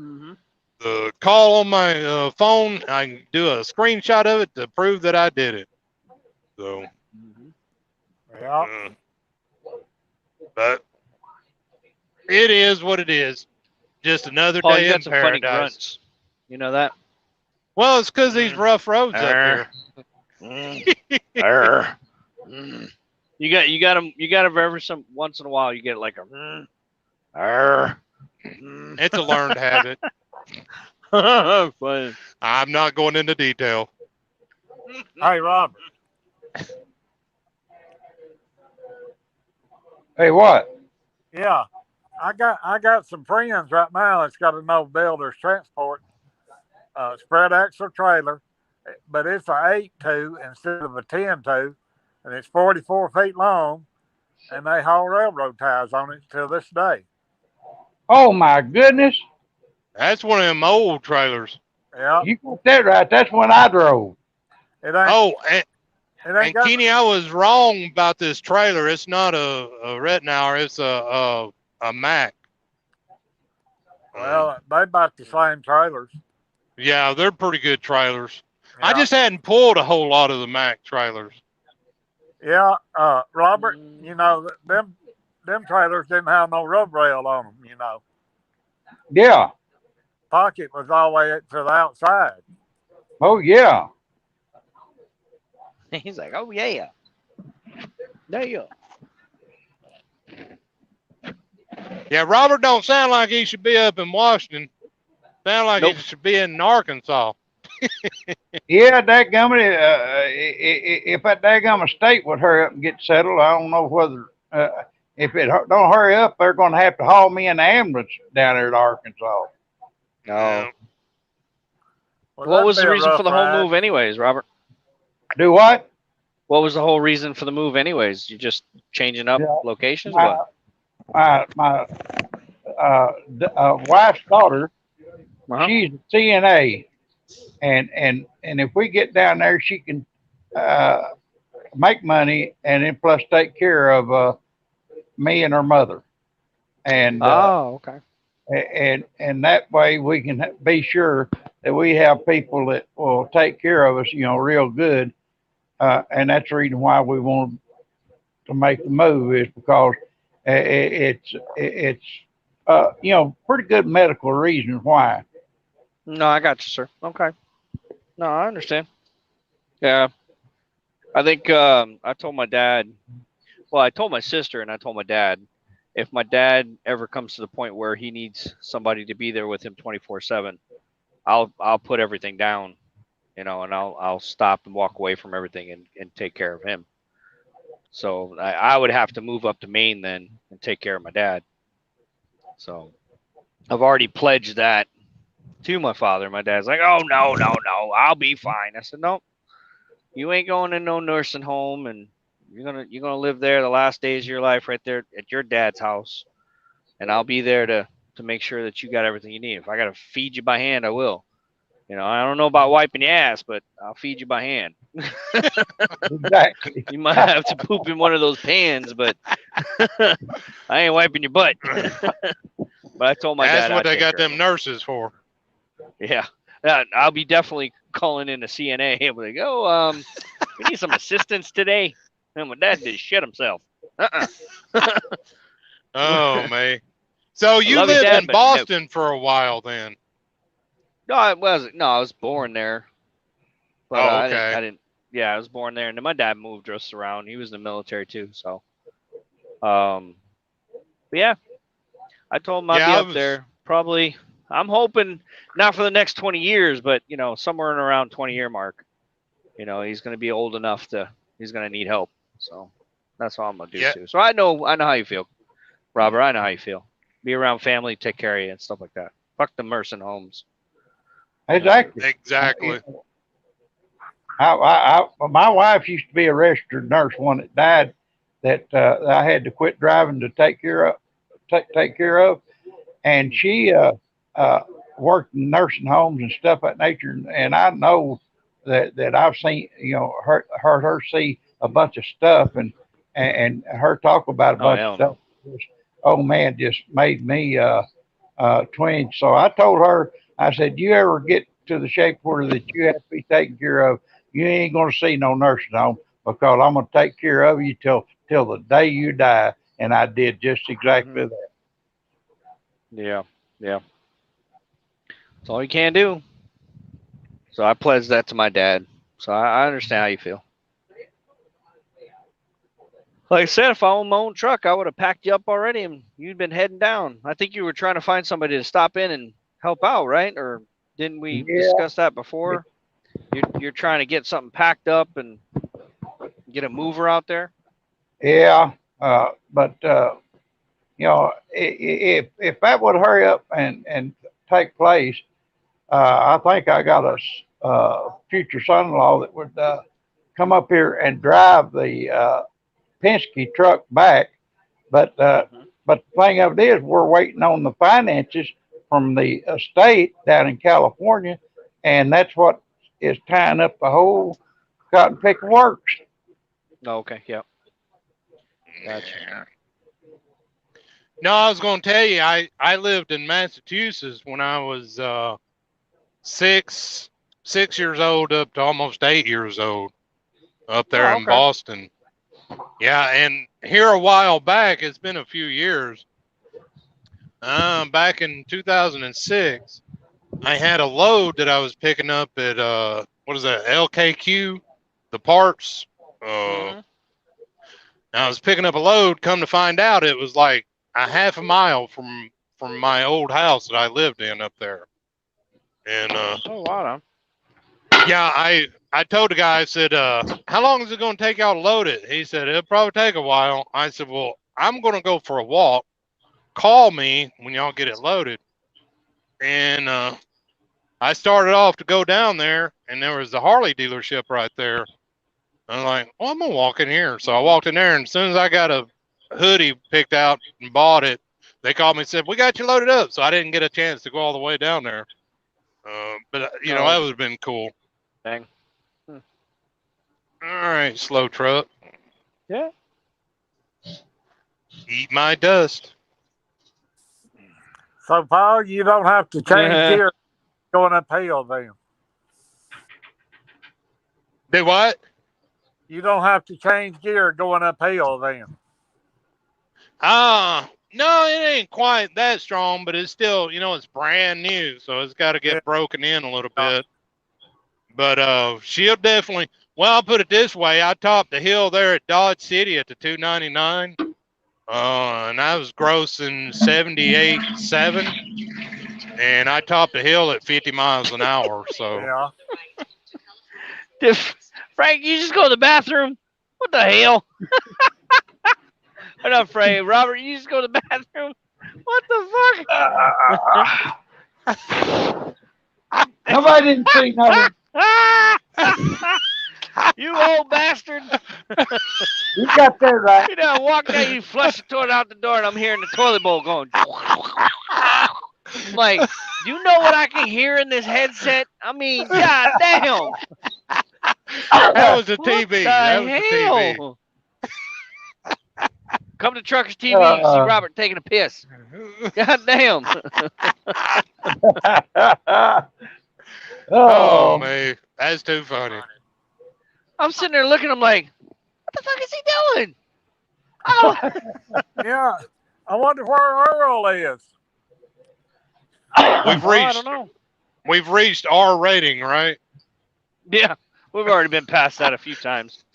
call on my phone. I can do a screenshot of it to prove that I did it. So, Yeah. But it is what it is. Just another Paul, day you got in some funny paradise. grunts. You know that? Well, it's because these rough roads up here. You got them. You got them every once in a while. You get like a. It's a learned habit. Fun. I'm not going into detail. Hey, Robert. Hey, what? Yeah, I got some friends right now that's got a no builder's transport spread axle trailer, but it's a 8.2 instead of a 10.2, and it's 44 feet long, and they haul railroad ties on it till this day. Oh my goodness! That's one of them old trailers. Yeah, You got that right. That's when I drove. it ain't. Oh, It ain't got. Kenny, I was wrong about this trailer. It's not a Retnauer. It's a Mack. Well, they about the same trailers. Yeah, they're pretty good trailers. Yeah. I just hadn't pulled a whole lot of the Mack trailers. Yeah, Robert. Them trailers didn't have no rub rail on them. Yeah. Pocket was all the way to the outside. Oh yeah. He's like, oh yeah. There you go. Yeah, Robert don't sound like he should be up in Washington. Sound like he should be in Arkansas. Yeah, dadgummit, if that dadgummit state would hurry up and get settled, I don't know whether, if it don't hurry up, they're going to have to haul me in the ambulance down there to Arkansas. No. Well, What was that'd the be a reason for rough the whole ride. move, anyways, Robert? Do what? What was the whole reason for the move, anyways? You just changing up Yeah, locations? my What? wife's daughter, Uh-huh. she's a CNA, and if we get down there, she can make money, and then plus take care of me and her mother, and Oh, okay. and that way we can be sure that we have people that will take care of us, real good. And that's the reason why we want to make the move is because it's pretty good medical reasons why. No, I got you, sir. Okay. No, I understand. Yeah, I think I told my dad. Well, I told my sister and I told my dad if my dad ever comes to the point where he needs somebody to be there with him 24/7, I'll put everything down, and I'll stop and walk away from everything and take care of him. So I would have to move up to Maine then and take care of my dad. So I've already pledged that to my father. My dad's like, "Oh no, no, no, I'll be fine." I said, "No, you ain't going to no nursing home, and you're gonna live there the last days of your life right there at your dad's house, and I'll be there to make sure that you got everything you need. If I gotta feed you by hand, I will. I don't know about wiping your ass, but I'll feed you by hand. Exactly. You might have to poop in one of those pans, but I ain't wiping your butt." But I told my That's dad what I'd they take got care of them him. nurses for. Yeah. I'll be definitely calling in the CNA. I'm like, we need some assistance today. And my dad did shit himself. Uh-uh. Oh, man. So I you love you, lived Dad, in but no. Boston for a while then? No, I was born there, but Oh, I okay. didn't. Yeah, I was born there, and then my dad moved us around. He was in the military too, so. Um, but yeah, I told him I'd Yeah, be I up was. there probably. I'm hoping not for the next 20 years, but somewhere in around 20-year mark. He's going to be old enough he's going to need help. So that's all I'm going to do Yeah, too. So I know how you feel, Robert. I know how you feel. Be around family, take care of you, and stuff like that. Fuck the nursing homes. Exactly. exactly. My wife used to be a registered nurse. One that died, that I had to quit driving to take care of, and she uh, worked in nursing homes and stuff of that nature. And I know that I've seen, heard her see a bunch of stuff, and her talk about a Oh bunch of hell stuff. no. Just, oh man, just made me twinge. So I told her, I said, you ever get to the shape where that you have to be taken care of, you ain't gonna see no nursing home because I'm gonna take care of you till the day you die. And I did just Hmm. exactly that. Yeah, yeah. That's all you can do. So I pledged that to my dad. So I understand how you feel. Like I said, if I owned my own truck, I would have packed you up already and you'd been heading down. I think you were trying to find somebody to stop in and help out, right? Or didn't we Yeah, discuss that before? You're trying to get something packed up and get a mover out there. yeah. But if that would hurry up and take place, I think I got a future son-in-law that would come up here and drive the Penske truck back. But Hmm. but the thing of it is, we're waiting on the finances from the estate down in California, and that's what is tying up the whole cotton picker works. Oh, okay, yeah, gotcha. Yeah. No, I was going to tell you, I lived in Massachusetts when I was six 6 years old up to almost 8 years old up there Oh, in okay. Boston. Yeah, and here a while back, it's been a few years. Back in 2006, I had a load that I was picking up at what is that, LKQ, the parts. Uh, Hmm. I was picking up a load. Come to find out, it was like a half a mile from my old house that I lived in up there. And Oh, wow. yeah, I told the guy, I said, how long is it going to take y'all to load it? He said, it'll probably take a while. I said, well, I'm going to go for a walk. Call me when y'all get it loaded. And I started off to go down there, and there was the Harley dealership right there. I'm like, well, I'm going to walk in here. So I walked in there, and as soon as I got a hoodie picked out and bought it, they called me and said, we got you loaded up. So I didn't get a chance to go all the way down there. But, that Oh, would have been cool. dang. Hmm. All right, slow truck. Yeah. Eat my dust. So, Paul, you don't have to change gear going uphill then. Do what? You don't have to change gear going uphill then. No, it ain't quite that strong, but it's still, it's brand new, so it's got to get Yeah. broken in a little bit. But she'll definitely. Well, I'll put it this way: I topped the hill there at Dodge City at the 299, and I was grossing 78.7, and I topped the hill at 50 miles an hour. So Yeah. Frank, you just go to the bathroom. What the hell? I'm not Frank. Robert, you just go to the bathroom. What the fuck? Nobody didn't see nothing. You old bastard. You got that right. You know, walk down, you flush the toilet out the door, and I'm hearing the toilet bowl going. I'm like, do you know what I can hear in this headset? I mean, god damn. that was a What TV. the That was a TV. hell? Come to Truckers TV, you see Robert taking a piss. God damn. Oh man, that's too funny. I'm sitting there looking, I'm like, what the fuck is he doing? Oh. Yeah. I wonder where Earl is. We've I don't know. We've reached R rating, right? Yeah, we've already been past that a few times.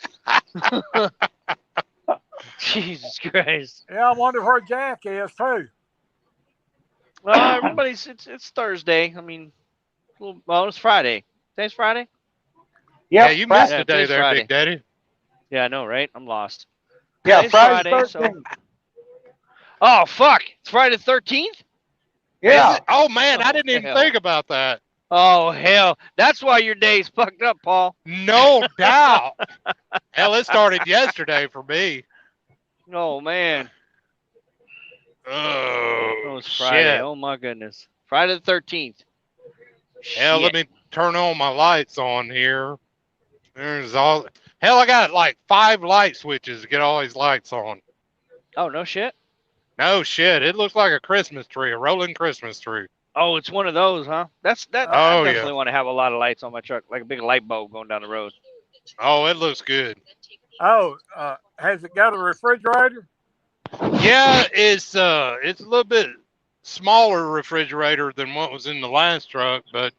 Jesus Christ. Yeah, I wonder where Jack is too. Well, everybody's it's Thursday. I mean, well, it's Friday. Today's Friday? Yeah, you missed Yeah, a day today's there, Friday. Big Daddy. Yeah, I know, right? I'm lost. Yeah, Today's Friday, so. 13th. Oh fuck! It's Friday the 13th. Yeah. Oh man, I didn't even hell. think about that. Oh hell! That's why your day's fucked up, Paul. No doubt. Hell, it started yesterday for me. Oh man. Oh, It's Friday. shit. Oh my goodness. Friday the 13th. Hell, let me turn all my lights on here. There's all. Hell, I got like 5 light switches to get all these lights on. Oh no shit. No shit. It looks like a Christmas tree, a rolling Christmas tree. Oh, it's one of those, huh? I Oh, definitely yeah. want to have a lot of lights on my truck, like a big light bulb going down the road. Oh, it looks good. Oh, has it got a refrigerator? Yeah, it's a little bit smaller refrigerator than what was in the last truck, but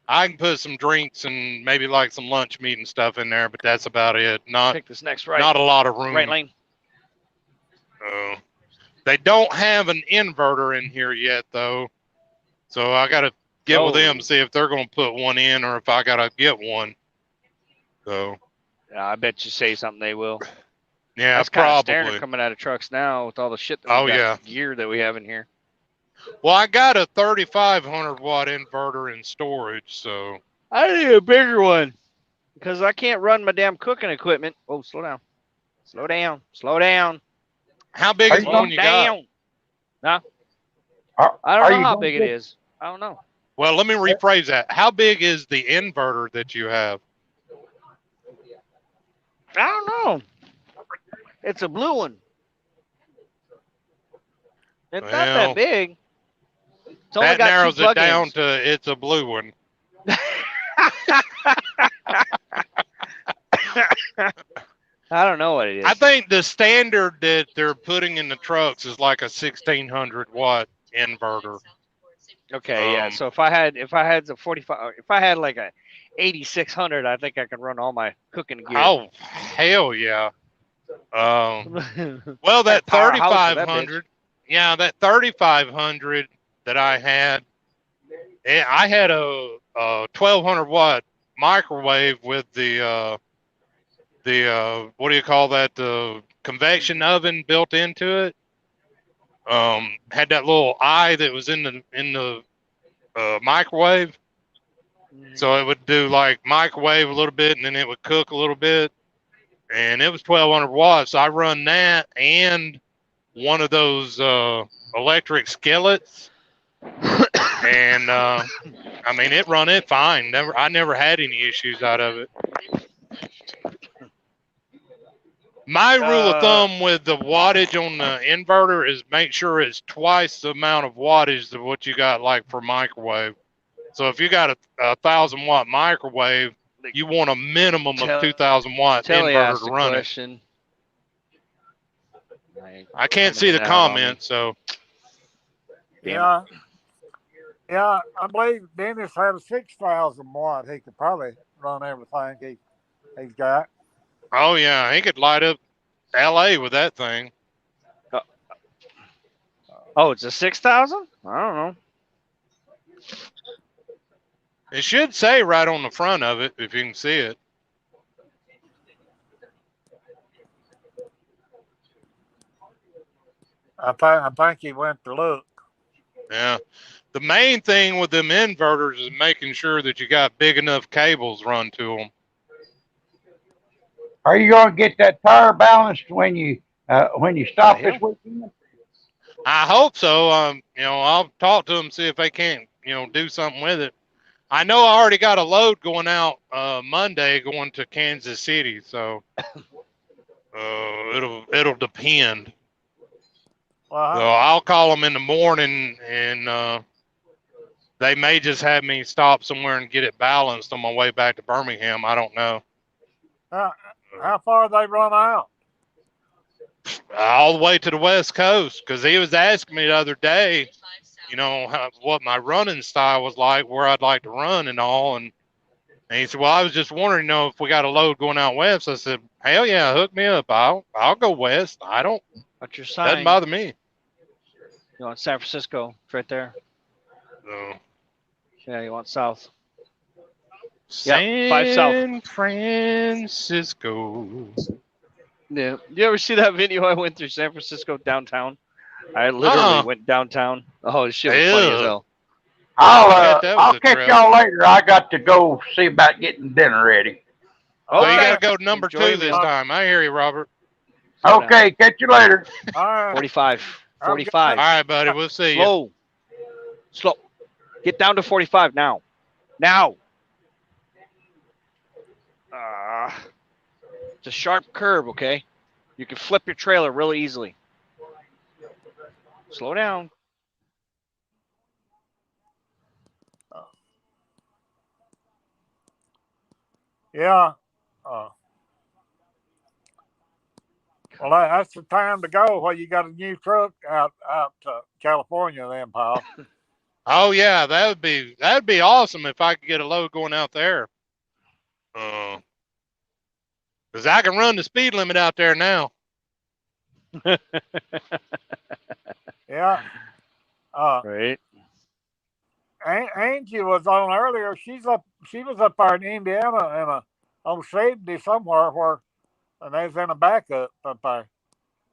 I can put some drinks and maybe like some lunch meat and stuff in there, but that's about it. Not Take this next right. not a lot of room. Right lane. They don't have an inverter in here yet, though. So I got to get with them, see if they're going to put one in or if I got to get one. So. Yeah, I bet you say something they will. Yeah, that's kind of probably. standard coming out of trucks now with all the shit that we got, gear that we have in here. Well, I got a 3,500 watt inverter in storage, so. I need a bigger one because I can't run my damn cooking equipment. Oh, slow down. Slow down. Slow down. How big is the one you got? Nah. I don't know how big it is. I don't know. Well, let me rephrase that. How big is the inverter that you have? I don't know. It's a blue one. It's not that big. It's only that got narrows 2 it down plugins. to it's a blue one. I don't know what it is. I think the standard that they're putting in the trucks is like a 1,600 watt inverter. Okay, yeah. So if I had the 45, if I had like a 8600, I think I could run all my cooking gear. Oh, hell yeah. Well, that 3,500, yeah, that 3,500 that I had a 1,200 watt microwave with the what do you call that? The convection oven built into it. Had that little eye that was in the microwave. So it would do like microwave a little bit and then it would cook a little bit. And it was 1,200 watts. So I run that and one of those electric skillets. And I mean, it run it fine. I never had any issues out of it. My rule of thumb with the wattage on the inverter is make sure it's twice the amount of wattage of what you got like for microwave. So if you got a 1,000-watt microwave, you want a minimum of 2,000-watt Telly inverter asked to a run it. question. I can't see the comment, so. Yeah. Yeah, I believe Dennis had a 6,000 watt. He could probably run everything he's got. Oh yeah, he could light up LA with that thing. Oh, it's a 6,000? I don't know. It should say right on the front of it, if you can see it. I think he went to look. Yeah. The main thing with them inverters is making sure that you got big enough cables run to them. Are you going to get that tire balanced when you stop The this weekend? I hope so. I'll talk to them, see if they can't, do something with it. I know I already got a load going out Monday going to Kansas City, so it'll depend. Well, So I'll call them in the morning, and they may just have me stop somewhere and get it balanced on my way back to Birmingham. I don't know. how far they run out? All the way to the West Coast, because he was asking me the other day, what my running style was like, where I'd like to run and all. And he said, well, I was just wondering, if we got a load going out west. I said, hell yeah, hook me up. I'll go west. What's your sign? Doesn't bother me. You want San Francisco? It's right there. So, Yeah, you want south. San 5 south. Francisco. Yeah. You ever see that video I went through San Francisco downtown? I literally went downtown. Oh, this shit was funny as hell. I'll catch y'all later. I got to go see about getting dinner ready. Oh, you got to go number Enjoy 2 this time. I hear you, Robert. Okay, catch you later. All right. 45. 45. All right, buddy. We'll see you. Slow. Slow. Get down to 45 now. Now. It's a sharp curve, okay? You can flip your trailer really easily. Slow down. Yeah. Well, that's the time to go while you got a new truck out to California, then, pal. Oh yeah, that'd be awesome if I could get a load going out there. Because I can run the speed limit out there now. Yeah. Right. Angie was on earlier. She was up there in Indiana on 70 somewhere and they was in a backup up there.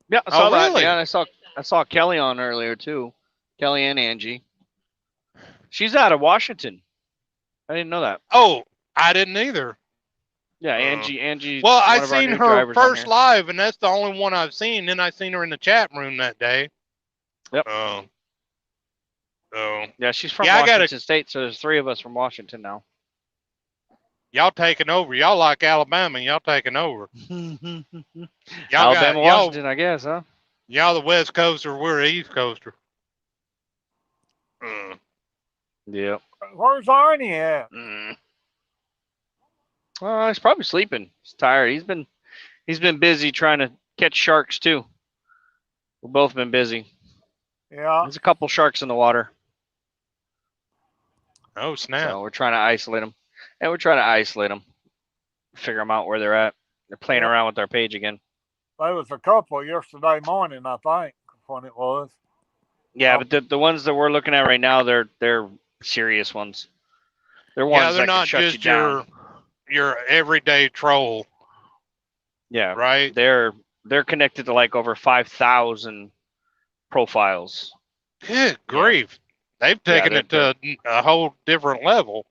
Yeah, I saw that. Really? Yeah, and I saw Kelly on earlier too. Kelly and Angie. She's out of Washington. I didn't know that. Oh, I didn't either. Yeah, Angie. Well, I seen her first live, and that's the only one I've seen. Then I seen her in the chat room that day. Yep. Yeah, she's from Washington State, so there's 3 of us from Washington now. Y'all taking over. Y'all like Alabama. Y'all taking over. Alabama, Washington, I guess, huh? Y'all the West Coaster. We're the East Coaster. Yep. Where's Arnie at? He's probably sleeping. He's tired. He's been busy trying to catch sharks too. We've both been busy. Yeah. There's a couple sharks in the water. Oh snap! So we're trying to isolate them, figure them out where they're at. They're playing around with our page again. There was a couple yesterday morning, I think, when it was. Yeah, but the ones that we're looking at right now, they're serious ones. They're ones they're that not can shut just you down. your everyday troll. Yeah, right. They're connected to like over 5,000 profiles. Good grief! They've taken it to a whole different level.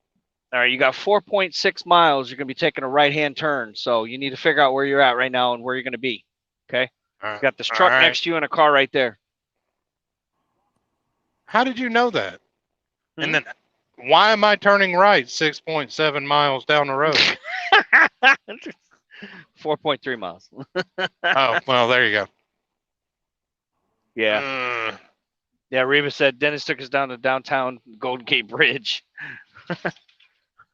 All right, you got 4.6 miles. You're gonna be taking a right-hand turn, so you need to figure out where you're at right now and where you're gonna be. Okay. You got this truck next to you and a car right there. How did you know that? And then, why am I turning right 6.7 miles down the road? 4.3 miles. Oh, well, there you go. Yeah. Yeah, Reba said Dennis took us down to downtown Golden Gate Bridge.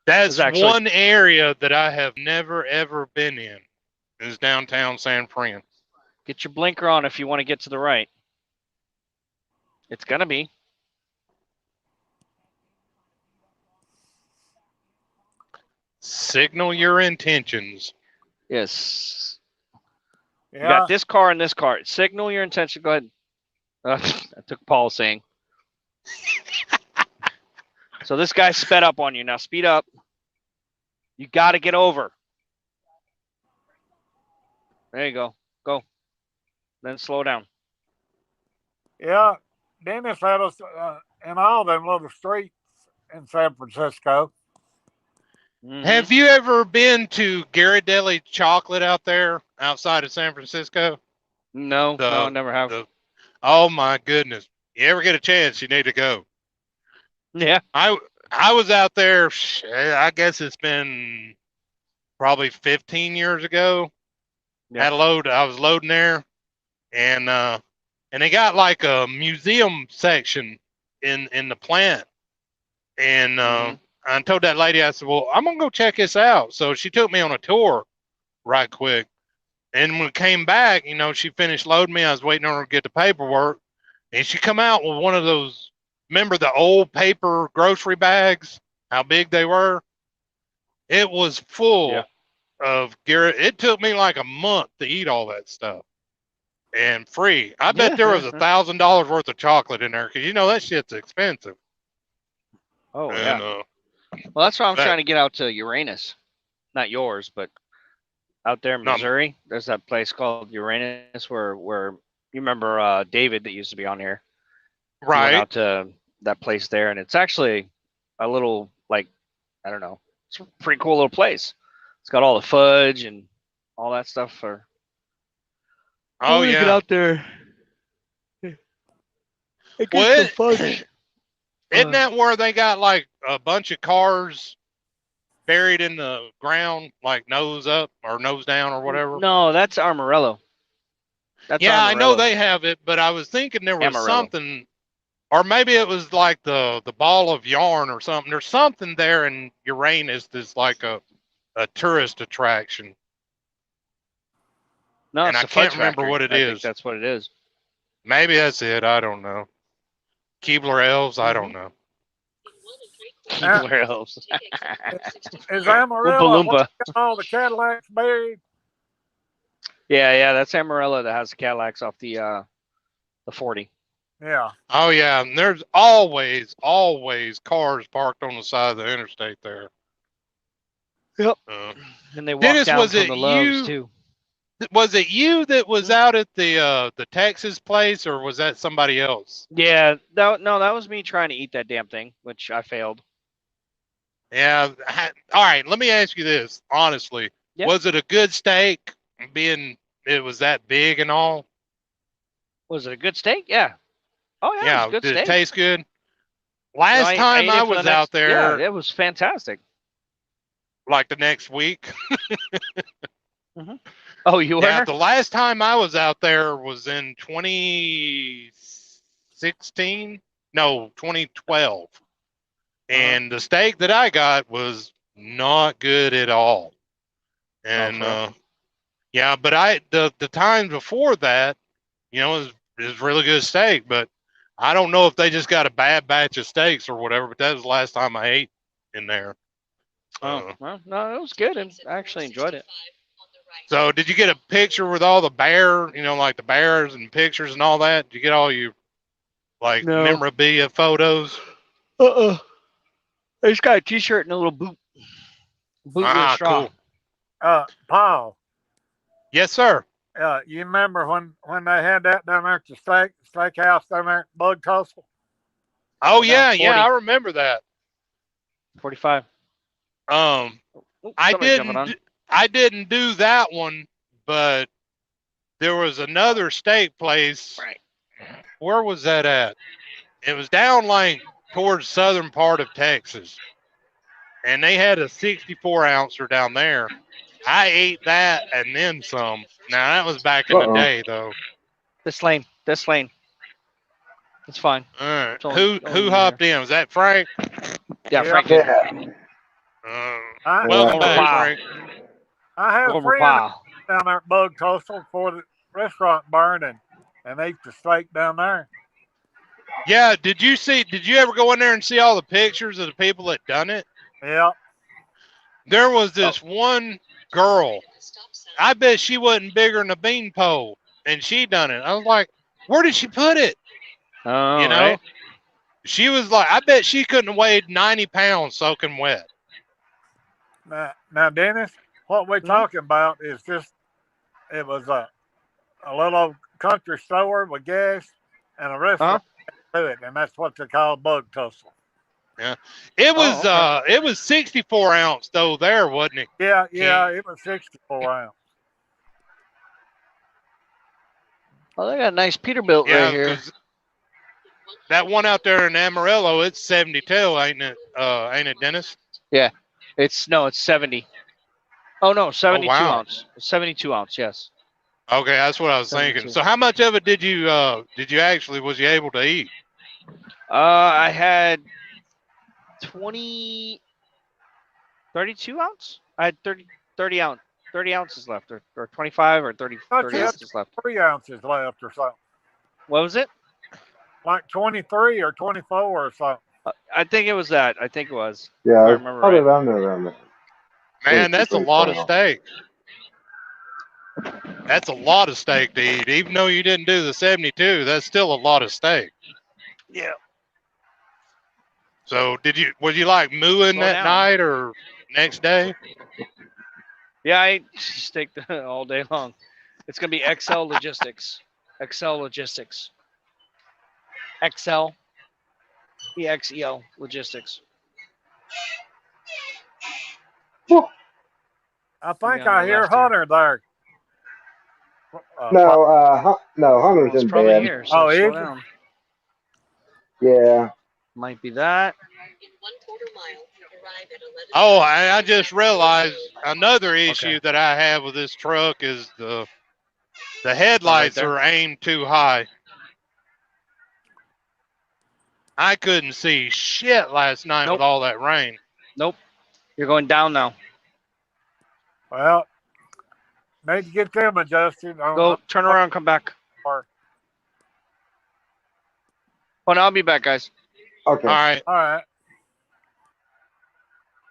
That's actually- one area that I have never ever been in. Is downtown San Fran. Get your blinker on if you want to get to the right. It's gonna be. Signal your intentions. Yes. You Yeah. got this car and this car. Signal your intention. Go ahead. I took Paul's saying. So this guy sped up on you. Now speed up. You got to get over. There you go. Go. Then slow down. Yeah. Dennis had us in all them little streets in San Francisco. Mhm. Have you ever been to Ghirardelli Chocolate out there outside of San Francisco? No, no, I never have. Oh my goodness! You ever get a chance, you need to go. Yeah. I was out there. I guess it's been probably 15 years ago. Yeah. Had a load. I was loading there, and they got like a museum section in the plant, and I told that lady, I said, well, I'm gonna go check this out. So she took me on a tour, right quick, and when we came back, you know, she finished loading me. I was waiting on her to get the paperwork, and she come out with one of those. Remember the old paper grocery bags? How big they were? It was full of Garrett. It took me like a month to eat all that stuff, and free. I bet there was $1,000 worth of chocolate in there because you know that shit's expensive. Oh And, yeah. Well, that's why I'm that- trying to get out to Uranus, not yours, but out there in No. Missouri. There's that place called Uranus where you remember David that used to be on here. He went Right. out to that place there, and it's actually a little like I don't know. It's a pretty cool little place. It's got all the fudge and all that stuff for. Oh Get yeah. out there. It gets Well, some fudge. Isn't that where they got like a bunch of cars buried in the ground, like nose up or nose down or whatever? No, that's Amarillo. That's Yeah, I know Amarillo. they have it, but I was thinking there was Amarillo. something, or maybe it was like the ball of yarn or something. There's something there in Uranus that's like a tourist attraction. No, and it's I a can't fudge remember factory. what it I think is. that's what it is. Maybe that's it. I don't know. Keebler elves. I don't know. Where else? Is Amarillo Oompa where Loompa. they got all the Cadillacs buried? Yeah, that's Amarillo that has the Cadillacs off the 40. Yeah. Oh yeah, and there's always cars parked on the side of the interstate there. Yep. Uh, And they walk Dennis, down was from it the Loves you? too. Was it you that was out at the Texas place, or was that somebody else? Yeah, that was me trying to eat that damn thing, which I failed. Yeah. All right. Let me ask you this honestly: Yeah. Was it a good steak? Being it was that big and all. Was it a good steak? Yeah. Oh yeah, it Yeah. was a good Did steak. it taste good? Last No, time ate I it for the was next- out there, Yeah, it was fantastic. like the next week. Oh, you were? Yeah, the last time I was out there was in 2016. No, 2012. And the steak that I got was not good at all. And yeah, but the times before that, you know, it was really good steak. But I don't know if they just got a bad batch of steaks or whatever. But that was the last time I ate in there. Oh, well, no, it was good, and I actually enjoyed it. So did you get a picture with all the bear, you know, like the bears and pictures and all that? Did you get all your like No. memorabilia photos? I just got a T-shirt and a little boot. Boot with a straw. Cool. Paul, Yes, sir. you remember when they had that down there at the steakhouse down there at Bug Tussle? Oh Yeah, yeah, 40. I remember that. 45. I somebody jumping on. didn't do that one, but there was another steak place. Right. Where was that at? It was down like towards southern part of Texas, and they had a 64 ouncer down there. I ate that and then some. Now that was back in the Uh-oh. day, though. This lane. This lane. It's fine. All right. It's only Who me hopped in? Was that Frank? Yeah, Yeah. Frank did. Yeah. Welcome Over back, pile. Frank. I had a Over friend pile. down there at Bug Tussle before the restaurant burned and ate the steak down there. Yeah, did you ever go in there and see all the pictures of the people that done it? Yeah. There was this one girl. I bet she wasn't bigger than a beanpole, and she done it. I was like, where did she put it? Oh, You know? right. She was like, I bet she couldn't have weighed 90 pounds soaking wet. Now, Dennis, what we're talking about is just, it was a little country store with gas and a restaurant to it, and that's what they call Bug Tussle. Yeah, it was okay. it was 64 ounce though there, wasn't it? Yeah, it was 64 ounce. Oh, they got a nice Peterbilt Yeah, right here. because that one out there in Amarillo, it's 72, ain't it? Ain't it, Dennis? Yeah, it's 70. Oh no, 72 wow. ounce. 72 ounce, yes. Okay, that's what I was 72. thinking. So how much of it was you able to eat? I had 32 ounce. I had 30 ounces left, or 25 or 30 ounces left. 3 ounces left or something. What was it? Like 23 or 24 or something. I think it was that. I think it was. Yeah, I remember put right. it on there around there. Man, that's a lot of 25. steak. That's a lot of steak to eat. Even though you didn't do the 72, that's still a lot of steak. Yeah. So was you like mooing Slow that down. night or next day? Yeah, I ate steak all day long. It's gonna be XL Logistics. XL Logistics. XL. EXEL Logistics. I think I hear Hunter there. No, Hunter's It's in probably bed. here, so slow is down. Yeah. Might be that. In 1/4 mile, arrive at 11. Oh, I just realized another issue that I have with this truck is the headlights are aimed too high. I couldn't see shit last night with all that rain. Nope. You're going down now. Well, need to get them adjusted. Go turn around, come back. Oh, no, I'll be back, guys. Okay. All right. All right.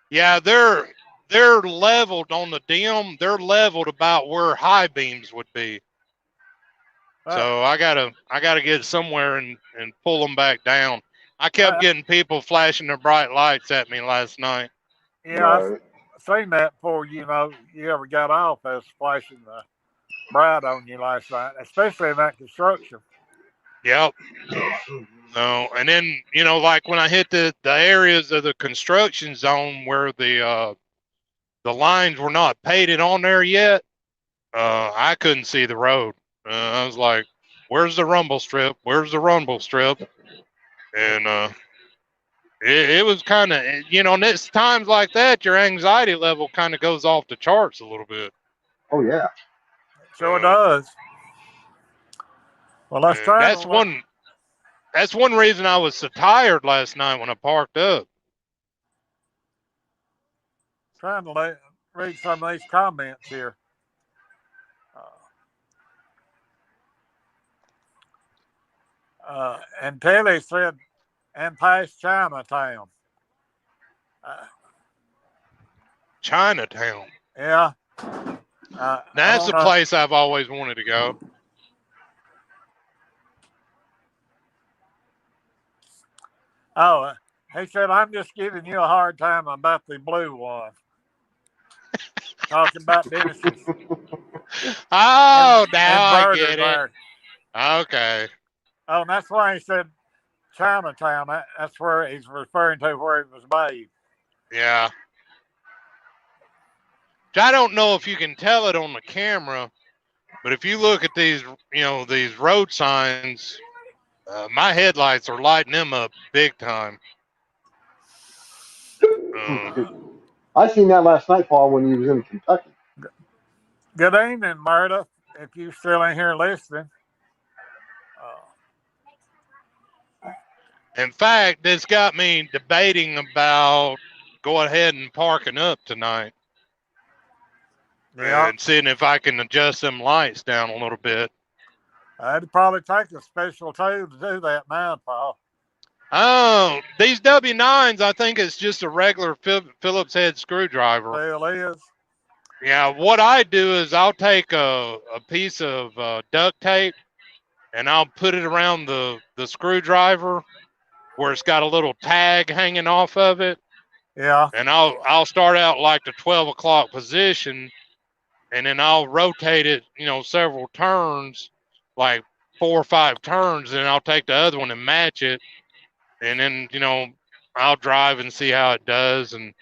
Yeah, they're leveled on the dim. They're leveled about where high beams would be. So I gotta get somewhere and pull them back down. I kept getting people flashing their bright lights at me last night. Yeah, I've seen that before. You ever got off as flashing the bright on you last night, especially in that construction. Yep. No, and then like when I hit the areas of the construction zone where the lines were not painted on there yet, I couldn't see the road. I was like, "Where's the rumble strip? Where's the rumble strip?" And it was kind of and it's times like that your anxiety level kind of goes off the charts a little bit. Oh yeah. Sure does. Well, let's try. That's one reason I was so tired last night when I parked up. Trying to read some of these comments here. And Telly said, and past Chinatown. Chinatown. Yeah. That's a place I've always wanted to go. Oh, he said, I'm just giving you a hard time about the blue one. Talking about Dennis's. Oh, now I get it. There. Okay. Oh, and that's why he said Chinatown. That's where he's referring to where it was made. Yeah. I don't know if you can tell it on the camera, but if you look at these, these road signs, my headlights are lighting them up big time. I seen that last night, Paul, when you was in Kentucky. Good evening, Murda. If you still in here listening. In fact, this got me debating about going ahead and parking up tonight Yeah, and seeing if I can adjust them lights down a little bit. it'd probably take a special tool to do that now, Paul. Oh, these W9s, I think it's just a regular Phillips head screwdriver. Still is. Yeah, what I do is I'll take a piece of duct tape and I'll put it around the screwdriver where it's got a little tag hanging off of it. Yeah. And I'll start out like the 12 o'clock position, and then I'll rotate it, several turns, like 4 or 5 turns, and I'll take the other one and match it. And then, I'll drive and see how it does. And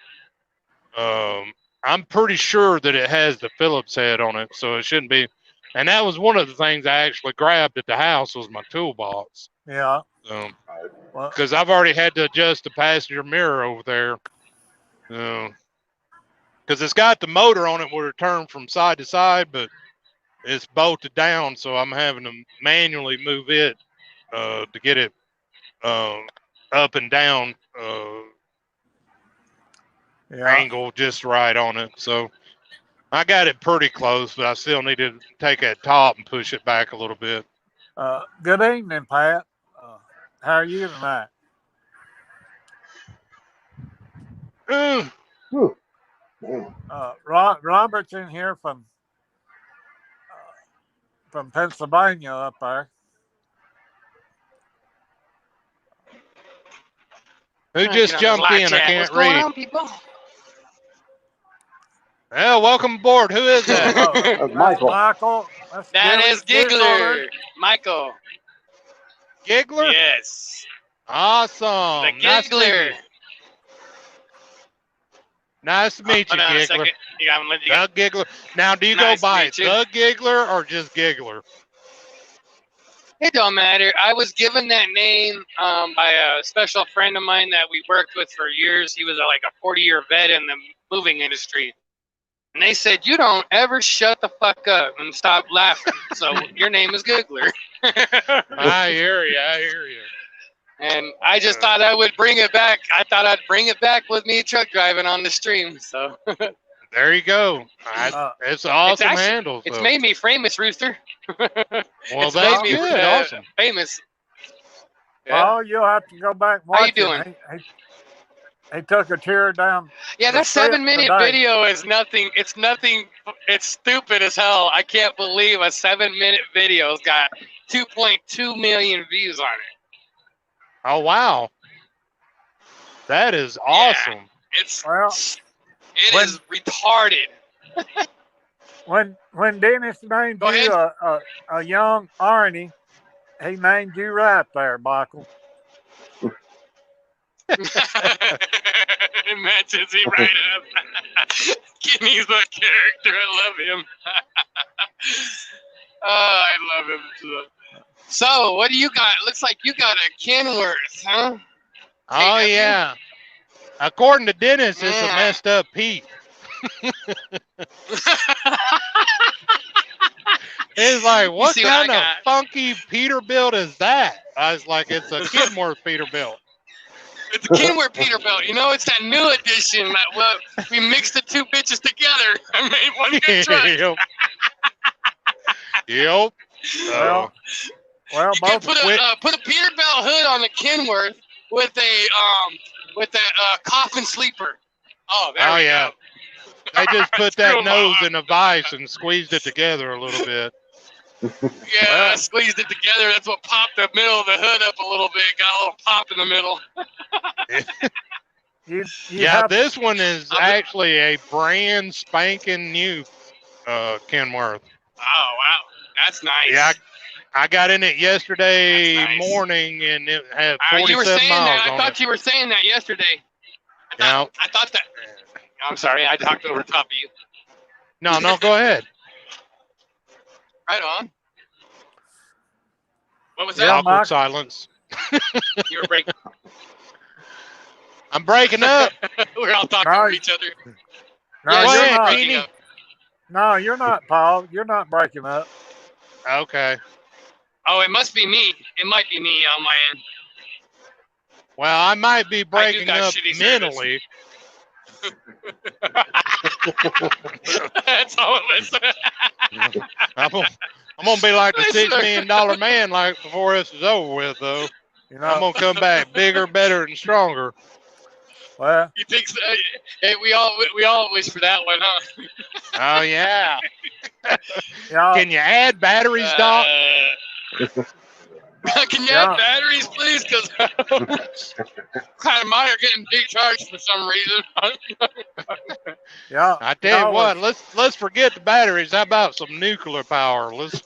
I'm pretty sure that it has the Phillips head on it, so it shouldn't be. And that was one of the things I actually grabbed at the house was my toolbox. Yeah. Because I've already had to adjust the passenger mirror over there. Because it's got the motor on it where it turns from side to side, but it's bolted down, so I'm having to manually move it to get it up and down angle just right on it. So I got it pretty close, but I still need to take that top and push it back a little bit. Good evening, Pat. How are you tonight? Robert's in here from Pennsylvania up there. Who just jumped in? I can't read. Going on, people? Well, welcome aboard. Who is that? Michael. Michael. That is Giggler. Michael. Giggler? Yes. Awesome. The Giggler. Nice to meet you, Giggler. Doug Giggler. Now, do you go by The Giggler or just Giggler? It don't matter. I was given that name by a special friend of mine that we worked with for years. He was like a 40-year vet in the moving industry. And they said, you don't ever shut the fuck up and stop laughing. So your name is Giggler. I hear you. And I just thought I would bring it back. I thought I'd bring it back with me truck driving on the stream. So there you go. It's an awesome handle. It's made me famous, Rooster. Well, that's good. Awesome. Famous. Yeah. Oh, you'll have to go back and watch How you doing? He took a tear down. Yeah, that 7-minute video is nothing. It's nothing. It's stupid as hell. I can't believe a 7-minute video's got 2.2 million views on it. Oh, wow. That is awesome. Yeah, it is retarded. when Dennis named you a young Arnie, he named you right there, Michael. It matches him right up. Kenny's the character. I love him. Oh, I love him. So, what do you got? Looks like you got a Kenworth, huh? Oh, yeah. According to Dennis, it's a messed up Pete. It's like, what kind of funky Peterbilt is that? I was like, it's a Kenworth Peterbilt. It's a Kenworth Peterbilt. You know, it's that new edition that we mixed the two bitches together and made one good truck. Yep. Well, you can put a Peterbilt hood on the Kenworth with a coffin sleeper. Oh, there we go. They just put that nose in a vise and squeezed it together a little bit. Yeah, I squeezed it together. That's what popped the middle of the hood up a little bit. Got a little pop in the middle. This one is actually a brand spanking new Kenworth. Oh, wow. That's nice. Yeah, I got in it yesterday morning, and it had 47 you were saying miles that. on I thought you were saying that yesterday. I thought that. I'm sorry. I talked over top of you. No, go ahead. Right on. What was that? Awkward silence. You were breaking. I'm breaking up. We're all talking to each other. No, No, you're not, Paul. You're not breaking up. Okay. Oh, it must be me. It might be me on my end. Well, I might be I do breaking got up shitty mentally. That's all it is. I'm gonna be like the That's $6 right. million man like before this is over with, though. You I'm know. gonna come back bigger, better, and stronger. Well, You think so? Hey, we all wish for that one, huh? Oh yeah. yeah, Can you add batteries, Doc? Can you Yeah. add batteries, please? Because mine are getting decharged for some reason. yeah. I You tell you know, what, let's forget the batteries. How about some nuclear power? Let's.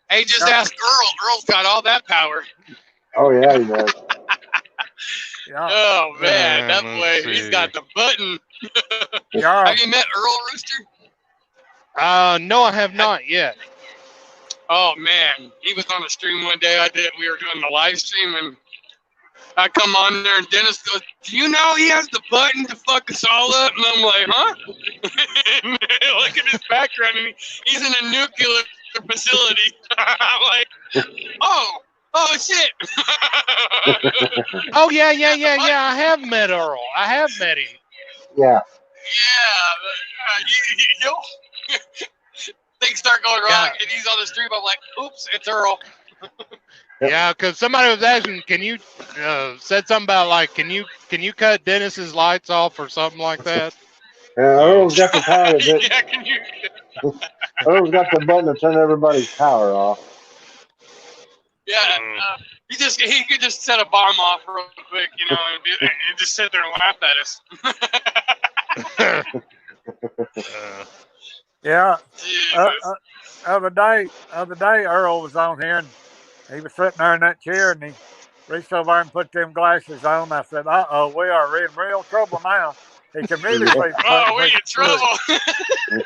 Hey, just Yeah. ask Earl. Earl's got all that power. Oh yeah, he does. yeah, Oh man, that let's boy, he's see. got the button. yeah. Have you met Earl Rooster? No, I have not yet. Oh man, he was on the stream one day. We were doing the live stream, and I come on there, and Dennis goes, "Do you know he has the button to fuck us all up?" And I'm like, "Huh?" Look at his background, and he's in a nuclear facility. I'm like, "Oh shit." Oh yeah. I have met Earl. I have met him. Yeah. Yeah, things start going wrong, and he's on the stream. I'm like, "Oops, it's Earl." Yeah, because somebody was asking, can you said something about like, can you cut Dennis's lights off or something like that? Earl's got the power to Yeah, can you? Earl's got the button to turn everybody's power off. Yeah, he could just set a bomb off real quick, and just sit there and laugh at us. Yeah. Jesus. Other day, Earl was on here and he was sitting there in that chair and he reached over and put them glasses on. I said, "Uh-oh, we are in real trouble now." He can really see. Oh, we in trouble.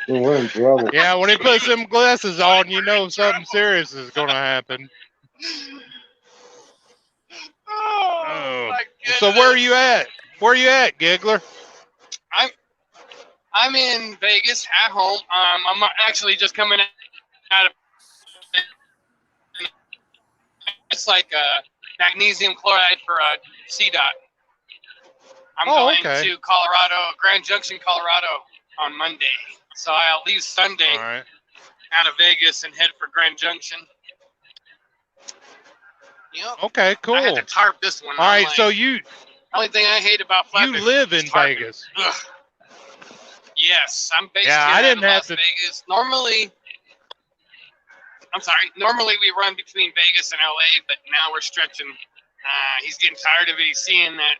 We're in trouble. Yeah, when he puts them glasses on, you know something serious is gonna happen. Oh, my goodness. So where are you at? Where are you at, Giggler? I'm in Vegas at home. I'm actually just coming out of. It's like magnesium chloride for CDOT. I'm going to Colorado, Grand Junction, Colorado on Monday. So I'll leave Sunday out of Vegas and head for Grand Junction. Yep. Okay, cool. I had to tarp this one. All right, so you. Only thing I hate about flatbed. You live in Vegas. Ugh. Yes, I'm based Yeah, here I didn't in have Las to. Vegas. Normally we run between Vegas and LA, but now we're stretching. He's getting tired of it. He's seeing that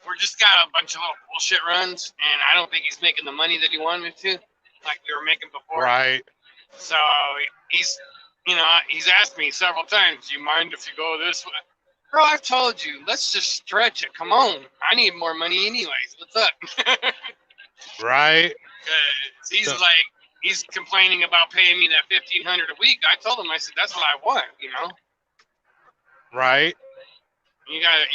we're just got a bunch of little bullshit runs, and I don't think he's making the money that he wanted to, like we were making before. Right. So he's asked me several times, "Do you mind if you go this way?" Bro, I've told you, let's just stretch it. Come on. I need more money anyways. What's up? Right. He's complaining about paying me that $1,500 a week. I told him, I said, that's what I want, Right. You gotta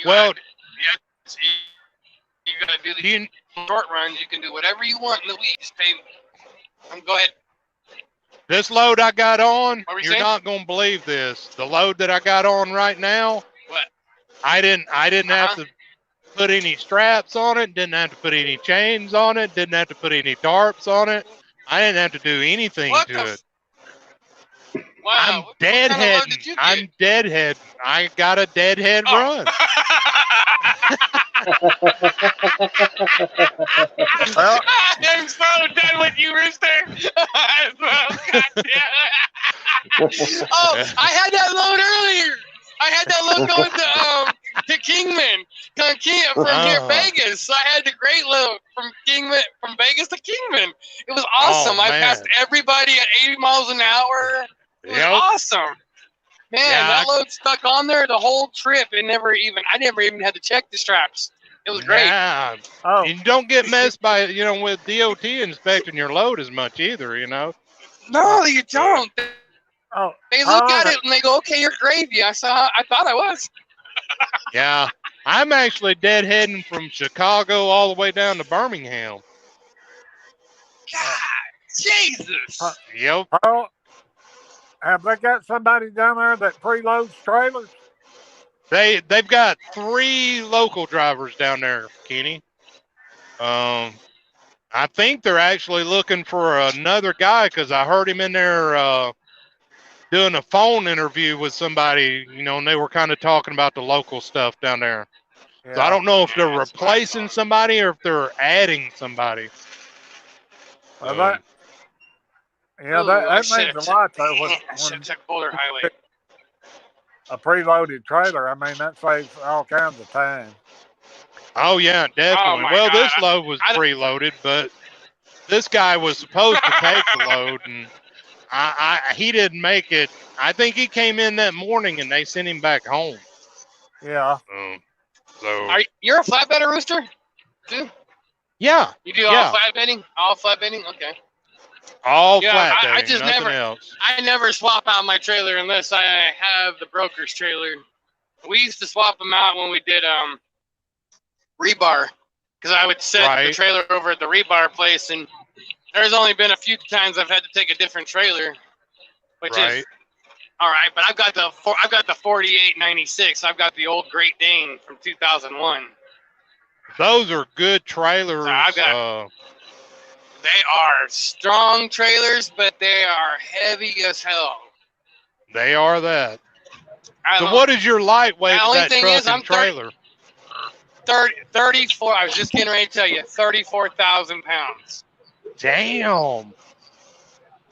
do the short runs. You can do whatever you want in the week. Just pay me. Go ahead. This load I got on, What were you you're saying? not gonna believe this. The load that I got on right now. What? I didn't have to put any straps on it. Didn't have to put any chains on it. Didn't have to put any tarps on it. I didn't have to do anything to it. Wow. I'm deadheading. I'm deadhead. I got a deadhead run. I'm so done with you, Rooster. Oh, I had that load earlier. I had that load going to Kingman, from here, Vegas. So I had the great load from Vegas to Kingman. It was awesome. I passed everybody at 80 miles an hour. It was awesome. Man, that load stuck on there the whole trip. I never even had to check the straps. It was great. Yeah. Oh. You don't get messed by, with DOT inspecting your load as much either, No, you don't. Oh, they look at it and they go, "Okay, you're gravy." I thought I was. Yeah. I'm actually deadheading from Chicago all the way down to Birmingham. God, Jesus. Yep. Paul, have they got somebody down there that preloads trailers? They've got 3 local drivers down there, Kenny. I think they're actually looking for another guy because I heard him in there doing a phone interview with somebody, and they were kind of talking about the local stuff down there. Yeah. So I don't know if they're That's replacing somebody or if they're adding somebody. Well, So, that means a lot though. I When should have took Boulder Highway. a preloaded trailer, I mean that saves all kinds of time. oh yeah, definitely. my Well, God, this load was I don't- preloaded, but this guy was supposed to take the load, and he didn't make it. I think he came in that morning, and they sent him back home. Yeah. So You're a flatbedder, Rooster? Too? yeah, You do yeah. all flatbedding? All flatbedding? Okay. all Yeah, flat I bedding, just nothing never- else. I never swap out my trailer unless I have the broker's trailer. We used to swap them out when we did rebar, because I would set the Right. trailer over at the rebar place, and there's only been a few times I've had to take a different trailer, which Right. is all right. But I've got the 4896. I've got the old Great Dane from 2001. Those are good trailers. I've got- They are strong trailers, but they are heavy as hell. They are that. I So don't- what is your lightweight The of only that thing truck is, and I'm 30 trailer? 34. I was just getting ready to tell you, 34,000 pounds. Damn.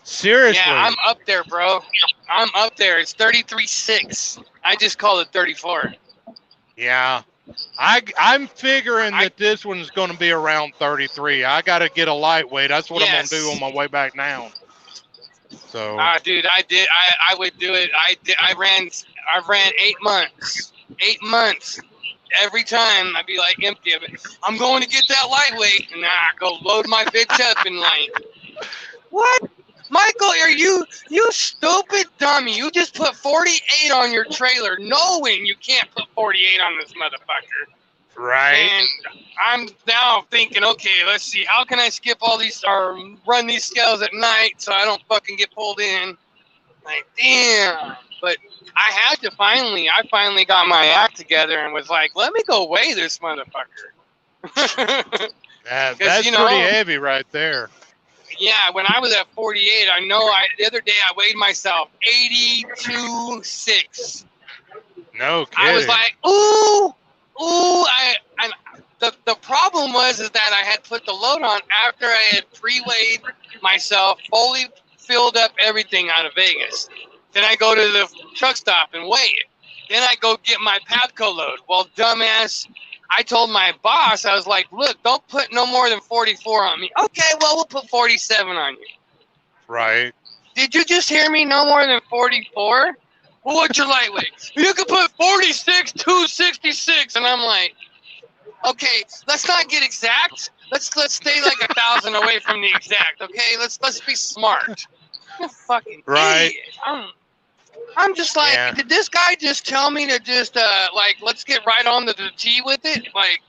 Seriously. Yeah, I'm up there, bro. I'm up there. It's 33.6. I just called it 34. Yeah. I'm figuring that this one's going to be around 33. I got to get a lightweight. That's what I'm going to do on my way back down. So. Dude, I would do it. I ran 8 months. 8 months. Every time I'd be like empty of it. I'm going to get that lightweight, and I go load my bitch up and like, what? Michael, are you stupid dummy? You just put 48 on your trailer, knowing you can't put 48 on this motherfucker. Right. And I'm now thinking, okay, let's see, how can I skip all these or run these scales at night so I don't fucking get pulled in? Like, damn. But I finally got my act together and was like, let me go weigh this motherfucker. That's 'Cause, you know- pretty heavy right there. Yeah, when I was at 48, I know the other day I weighed myself 82.6. No kidding. I was like, ooh. The problem was that I had put the load on after I had pre-weighed myself, fully filled up everything out of Vegas. Then I go to the truck stop and weigh it. Then I go get my Pavco load. Well, dumbass, I told my boss, I was like, look, don't put no more than 44 on me. Okay, well, we'll put 47 on you. Right. Did you just hear me? No more than 44? Well, what's your lightweight? You can put 46, 266. And I'm like, okay, let's not get exact. Let's stay like 1,000 away from the exact, okay? Let's be smart. You're a fucking Right. idiot. I'm just like, Yeah. did this guy just tell me to just let's get right on the T with it? Like,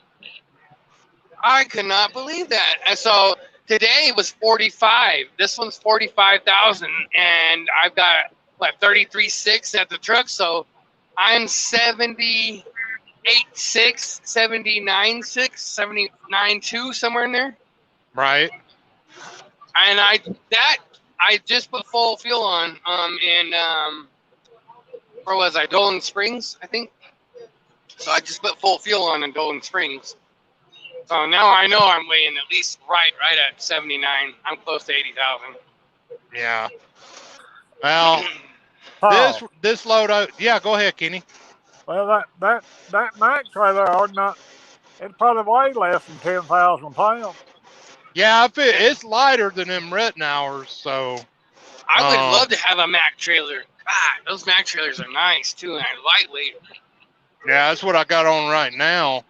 I could not believe that. And so today was 45. This one's 45,000, and I've got 33.6 at the truck. So I'm 78.6, 79.6, 79.2, somewhere in there. Right. And I just put full fuel on in where was I? Dolan Springs, I think. So I just put full fuel on in Dolan Springs. So now I know I'm weighing at least right at 79. I'm close to 80,000. Yeah. Well, Paul, this load. Yeah. Go ahead, Kenny. well, that Mack trailer ought not. It probably weigh less than 10,000 pounds. Yeah, it's lighter than them Rittenhours, so. I would love to have a Mack trailer. God, those Mack trailers are nice too, and they're lightweight. Yeah, that's what I got on right now.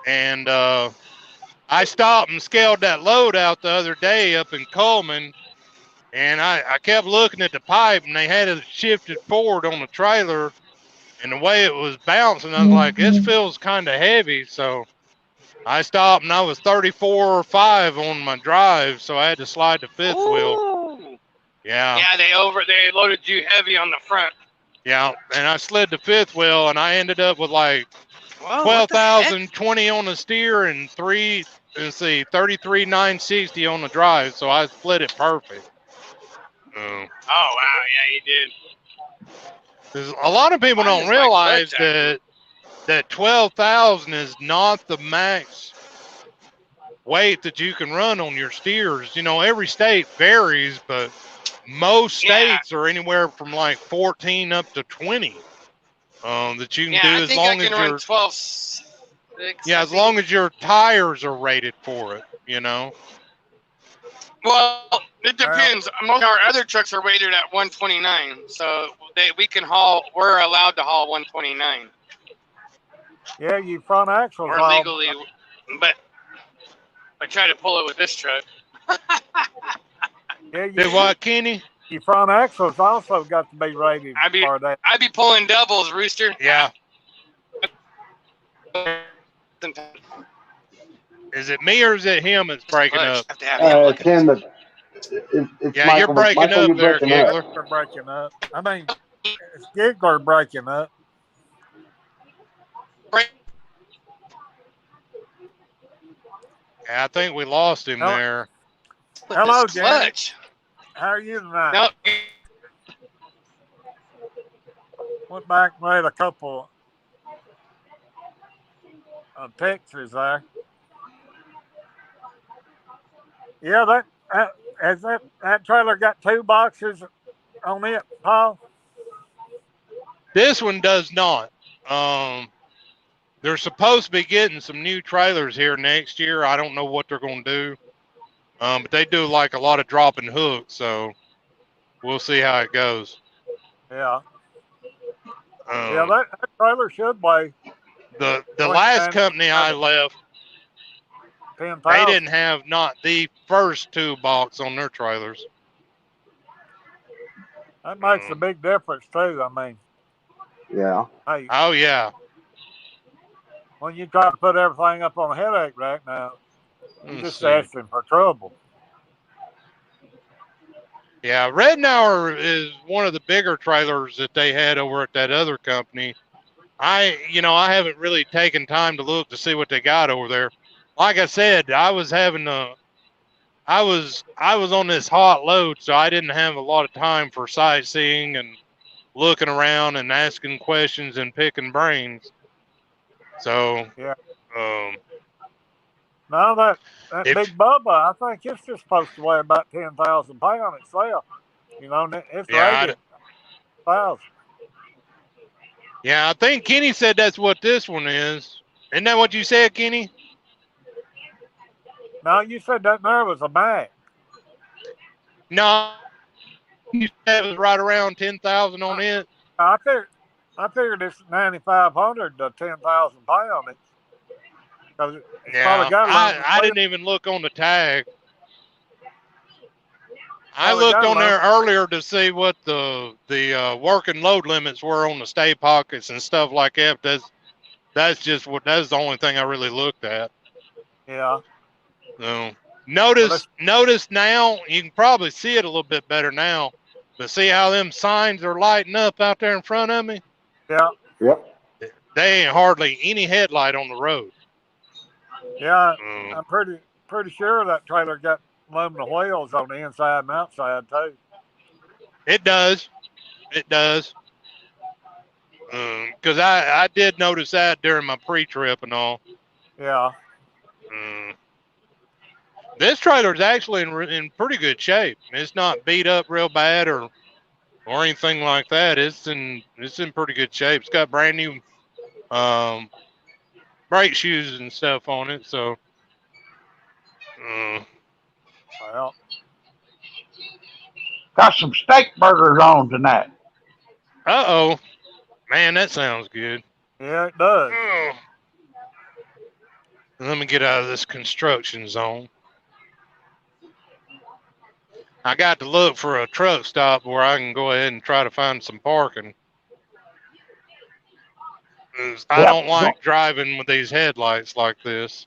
And I stopped and scaled that load out the other day up in Coleman, and I kept looking at the pipe, and they had it shifted forward on the trailer, and the way it was bouncing, I was like, this feels kind of heavy. So I stopped and I was 34 or 5 on my drive, so I had to slide to fifth wheel. Ooh. Yeah. Yeah, they loaded you heavy on the front. Yeah, and I slid to fifth wheel, and I ended up with like Well, what the heck? 12,020 on the steer and 33,960 on the drive. So I split it perfect. Oh wow, yeah, you did. 'Cause a lot of people Mine don't is like realize clutch acting. that 12,000 is not the max weight that you can run on your steers. You know, every state varies, but most Yeah, states are anywhere from like 14 up to 20. That you can yeah, I do as think I long can as run your 12.6. yeah, I as long think. as your tires are rated for it. You know. Well, it Well, depends. Most of our other trucks are rated at 129, so we can haul. We're allowed to haul 129. yeah, your front axles We're all. legally, but I try to pull it with this truck. Yeah, Did what, Kenny? your front axles also got to be rated I be for that. I be pulling doubles, Rooster. Yeah. Is it me or is it him that's breaking Clutch. up? Have to have him It's looking. him that it's Yeah, you're Michael. breaking Michael, up you're there, breaking up. Giggler. They're breaking up. I mean, it's Giggler breaking up. Yeah, I think we lost him Hello, there. With this hello, Danny. clutch. How are you tonight? No, Went back and read a couple of pictures there. Yeah, that trailer got two boxes on it, Paul. This one does not. They're supposed to be getting some new trailers here next year. I don't know what they're going to do. But they do like a lot of dropping hooks, so we'll see how it goes. Yeah, yeah, Um, that trailer should weigh the between last 9 company I left, and they 10,000. didn't have not the first two box on their trailers. That makes a big difference too. I mean, Yeah. hey, Oh yeah. when you try to put everything up on a headache rack now, you Let's just see. asking for trouble. Yeah, Rednauer is one of the bigger trailers that they had over at that other company. I haven't really taken time to look to see what they got over there. Like I said, I was on this hot load, so I didn't have a lot of time for sightseeing and looking around and asking questions and picking brains. So, Yeah. um, Now that if big Bubba, I think it's just supposed to weigh about 10,000 pounds itself. You know, and it's yeah, rated 1,000. yeah, I think Kenny said that's what this one is. Isn't that what you said, Kenny? Now you said that there was a Mac. No, you said it was right around 10,000 on it. I figured it's 9,500 to 10,000 pounds. Because it's probably Yeah, got aluminum I wheels. didn't even look on the tag. I Probably looked got on aluminum. there earlier to see what the working load limits were on the stay pockets and stuff like that. That's the only thing I really looked at. Yeah. So Well, notice now you can probably see it a little bit better now. But see how them signs are lighting up out there in front of me? yeah. Yep. They ain't hardly any headlight on the road. Yeah. Um, I'm pretty sure that trailer got aluminum wheels on the inside and outside too. it does. It does. Because I did notice that during my pre-trip and all. Yeah. Um, this trailer is actually in pretty good shape. It's not beat up real bad or anything like that. It's in pretty good shape. It's got brand new brake shoes and stuff on it. So, Well, Got some steak burgers on tonight. man, that sounds good. yeah, it does. Let me get out of this construction zone. I got to look for a truck stop where I can go ahead and try to find some parking. 'Cause I don't like driving with these headlights like this.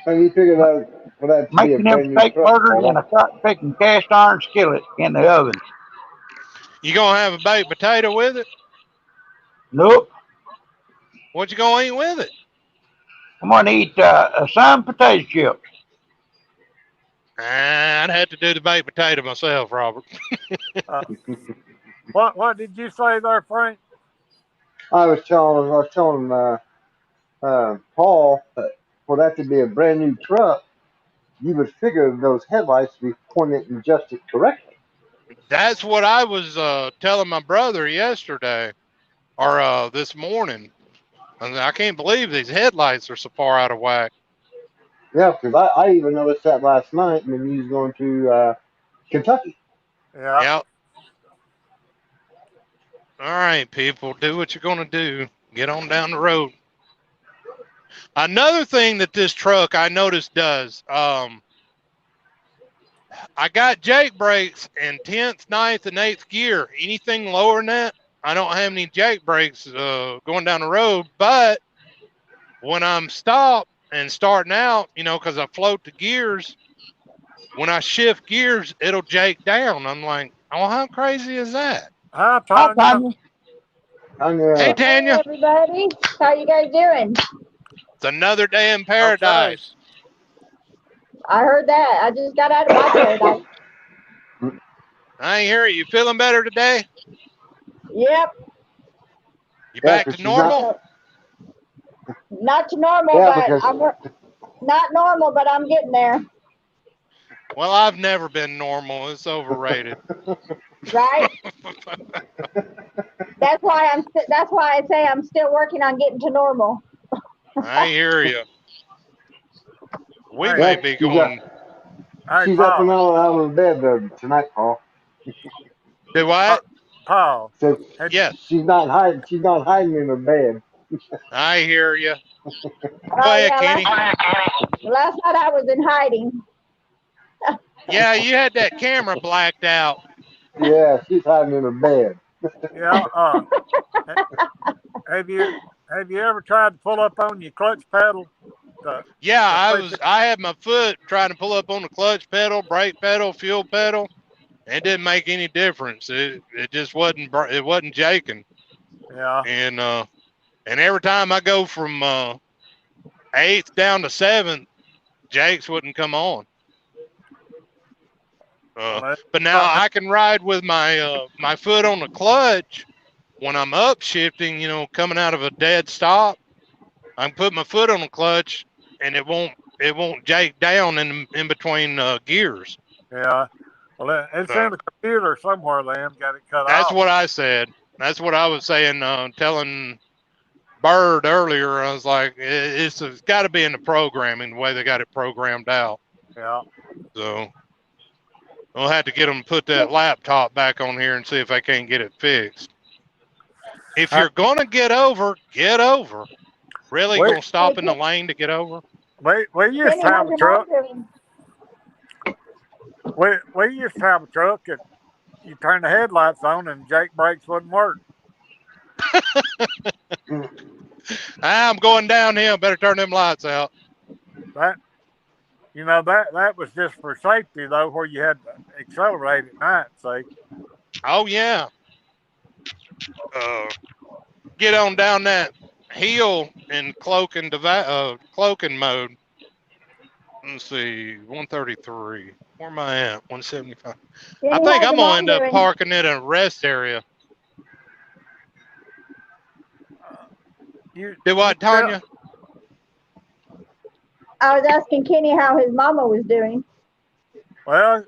And you figure that for that to be a Making them brand new steak truck, burgers in fella. a picking cast iron skillet in the oven. You gonna have a baked potato with it? Nope. What you gonna eat with it? I'm gonna eat some potato chips. I'd have to do the baked potato myself, Robert. Uh, what did you say there, Frank? I was telling Paul that for that to be a brand new truck, you would figure those headlights would be pointed and adjusted correctly. That's what I was telling my brother yesterday or this morning. I can't believe these headlights are so far out of whack. Yeah, because I even noticed that last night when he was going to Kentucky. Yeah. Yep. All right, people, do what you're gonna do. Get on down the road. Another thing that this truck I noticed does, I got Jake brakes in 10th, 9th, and 8th gear. Anything lower than that, I don't have any Jake brakes going down the road. But when I'm stopped and starting out, because I float the gears, when I shift gears, it'll Jake down. I'm like, oh, how crazy is that? Hi, Hi, Tanya. Tanya. Hey, Tanya, Hey Tanya, everybody, how you guys doing? it's another day in Okay. paradise. I heard that. I just got out of my paradise. I ain't hear it. You feeling better today? Yep. You yeah, back because to she's not. normal? So not to normal, Yeah, but because I'm not normal, but I'm getting there. Well, I've never been normal. It's overrated. Right? That's why I say I'm still working on getting to normal. I hear you. We Hey, may yeah, be going. hey, she's up and Paul. out of bed tonight, Paul. Do what? Paul. So Had, Yes, she's not hiding. She's not hiding in her bed. I hear you. Go Oh ahead, yeah, Kenny. last night I was in hiding. Yeah, you had that camera blacked out. Yeah, she's hiding in her bed. yeah. Ha- have you have you ever tried to pull up on your clutch pedal Yeah, to see if it, I had my foot trying to pull up on the clutch pedal, brake pedal, fuel pedal. It didn't make any difference. It just it wasn't jaking. yeah. And every time I go from 8th down to 7th, Jake's wouldn't come on. Well, that's But now something. I can ride with my foot on the clutch when I'm upshifting, coming out of a dead stop. I can put my foot on the clutch and it won't jake down in between gears. Yeah. Well, it's So in the computer somewhere. They haven't got it cut that's off. what I said. That's what I was saying, telling Bird earlier. I was like, it's got to be in the programming, the way they got it programmed out. Yeah. So we'll have to get them to put that laptop back on here and see if I can't get it fixed. If I, you're going to get over, get over. Really? we Going to stop in the lane to get over? we used Kenny, to have how's a your mom truck. doing? We used to have a truck that you turn the headlights on and Jake brakes wouldn't work. I'm going downhill. Better turn them lights out. That that was just for safety though, where you had to accelerate at night. See. Oh, yeah. Get on down that hill in cloaking mode. Let's see, 133. Where am I at? 175. I Kenny, think how's I'm your going to mom end up doing? parking at a rest area. Do You what, still Tanya? I was asking Kenny how his mama was doing. well.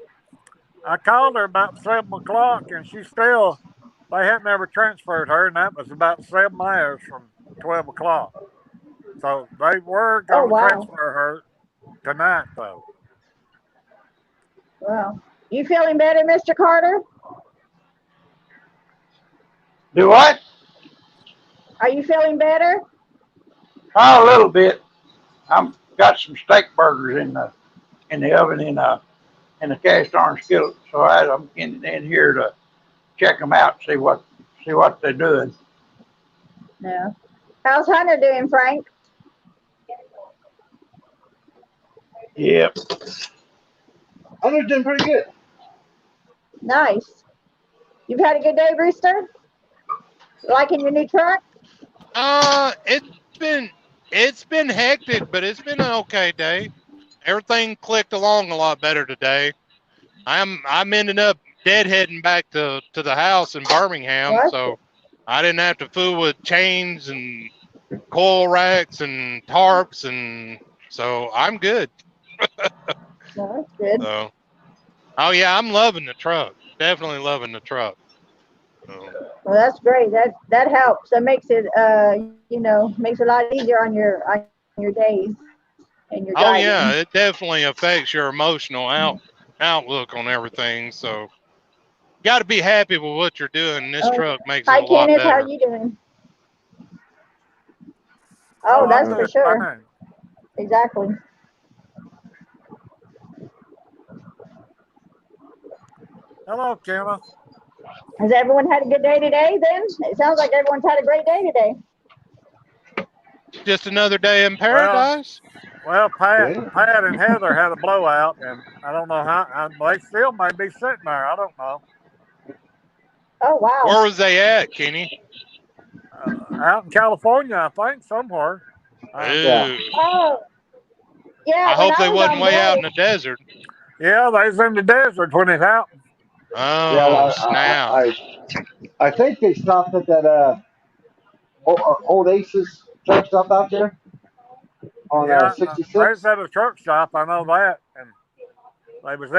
I called her about 7 o'clock, and she still. They hadn't ever transferred her, and that was about 7 hours from 12 o'clock. So they were Oh going to wow. transfer her tonight, though. Wow. You feeling better, Mr. Carter? Do what? Are you feeling better? Oh, a little bit. I'm got some steak burgers in the oven in a cast iron skillet, so I'm in here to check them out, see what they're doing. No. How's Hunter doing, Frank? Yep. Hunter's doing pretty good. Nice. You've had a good day, Rooster? Liking your new truck? It's been hectic, but it's been an okay day. Everything clicked along a lot better today. I'm ending up deadheading back to the house in Birmingham, Well, so I didn't have to fool with chains and coil racks and tarps, and so I'm good. that's good. So, oh yeah, I'm loving the truck. Definitely loving the truck. So, Well, that's great. That helps. That makes it makes it a lot easier on your days and your oh driving. yeah, it definitely affects your emotional outlook on everything. So, got to be happy with what you're doing. This Oh, truck makes it hi a lot Kenneth, how are better. you doing? Oh, Oh, I'm that's for doing sure. fine. Exactly. Hello, Kenneth. Has everyone had a good day today? Then it sounds like everyone's had a great day today. Just another day in Well, paradise. well, Pat, Yeah. Pat and Heather had a blowout, and I don't know how. They still may be sitting there. I don't know. Oh wow. Where was they at, Kenny? Out in California, I think somewhere. Yeah. Ooh, Oh yeah. I When hope I they was wasn't on way out in break, the desert. Yeah, they was in the desert when it happened. Yeah. Oh snap! I think they stopped at that old Aces truck stop out there on Yeah, they was 66. at a truck stop. I know that, and they was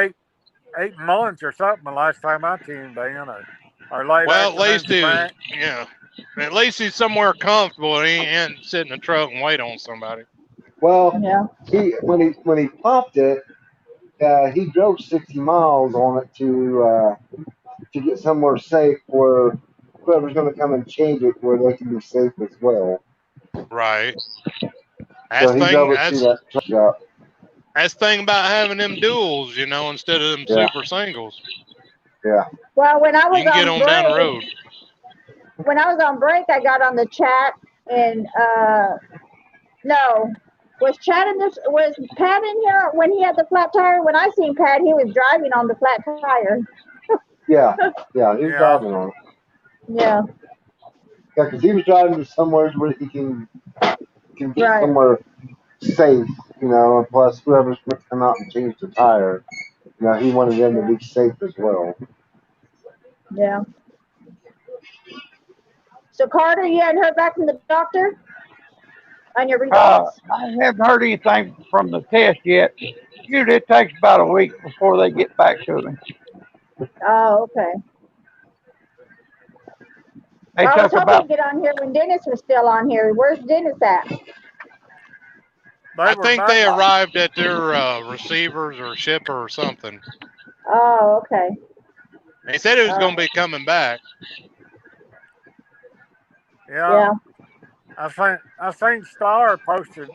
eating lunch or something the last time I tuned in, or late Well, at afternoon least he was, snack. yeah. At least he's somewhere comfortable. And he ain't sit in the truck and wait on somebody. Well, yeah, when he popped it, he drove 60 miles on it to get somewhere safe where whoever's going to come and change it where they can be safe as well. Right. So That's he thing. drove it to that truck shop. That's thing about having them duels, instead of them Yeah. super singles. Yeah. well, when I You was can get on on down the break, road. I got on the chat and no, was Chad in this? Was Pat in here when he had the flat tire? When I seen Pat, he was driving on the flat tire. Yeah. Yeah. He was Yeah, driving on it. Yeah, Yeah, because he was driving to somewhere where he can get right. somewhere safe, and plus whoever's going to come out and change the tire, he wanted them to Yeah, be safe as well. yeah. So Carter, you hadn't heard back from the doctor on your results? I haven't heard anything from the test yet. Usually it takes about a week before they get back to me. Oh, okay. They I was took hoping to about get on here when Dennis was still on here. Where's Dennis at? they I were think back. they arrived at their receivers or shipper or something. Oh, okay. They said it was Uh, going to be coming back. Yeah, yeah, I think Star posted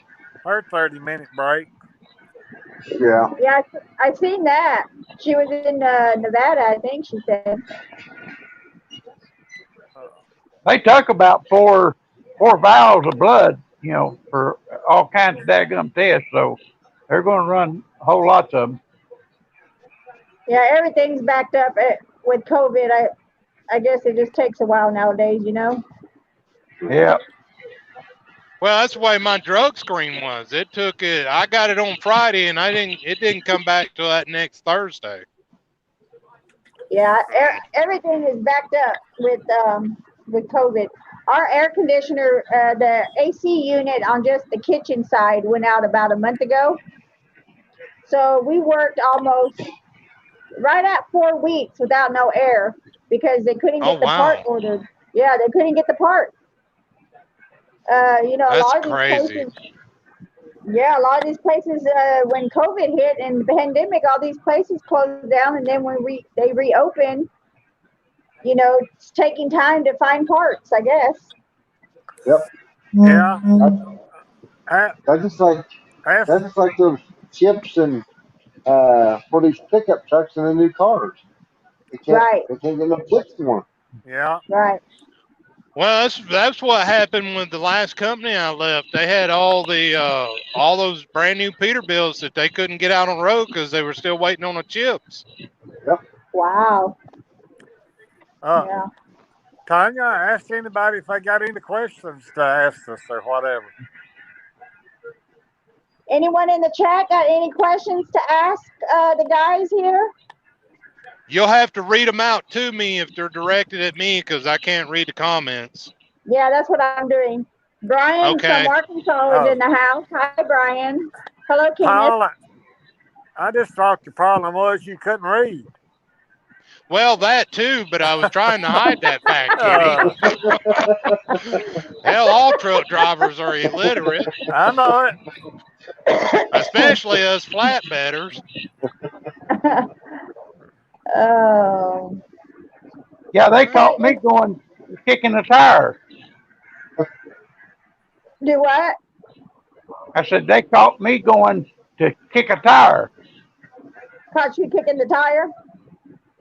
her 30-minute break. Yeah. yeah. I seen that. She was in Nevada, I think she said. Uh, they took about four vials of blood, for all kinds of daggum tests. So they're going to run whole lots of them. Yeah, everything's backed up with COVID. I guess it just takes a while nowadays, you know. Yeah. Well, that's the way my drug screen was. It took it. I got it on Friday, and it didn't come back till that next Thursday. Yeah, everything is backed up with COVID. Our air conditioner, the AC unit on just the kitchen side went out about a month ago. So we worked almost right at 4 weeks without no air because they couldn't Oh get the part wow, ordered. Yeah, they couldn't get the part. A that's lot of these crazy. places, yeah, a lot of these places, when COVID hit and the pandemic, all these places closed down, and then when they reopened, it's taking time to find parts, I guess. Yep. yeah, That's, a- that's just like as that's just like those chips and for these pickup trucks and the new cars. They can't Right, they can't get no chips for them. yeah, right. Well, that's what happened with the last company I left. They had all those brand new Peterbilts that they couldn't get out on the road because they were still waiting on the chips. Wow. Uh, Yeah. Tanya, ask anybody if they got any questions to ask us or whatever. Anyone in the chat got any questions to ask the guys here? You'll have to read them out to me if they're directed at me because I can't read the comments. Yeah, that's what I'm doing. Brian from Okay. Arkansas is in the house. Hi, Brian. Hello, Kenneth. Paul, I just thought the problem was you couldn't read. Well, that too, but I was trying to hide that fact, Kenny. Hell, all truck drivers are illiterate. I know it. Especially us flatbedders. Oh. Yeah, they caught me going kicking the tires. Do what? I said they caught me going to kick a tire. Caught you kicking the tire?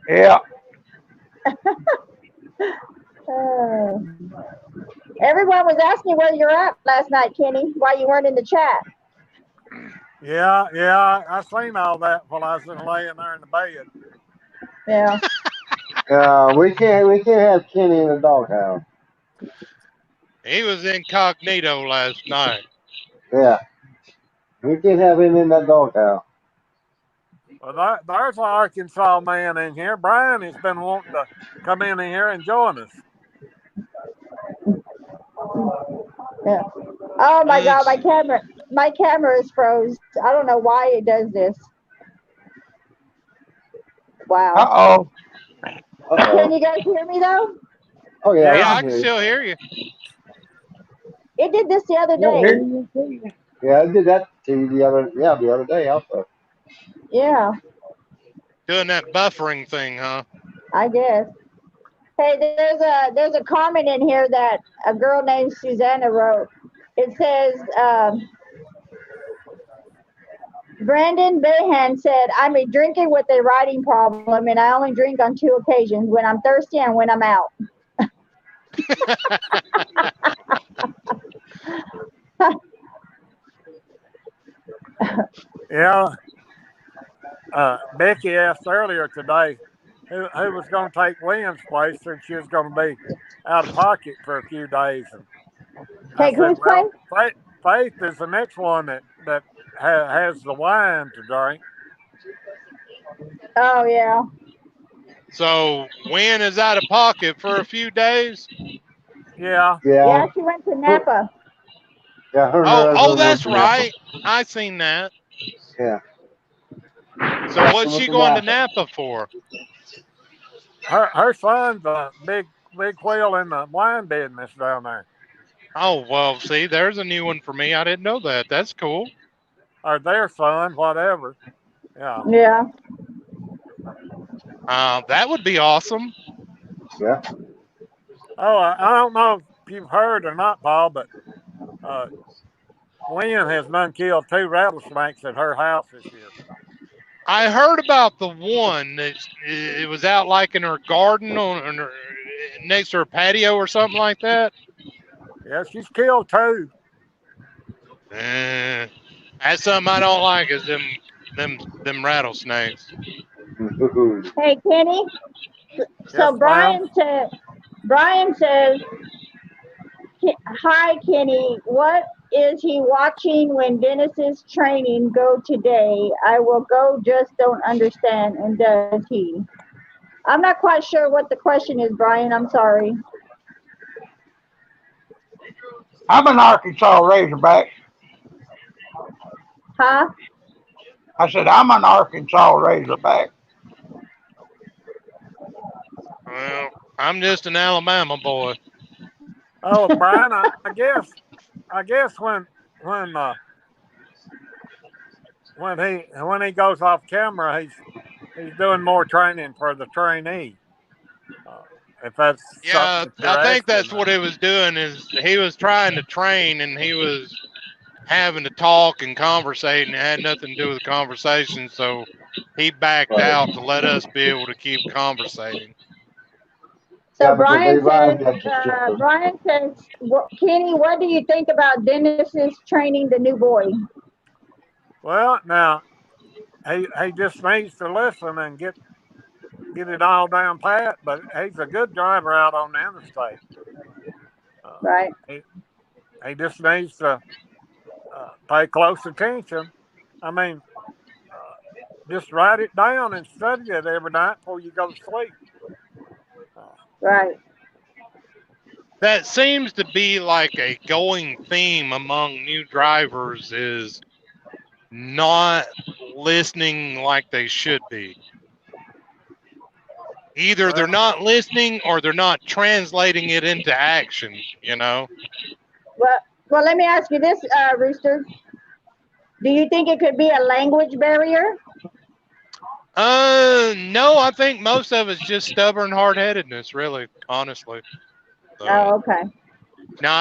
Yeah. Everyone was asking where you're at last night, Kenny, why you weren't in the chat. Yeah, I seen all that while I was laying there in the bed. Yeah. We can't have Kenny in the doghouse. He was incognito last night. Yeah. We can't have him in that doghouse. Well, there's an Arkansas man in here. Brian has been wanting to come in here and join us. Yeah. Oh my God, my camera is froze. I don't know why it does this. Wow. Can you guys hear me though? Oh yeah. Yeah, I can still hear you. It did this the other day. Yeah, I did that to you the other day also. Yeah, Doing that buffering thing, huh? I guess. Hey, there's a comment in here that a girl named Susanna wrote. It says, Brandon Behan said, I'm a drinker with a writing problem, and I only drink on 2 occasions, when I'm thirsty and when I'm out. Yeah. Becky asked earlier today who was going to take William's place since she was going to be out of pocket for a few days. And Take whose place? Faith is the next one that has the wine to drink. Oh, yeah. So, Wynn is out of pocket for a few days? Yeah. Yeah, she went to Napa. Yeah, Oh, that's right. I seen that. Yeah. So what's she going to Napa for? Her son's a big wheel in the wine business down there. Oh, well, see, there's a new one for me. I didn't know that. That's cool. Or their son, whatever. Yeah. Yeah. That would be awesome. Yeah. Oh, I don't know if you've heard or not, Paul, but Lynn has done killed 2 rattlesnakes at her house this year. I heard about the one that it was out like in her garden next to her patio or something like that. Yeah, she's killed 2. That's something I don't like is them rattlesnakes. Hey, Kenny. So yes, Brian says, hi, Kenny. What is he watching when Dennis's training go today? I will go, just don't understand. And does he? I'm not quite sure what the question is, Brian. I'm sorry. I'm an Arkansas Razorback. Huh? I said, I'm an Arkansas Razorback. Well, I'm just an Alabama boy. Oh, Brian, I guess when he goes off camera, he's doing more training for the trainee. If that's yeah, something I think that's what he was doing. Is he was trying to train and he was having to talk and conversate, and it had nothing to do with the conversation. So he backed out to let us be able to keep conversating. So because they rhymed extra super. Brian says, Kenny, what do you think about Dennis's training the new boy? Well, now he just needs to listen and get it all down pat. But he's a good driver out on the interstate. Right. He just needs to pay close attention. I mean, just write it down and study it every night before you go to sleep. Right. That seems to be like a going theme among new drivers is not listening like they should be. Either they're not listening or they're not translating it into action, you know? Well, let me ask you this, Rooster. Do you think it could be a language barrier? No, I think most of it's just stubborn hard-headedness, really, honestly. So, Oh, okay. now,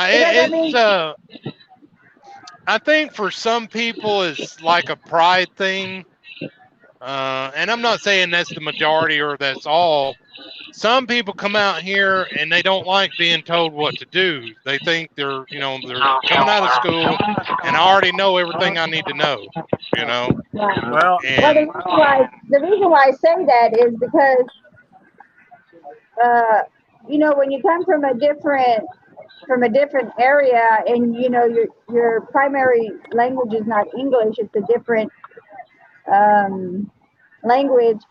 I think for some people it's like a pride thing. And I'm not saying that's the majority or that's all. Some people come out here and they don't like being told what to do. They think they're coming out of school and I already know everything I need to know, you know. Right. Well, Well, the reason why I say that is because, when you come from a different area and your primary language is not English, it's a different language.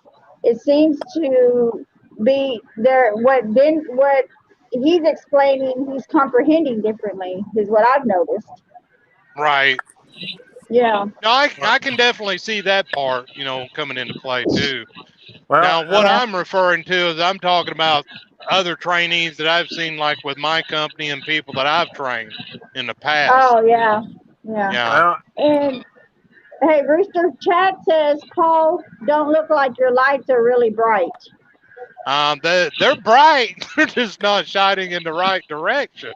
It seems to be there. What he's explaining, he's comprehending differently, is what I've noticed. Right. Yeah. No, I can definitely see that part, coming into play too. Well, Now, what I'm referring to is I'm talking about other trainees that I've seen, like with my company and people that I've trained in the past. Oh, yeah. Yeah. And hey, Rooster, chat says, Paul, don't look like your lights are really bright. They're bright. They're just not shining in the right direction.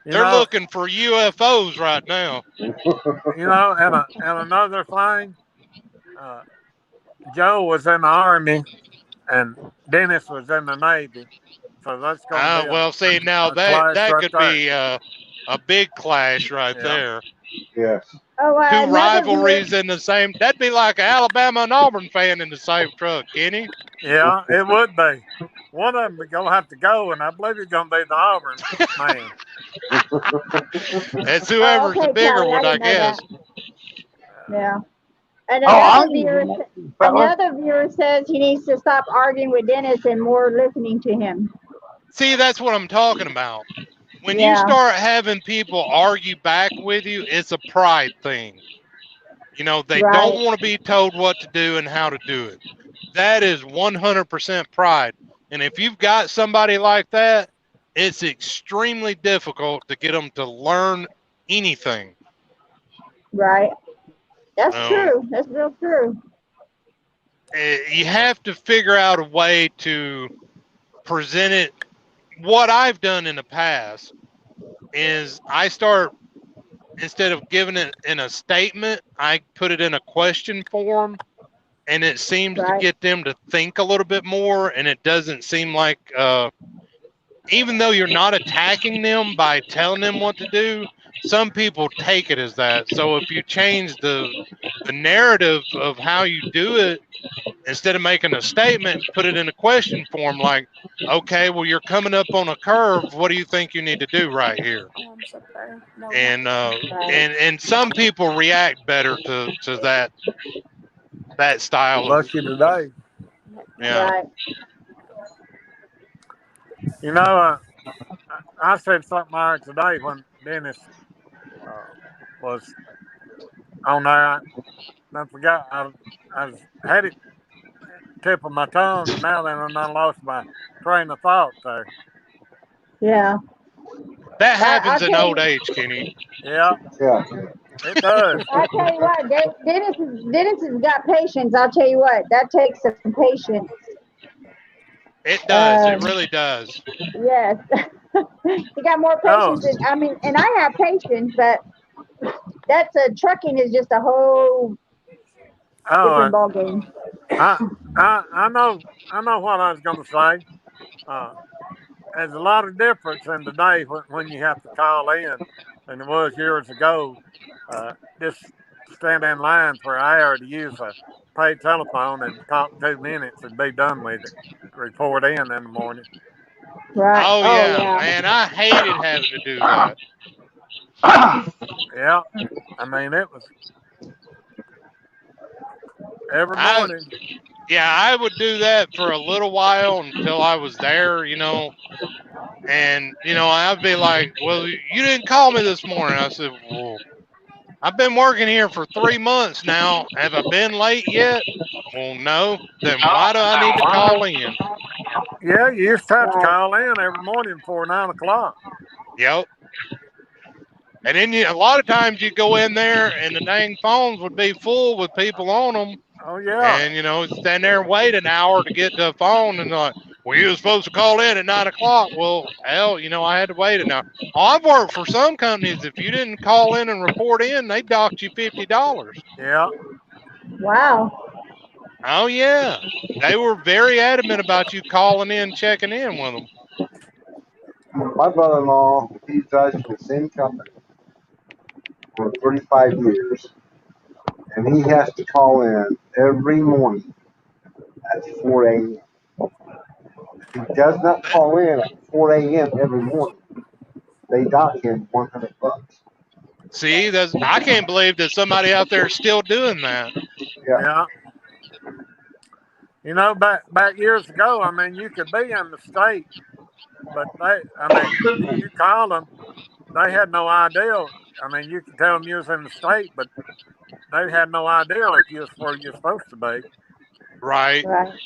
They're looking for UFOs right now. And another thing, Joe was in the Army and Dennis was in the Navy. So that's going to be well, see, now that could be a big clash right there. Yes. Oh, two rivalries in the same. That'd be like an Alabama and Auburn fan in the same truck, Kenny. Yeah, it would be. One of them is going to have to go, and I believe he's going to be the Auburn man. It's whoever's the bigger one, I guess. Yeah. And another viewer says he needs to stop arguing with Dennis and more listening to him. See, that's what I'm talking about. When you start having people argue back with you, it's a pride thing. They don't want to be told what to do and how to do it. That is 100% pride. And if you've got somebody like that, it's extremely difficult to get them to learn anything. Right. That's true. That's real true. You have to figure out a way to present it. What I've done in the past is I start, instead of giving it in a statement, I put it in a question form, and it seems to get them to think a little bit more, and it doesn't seem like, even though you're not attacking them by telling them what to do, some people take it as that. So if you change the narrative of how you do it, instead of making a statement, put it in a question form, like, okay, well, you're coming up on a curve. What do you think you need to do right here? And some people react better to that style. Lucky today. Yeah. Right. I said something there today when Dennis was on there. I forgot. I had it tip of my tongue, and now then I lost my train of thought there. Yeah. That happens in old age, Kenny. Yeah. Yeah. It does. I tell you what, Dennis has got patience. I'll tell you what, that takes some patience. It does. It really does. Yes. He got more patience and I have patience, but trucking is just a whole different ballgame. I know what I was going to say. there's a lot of difference in today when you have to call in than it was years ago. Just stand in line for an hour to use a paid telephone and talk 2 minutes and be done with it. Report in the morning. Right. Oh Oh yeah, yeah. man, I hated having to do that. Yeah, I mean it was every I morning. Yeah, I would do that for a little while until I was there, and I'd be like, "Well, you didn't call me this morning." I said, "Well, I've been working here for 3 months now. Have I been late yet?" Well, no. Then why do I need to call in? Yeah, you used to have to Right. call in every morning before 9 o'clock. Yep. And then a lot of times you go in there and the dang phones would be full with people on them. Oh yeah, And, stand there and wait an hour to get to a phone and like, well, you were supposed to call in at 9 o'clock. Well, hell, I had to wait an hour. Oh, I've worked for some companies. If you didn't call in and report in, they docked you $50. yeah. Wow. Oh, yeah. They were very adamant about you calling in, checking in with them. My brother-in-law, he drives for the same company for 35 years, and he has to call in every morning at 4 a.m. If he does not call in at 4 a.m. every morning, they dock him $100. See, I can't believe that somebody out there is still doing that. Yeah. Yeah. Back years ago, I mean, you could be in the state, but you call them, they had no idea. I mean, you could tell them you was in the state, but they had no idea if you was where you're supposed to be. Right. Right.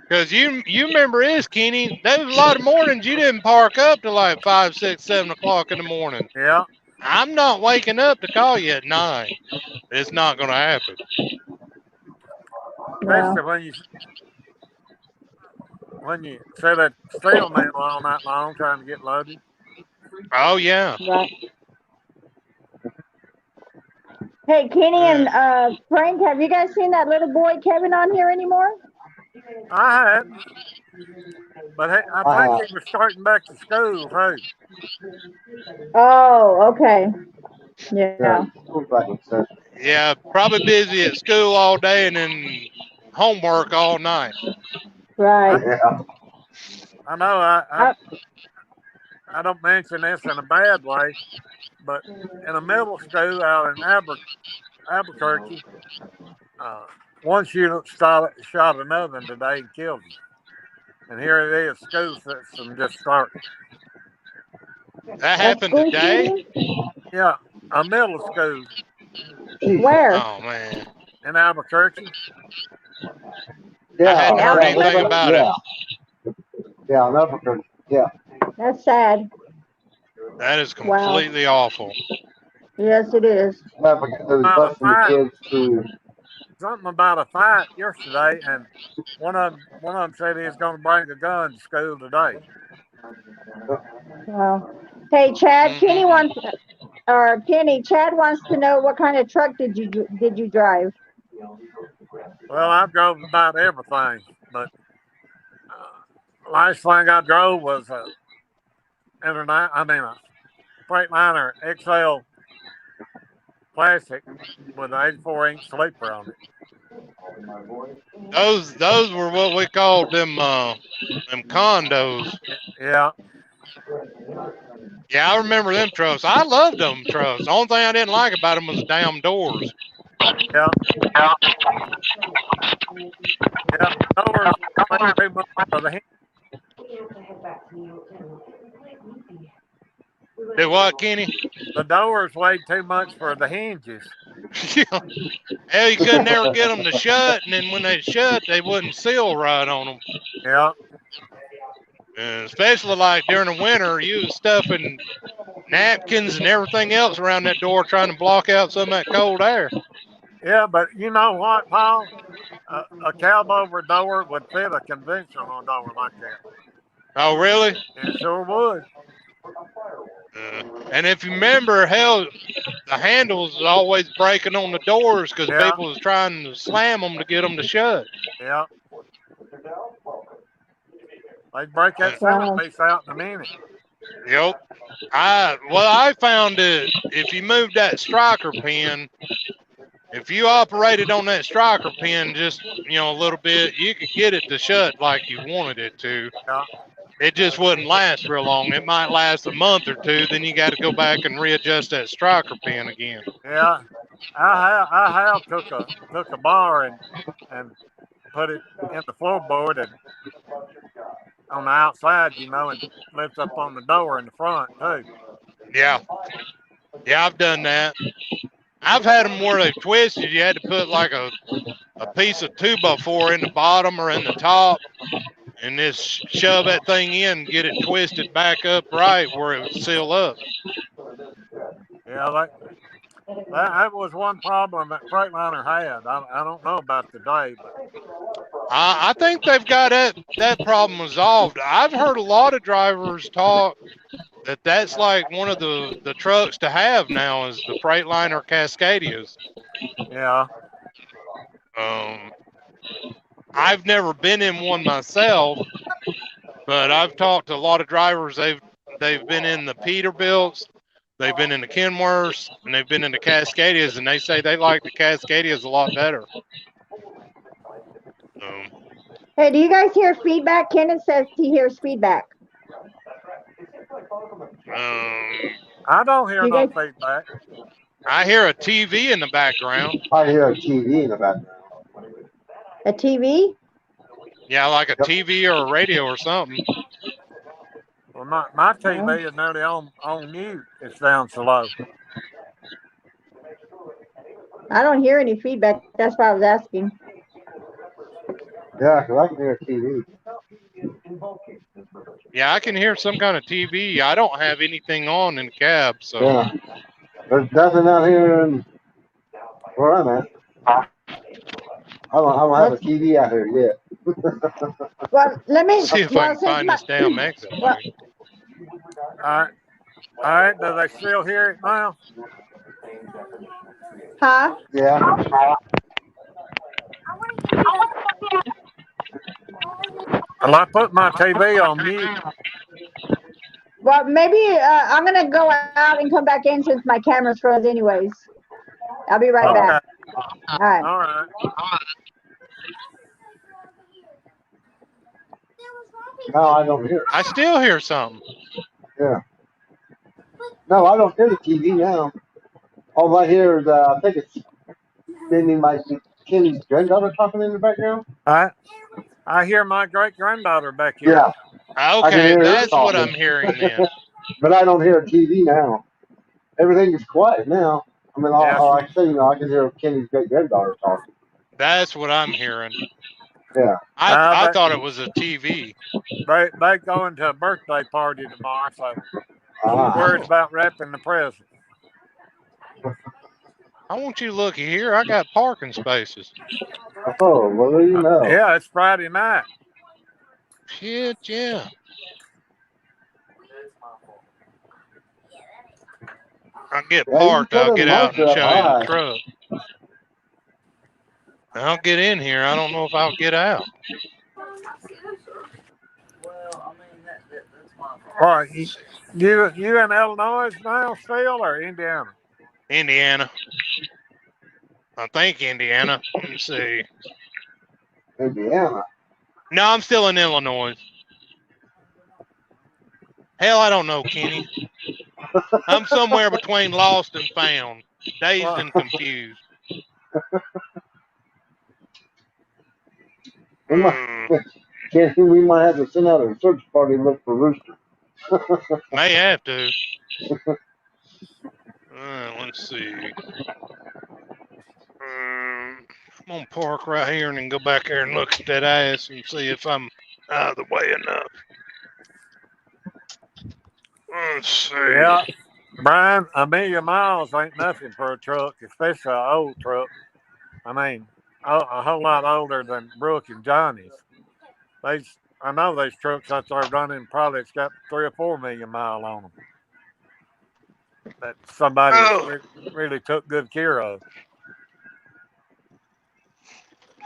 Because you remember this, Kenny, there was a lot of mornings you didn't park up till like 5, 6, 7 o'clock in the morning. Yeah. I'm not waking up to call you at 9. It's not going to happen. Especially No. when you sit at stalemate all night long trying to get loaded. Oh, yeah. Right. Hey, Kenny and Frank, have you guys seen that little boy Kevin on here anymore? I hadn't, but hey, I think he was starting back to school too. Oh, okay. Yeah. Yeah, probably busy at school all day and then homework all night. Right. Yeah. I know I don't mention this in a bad way, but in a middle school out in Albuquerque, one student shot another today and killed him. And here it is, school system just starting. That happened school today? shooting? Yeah, a middle school Where? Oh, man. in Albuquerque. Yeah. I hadn't heard Albuquerque? anything about it. Yeah, in Albuquerque. Yeah. That's sad. That is completely awful. Yes, it is. Albuquerque, they was About a busting the fight. kids to. Something about a fight yesterday, and one of them said he was going to bring a gun to school today. Wow. Hey, Chad, Chad wants to know what kind of truck did you drive? Well, I've drove about everything, but last thing I drove was a Freightliner XL Classic with an 84-inch sleeper on it. Those were what we called them condos. Yeah. Yeah, I remember them trucks. I loved them trucks. The only thing I didn't like about them was the damn doors. Yeah. Yeah. Doors way too much for the Do what, Kenny? The doors weighed too much for the hinges. Hell, you could never get them to shut, and then when they shut, they wouldn't seal right on them. Yeah. And especially like during the winter, you was stuffing napkins and everything else around that door trying to block out some of that cold air. Yeah, but you know what, Paul? A cab-over door would fit a conventional door like that. Oh, really? It sure would. And if you remember, hell, the handles was always breaking on the doors because people was trying to slam them to get them to shut. Yeah. They'd break that centerpiece out in a minute. Yep. I found that if you moved that striker pin, if you operated on that striker pin just a little bit, you could get it to shut like you wanted it to. Yeah. It just wouldn't last real long. It might last a month or two. Then you got to go back and readjust that striker pin again. Yeah. I have took a bar and put it in the floorboard and on the outside, and lifts up on the door in the front too. Yeah. Yeah, I've done that. I've had them where they've twisted. You had to put like a piece of 2x4 in the bottom or in the top and just shove that thing in and get it twisted back up right where it would seal up. Yeah, that was one problem that Freightliner had. I don't know about today, but I think they've got that problem resolved. I've heard a lot of drivers talk that's like one of the trucks to have now is the Freightliner Cascadias. yeah. I've never been in one myself, but I've talked to a lot of drivers. They've been in the Peterbilts, they've been in the Kenworths, and they've been in the Cascadias, and they say they like the Cascadias a lot better. Hey, do you guys hear feedback? Kenneth says he hears feedback. I don't hear no feedback. I hear a TV in the background. I hear a TV in the background. A TV? Yeah, like a TV or a radio or something. Well, my TV is nearly on mute. It's down so low. I don't hear any feedback. That's why I was asking. Yeah, because I can hear a TV. Yeah, I can hear some kind of TV. I don't have anything on in the cab, so. Yeah. There's nothing out here in where I'm at. I don't have a TV out here yet. Well, let me see if I can find this damn exit. All right. Do they still hear it now? Huh? Yeah. Well, I put my TV on mute. Well, maybe I'm going to go out and come back in since my camera's froze anyways. I'll be right back. All right. All right. No, I don't hear it. I still hear something. Yeah. No, I don't hear the TV now. All I hear is, I think it's maybe my Kenny's granddaughter talking in the background. I hear my great granddaughter back here. Yeah. Okay, that's what I'm hearing then. But I don't hear a TV now. Everything is quiet now. I mean, all I say, I can hear Kenny's great granddaughter talking. That's what I'm hearing. Yeah. I thought it was a TV. They going to a birthday party tomorrow, so she's worried about wrapping the present. I want you looky here. I got parking spaces. Oh, well, what do you know? Yeah, it's Friday night. Shit, yeah. I'll get parked. I'll get out and show you the truck. I'll get in here. I don't know if I'll get out. All right, you in Illinois now still or Indiana? Indiana. I think Indiana. Let me see. Indiana. No, I'm still in Illinois. Hell, I don't know, Kenny. I'm somewhere between lost and found, dazed and confused. We might have to send out a search party and look for Rooster. May have to. Let's see. I'm gonna park right here and then go back there and look at that ass and see if I'm out of the way enough. Let's see. Yeah, Brian, 1,000,000 miles ain't nothing for a truck, especially an old truck. I mean, a whole lot older than Brooke and Johnny's. I know these trucks out there running probably it's got 3 or 4 million miles on them. That somebody really took good care of.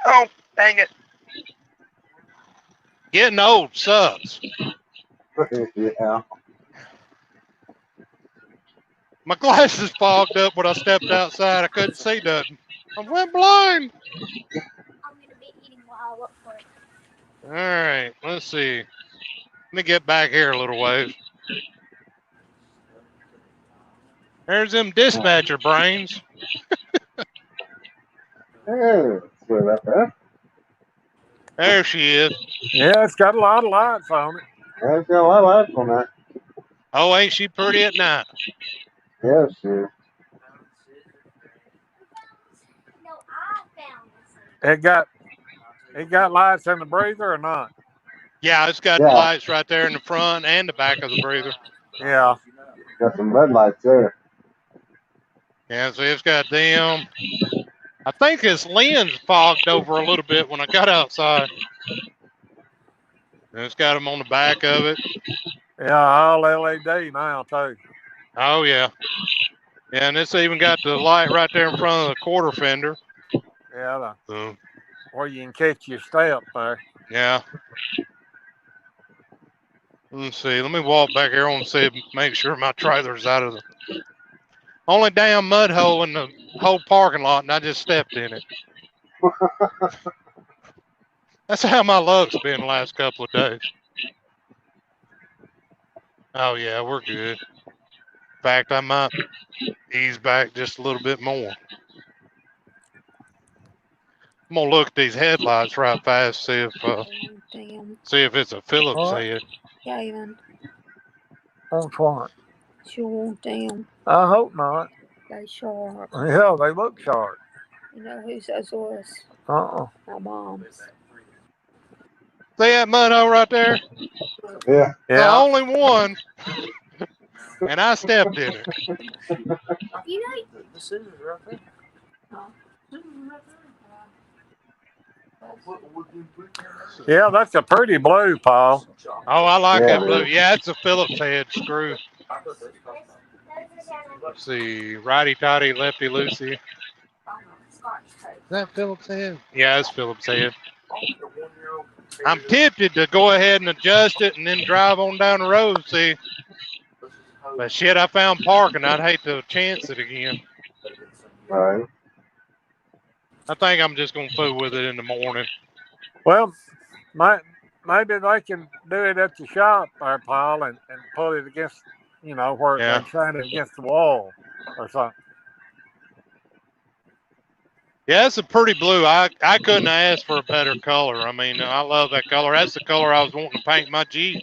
Oh, dang it. Getting old sucks. Yeah. My glasses fogged up when I stepped outside. I couldn't see nothing. I went blind. All right, let's see. Let me get back here a little ways. There's them dispatcher brains. Hey, sorry about that. There she is. Yeah, it's got a lot of lights on it. I've got a lot of lights on that. Oh, ain't she pretty at night? Yeah, sure. It got lights in the breather or not? Yeah, it's got Yeah. lights right there in the front and the back of the breather. Yeah. Got some red lights there. Yeah, so it's got them. I think his lens fogged over a little bit when I got outside. And it's got them on the back of it. Yeah, all LED now too. Oh, yeah. Yeah, and it's even got the light right there in front of the quarter fender. Yeah, So, where you can catch your step there. yeah. Let's see. Let me walk back here and see, make sure my trailer's out of the only damn mud hole in the whole parking lot, and I just stepped in it. That's how my luck's been the last couple of days. Oh, yeah, we're good. In fact, I might ease back just a little bit more. I'm gonna look at these headlights right fast, see if it's a Phillips What? head. Gavin, On what? you want them? I hope not. They sharp. Yeah, they look sharp. You know whose those was? Uh-uh. My mom's. See that mud hole right there? Yeah. The Yeah. only one, and I stepped in it. You know. The scissors right there. Yeah, that's a pretty blue, Paul. Oh, I like Yeah, that blue. man. Yeah, it's a Phillips head screw. Let's see, righty tighty, lefty loosey. Is that Phillips head? Yeah, it's Phillips head. I'm tempted to go ahead and adjust it and then drive on down the road, see. But shit, I found parking. I'd hate to chance it again. Right. I think I'm just going to fool with it in the morning. Well, maybe they can do it at the shop there, Paul, and put it against, where Yeah. they shine it against the wall or something. Yeah, it's a pretty blue. I couldn't ask for a better color. I mean, I love that color. That's the color I was wanting to paint my Jeep.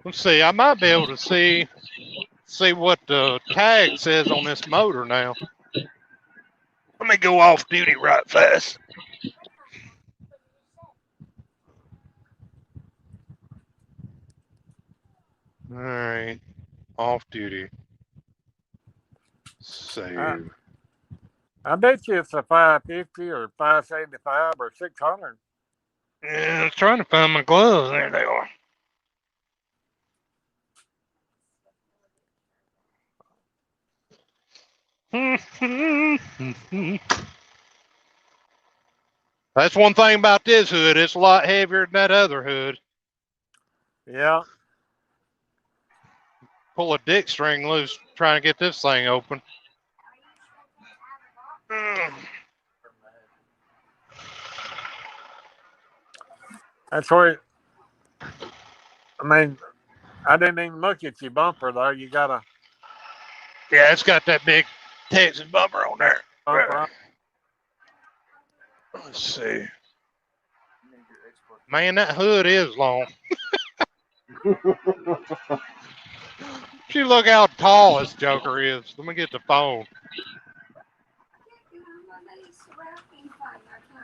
Let's see. I might be able to see what the tag says on this motor now. Let me go off duty right fast. All right, off duty. Save. I bet you it's a 550 or 575 or 600. Yeah, I was trying to find my gloves. There they are. That's one thing about this hood. It's a lot heavier than that other hood. Yeah. Pull a dick string loose trying to get this thing open. That's where, I didn't even look at your bumper there. You got a Yeah, it's got that big Texas bumper on there. bumper. Let's see. Man, that hood is long. You look how tall this joker is. Let me get the phone.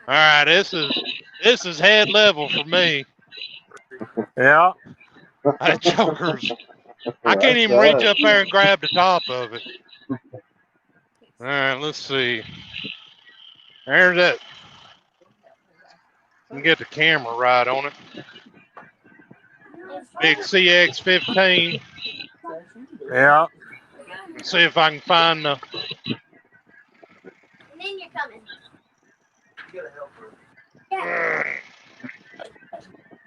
All right, this is head level for me. Yeah. That joker's. I can't even reach up there and grab the top of it. All right, let's see. There's that. Let me get the camera right on it. Big CX-15. Yeah. See if I can find the. when you're coming.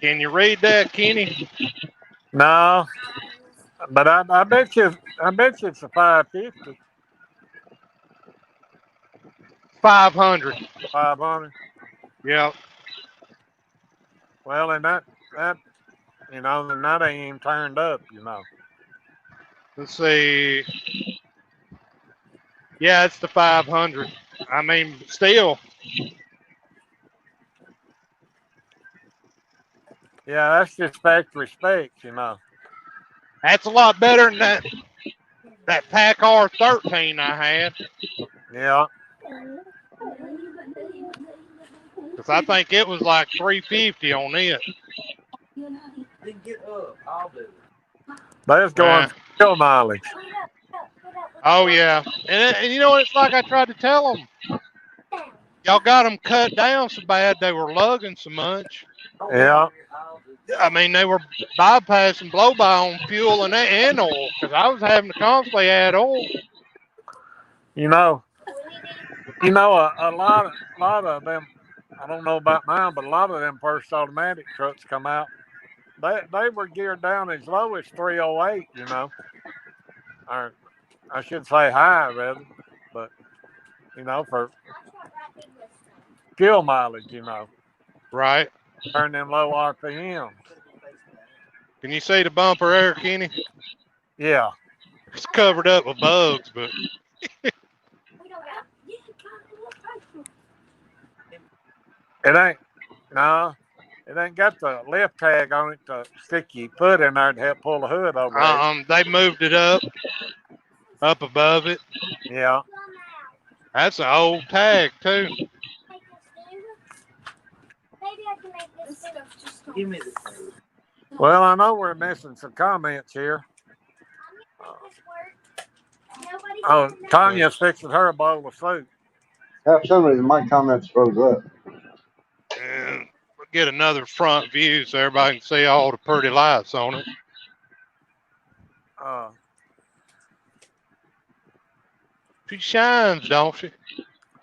Can you read that, Kenny? No, but I bet you it's a 550, 500. 500. Yep. Well, and that then that ain't even turned up. Let's see. Yeah, it's the 500. I mean, still. Yeah, that's just factory specs. That's a lot better than that Pack R13 I had. Yeah. Because I think it was like 350 on it. They was going for fuel mileage. Oh, yeah. And you know what it's like? I tried to tell them. Y'all got them cut down so bad they were lugging so much. Yeah. I mean, they were bypassing blow-by on fuel and oil because I was having to constantly add oil. A lot of them. I don't know about mine, but a lot of them first automatic trucks come out. They were geared down as low as 308. Or I should say high rather, but for fuel mileage, Right. turn them low RPMs. Can you see the bumper there, Kenny? Yeah. It's covered up with bugs, but It ain't got the lift tag on it to stick your foot in there to help pull the hood over. they moved it up above it. Yeah. That's an old tag too. Well, I know we're missing some comments here. Oh, Tanya's fixing her a bowl of soup. For some reason, my comments froze up. And we'll get another front view so everybody can see all the pretty lights on it. She shines, don't she?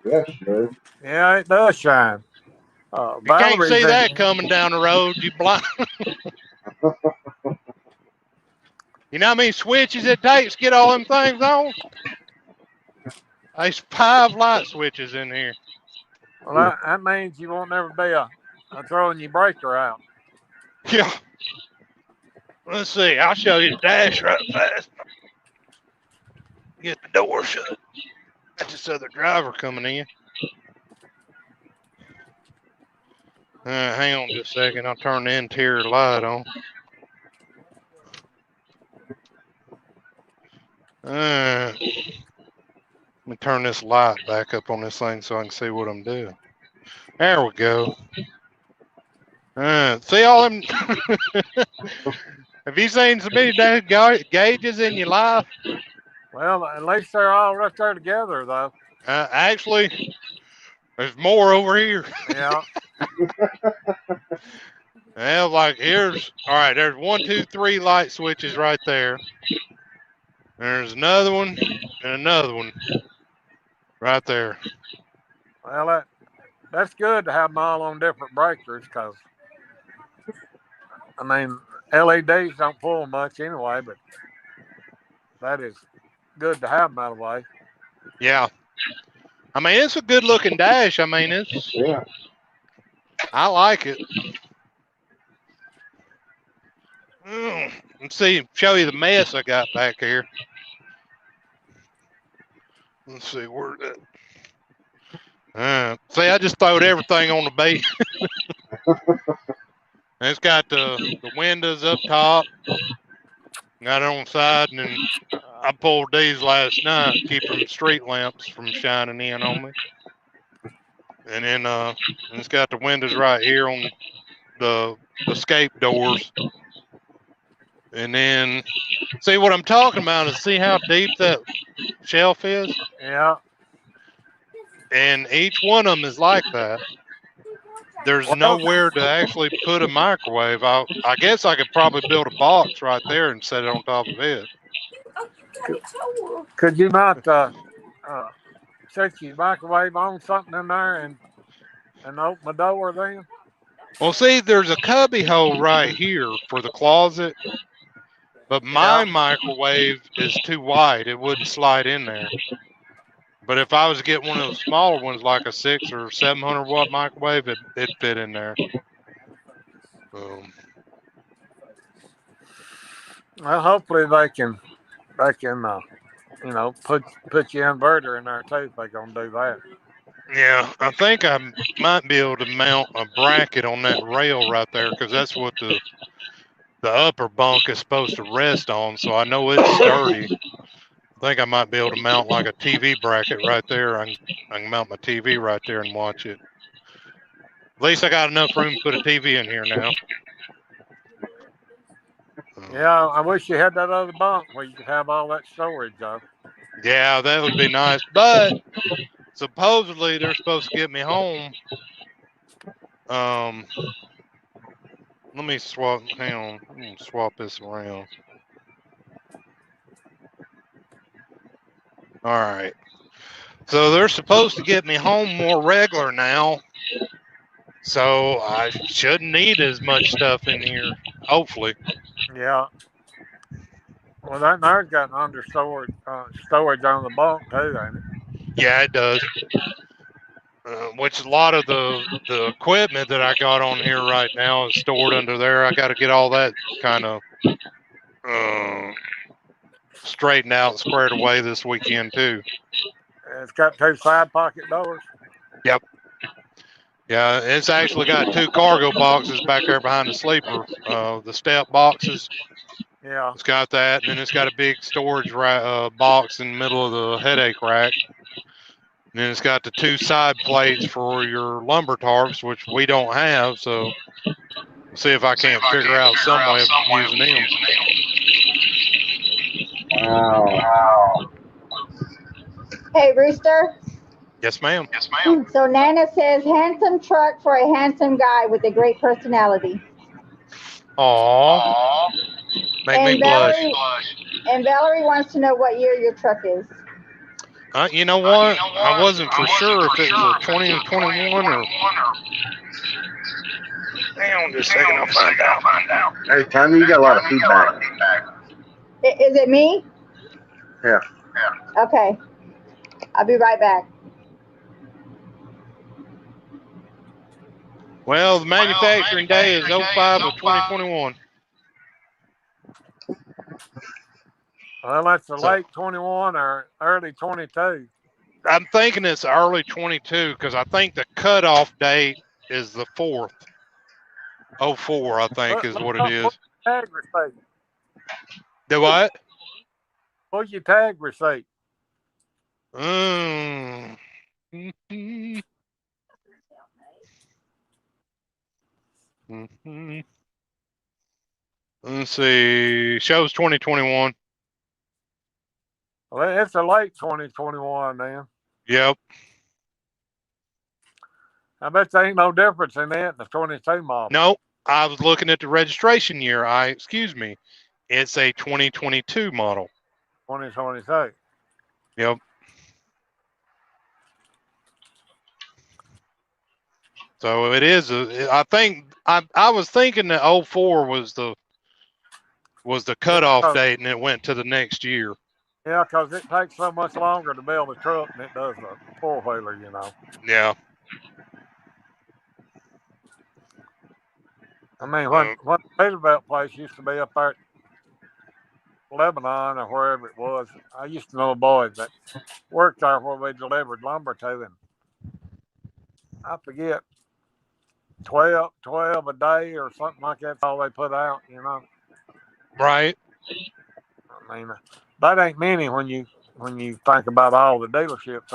Yeah, sure. Yeah, it does shine. You can't see that coming down the road. You blind. You know how many switches it takes to get all them things on? There's 5 light switches in here. Well, that means you won't never be a throwing your breaker out. Yeah. Let's see. I'll show you the dash right fast. Get the door shut. That's this other driver coming in. Hang on just a second. I'll turn the interior light on. Let me turn this light back up on this thing so I can see what I'm doing. There we go. See all them? Have you seen so many gauges in your life? Well, at least they're all right there together, though. Actually, there's more over here. Yeah. Well, like there's 1, 2, 3 light switches right there. There's another one and another one right there. Well, that's good to have them all on different breakers because, I mean, LEDs don't pull much anyway, but that is good to have them out of the way. Yeah. I mean, it's a good looking dash. I mean, I like it. Let's see, show you the mess I got back here. Let's see, where that. See, I just throwed everything on the bed. It's got the windows up top. Got it on the side, and then I pulled these last night, keeping the street lamps from shining in on me. And then it's got the windows right here on the escape doors. And then, see what I'm talking about is see how deep that shelf is? Yeah. And each one of them is like that. There's nowhere to actually put a microwave. I guess I could probably build a box right there and set it on top of it. Could you not set your microwave on something in there and open the door then? Well, see, there's a cubby hole right here for the closet, but my Yeah. microwave is too wide. It wouldn't slide in there. But if I was to get one of those smaller ones, like a 600 or 700 watt microwave, it'd fit in there. Well, hopefully they can put your inverter in there too if they're gonna do that. Yeah, I think I might be able to mount a bracket on that rail right there, because that's what the upper bunk is supposed to rest on. So I know it's sturdy. I think I might be able to mount like a TV bracket right there. I can mount my TV right there and watch it. At least I got enough room to put a TV in here now. Yeah, I wish you had that other bunk where you could have all that storage though. Yeah, that would be nice. But supposedly they're supposed to get me home. Let me swap. Hang on. I'm gonna swap this around. All right. So they're supposed to get me home more regular now. So I shouldn't need as much stuff in here. Hopefully. Yeah. Well, that there's got an under storage on the bunk too, ain't it? Yeah, it does. Which a lot of the equipment that I got on here right now is stored under there. I got to get all that kind of straightened out and squared away this weekend too. It's got 2 side pocket doors. Yep. Yeah, it's actually got 2 cargo boxes back there behind the sleeper, the step boxes. Yeah. It's got that, and then it's got a big storage box in the middle of the headache rack. And then it's got the 2 side plates for your lumber tarps, which we don't have. So see if I can't figure out some way of using them. Wow. Hey, Rooster. Yes, ma'am. So Nana says, handsome truck for a handsome guy with a great personality. Aw. Make me blush. And Valerie wants to know what year your truck is. You know what? I wasn't for sure if it was a 2021 or. Hang on just a second, I'll find out. Hey, Tammy, you got a lot of feedback. Is it me? Yeah. Okay. I'll be right back. Well, the manufacturing day is 05 of 2021. Well, that's the late 21 or early 22. I'm thinking it's early 22 because I think the cutoff date is the 4th. 04, I think, is what it is. Tag receipt. Do what? What's your tag receipt? Let's see. Shows 2021. Well, it's a late 2021 then. Yep. I bet there ain't no difference in that and the 22 model. No, I was looking at the registration year. Excuse me. It's a 2022 model. 2022. Yep. So it is. I think I was thinking that 04 was the cutoff date, and it went to the next year. Yeah, because it takes so much longer to build a truck than it does a four-wheeler, you know. Yeah. I mean, when the Peterbilt place used to be up there at Lebanon or wherever it was, I used to know a boy that worked there where we delivered lumber to, and I forget, 12 a day or something like that's all they put out, you know. Right. I mean, that ain't many when you think about all the dealerships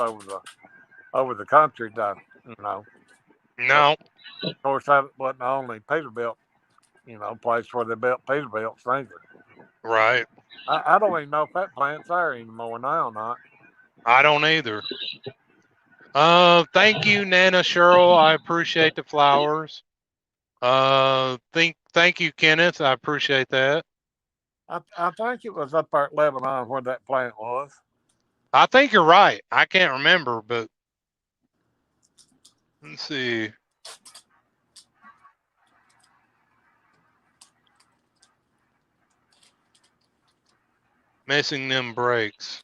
over the country, you know. No. But, of course, that wasn't the only Peterbilt, you know, place where they built Peterbilts either. Right. I don't even know if that plant's there anymore now or not. I don't either. Thank you, Nana Cheryl. I appreciate the flowers. Thank you, Kenneth. I appreciate that. I think it was up there at Lebanon where that plant was. I think you're right. I can't remember, but let's see. Missing them brakes.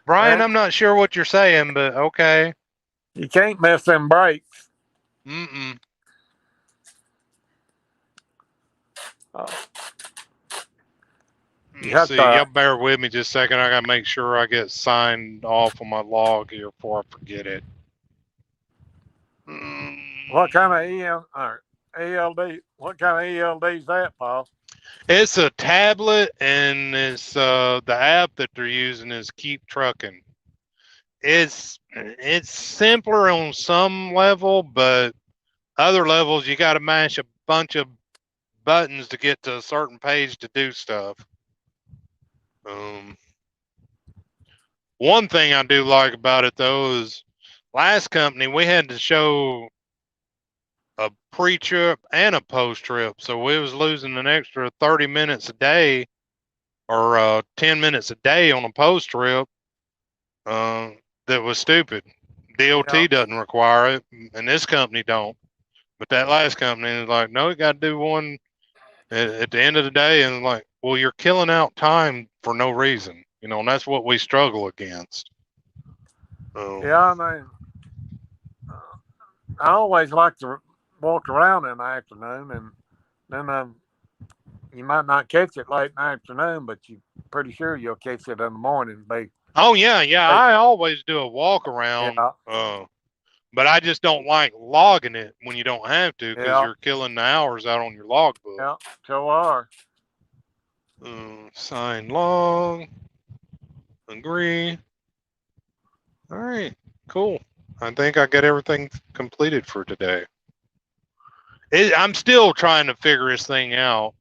Brian, Well, I'm not sure what you're saying, but okay. you can't miss them brakes. Mm-mm. Uh, you Let's have see. Y'all to. bear with me just a second. I gotta make sure I get signed off on my log here before I forget it. What kind of EM or ELD? What kind of ELD is that, Paul? It's a tablet, and it's the app that they're using is Keep Trucking. It's simpler on some level, but other levels you got to mash a bunch of buttons to get to a certain page to do stuff. One thing I do like about it though is last company we had to show a pre-trip and a post-trip, so we was losing an extra 30 minutes a day or 10 minutes a day on a post-trip. That was stupid. DOT Yeah. doesn't require it, and this company don't. But that last company is like, no, you got to do one at the end of the day, and like, well, you're killing out time for no reason, and that's what we struggle against. Yeah, I mean, I always like to walk around in the afternoon, and then you might not catch it late in the afternoon, but you're pretty sure you'll catch it in the morning. Oh yeah, I always do a walk around. Yeah. But I just don't like logging it when you don't have to because Yeah. you're killing the hours out on your logbook. Yeah, sure are. Sign log. Agree. All right, cool. I think I got everything completed for today. I'm still trying to figure this thing out.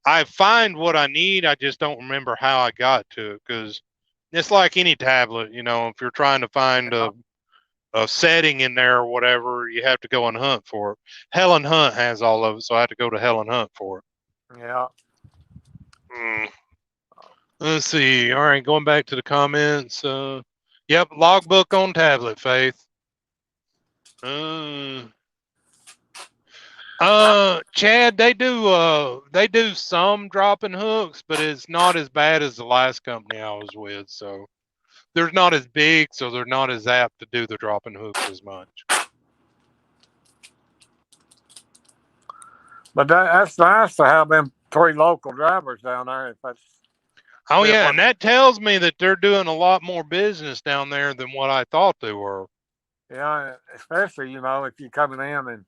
I find what I need. I just don't remember how I got to it because it's like any tablet. If you're trying to find a setting in there or whatever, you have to go and hunt for it. Helen Hunt has all of it, so I had to go to Helen Hunt for it. Yeah. Let's see. All right, going back to the comments. Yep, logbook on tablet, Faith. Chad, they do some dropping hooks, but it's not as bad as the last company I was with. So they're not as big, so they're not as apt to do the dropping hooks as much. But that's nice to have them 3 local drivers down there. If that's Oh yeah, and that tells me that they're doing a lot more business down there than what I thought they were. Yeah, especially if you're coming in and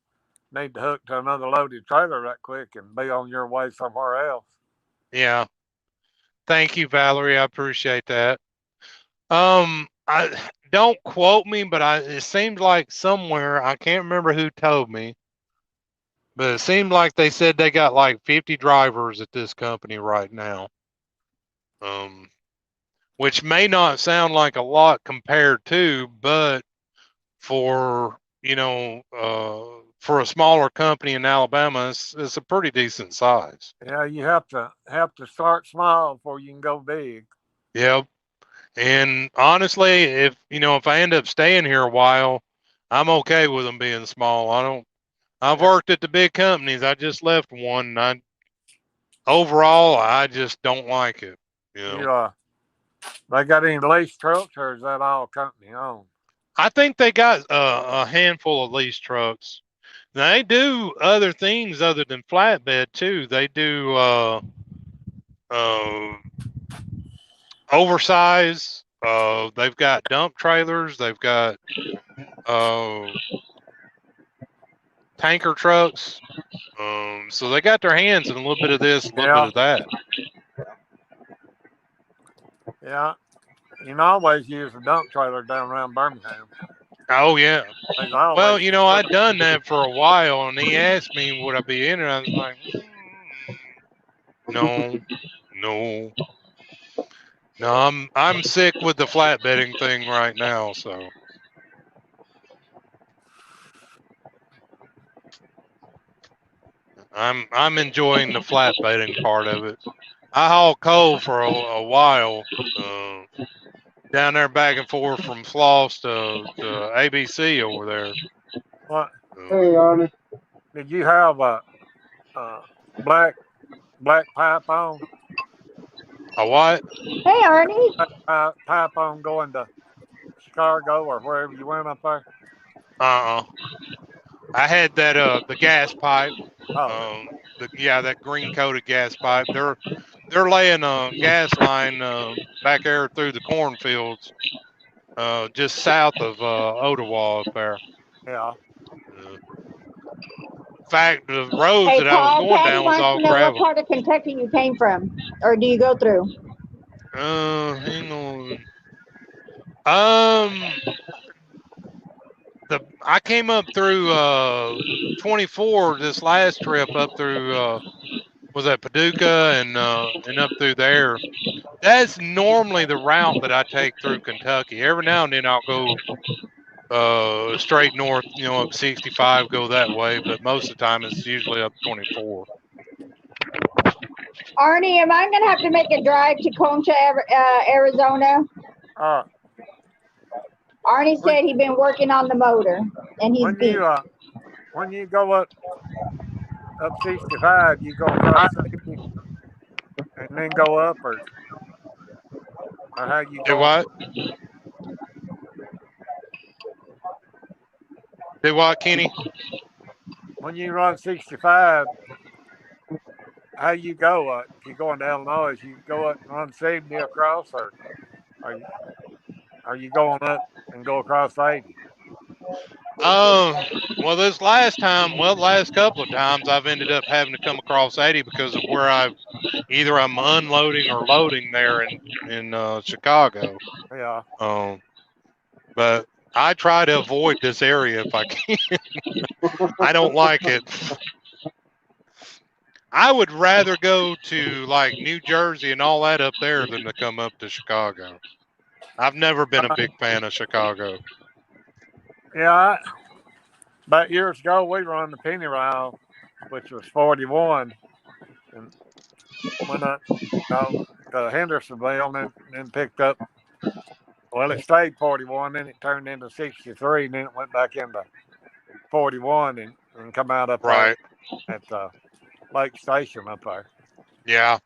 need to hook to another loaded trailer right quick and be on your way somewhere else. Yeah. Thank you, Valerie. I appreciate that. I don't quote me, but it seemed like somewhere, I can't remember who told me, but it seemed like they said they got like 50 drivers at this company right now. Which may not sound like a lot compared to, but for for a smaller company in Alabama, it's a pretty decent size. Yeah, you have to start small before you can go big. Yep. And honestly, if I end up staying here a while, I'm okay with them being small. I've worked at the big companies. I just left one. And overall, I just don't like it. They got any lease trucks, or is that all company owned? I think they got a handful of lease trucks. Now, they do other things other than flatbed too. They do oversize. They've got dump trailers. They've got tanker trucks. So they got their hands in a little bit of this, a little bit of that. Yeah, you can always use a dump trailer down around Birmingham. Oh yeah. Well, Always I'd done that for a while, and he asked me would I be in it. I was like, no. No, I'm sick with the flatbedding thing right now, so. I'm enjoying the flatbedding part of it. I hauled coal for a while. Down there back and forth from Floss to ABC over there. What Hey, Arnie. did you have a black pipe on? A what? Hey, Arnie. Pipe on going to Chicago or wherever you went up there? I had that the gas pipe. Oh, That green coated gas pipe. They're laying a gas line back there through the cornfields, just south of Ottawa up there. yeah. In fact, the roads Hey, that I was Paul. going Patty down was wants all to know what gravel. part of Kentucky you came from, or do you go through? Hang on. Um, I came up through 24 this last trip up through was that Paducah and up through there. That's normally the route that I take through Kentucky. Every now and then I'll go straight north, up 65, go that way, but most of the time it's usually up 24. Arnie, am I gonna have to make a drive to Concha, Arizona? Uh, Arnie when said he'd been working on the motor, and he's when beat. you go up 65, you go across 80 and then go up, or how you Do going? what? Do what, Kenny? When you run 65, how you go? If you go into Illinois, you go up and run 70 across, or are you, are you going up and go across 80? Well, this last time, the last couple of times, I've ended up having to come across 80 because of where I'm unloading or loading there in Chicago. Yeah. But I try to avoid this area if I can. I don't like it. I would rather go to like New Jersey and all that up there than to come up to Chicago. I've never been a big fan of Chicago. Yeah. About years ago, we run the penny round, which was 41, and went up to Hendersonville, and then picked up. Well, it stayed 41, then it turned into 63, and then it went back into 41, and come out up there Right. at Lake Station up there. Yeah.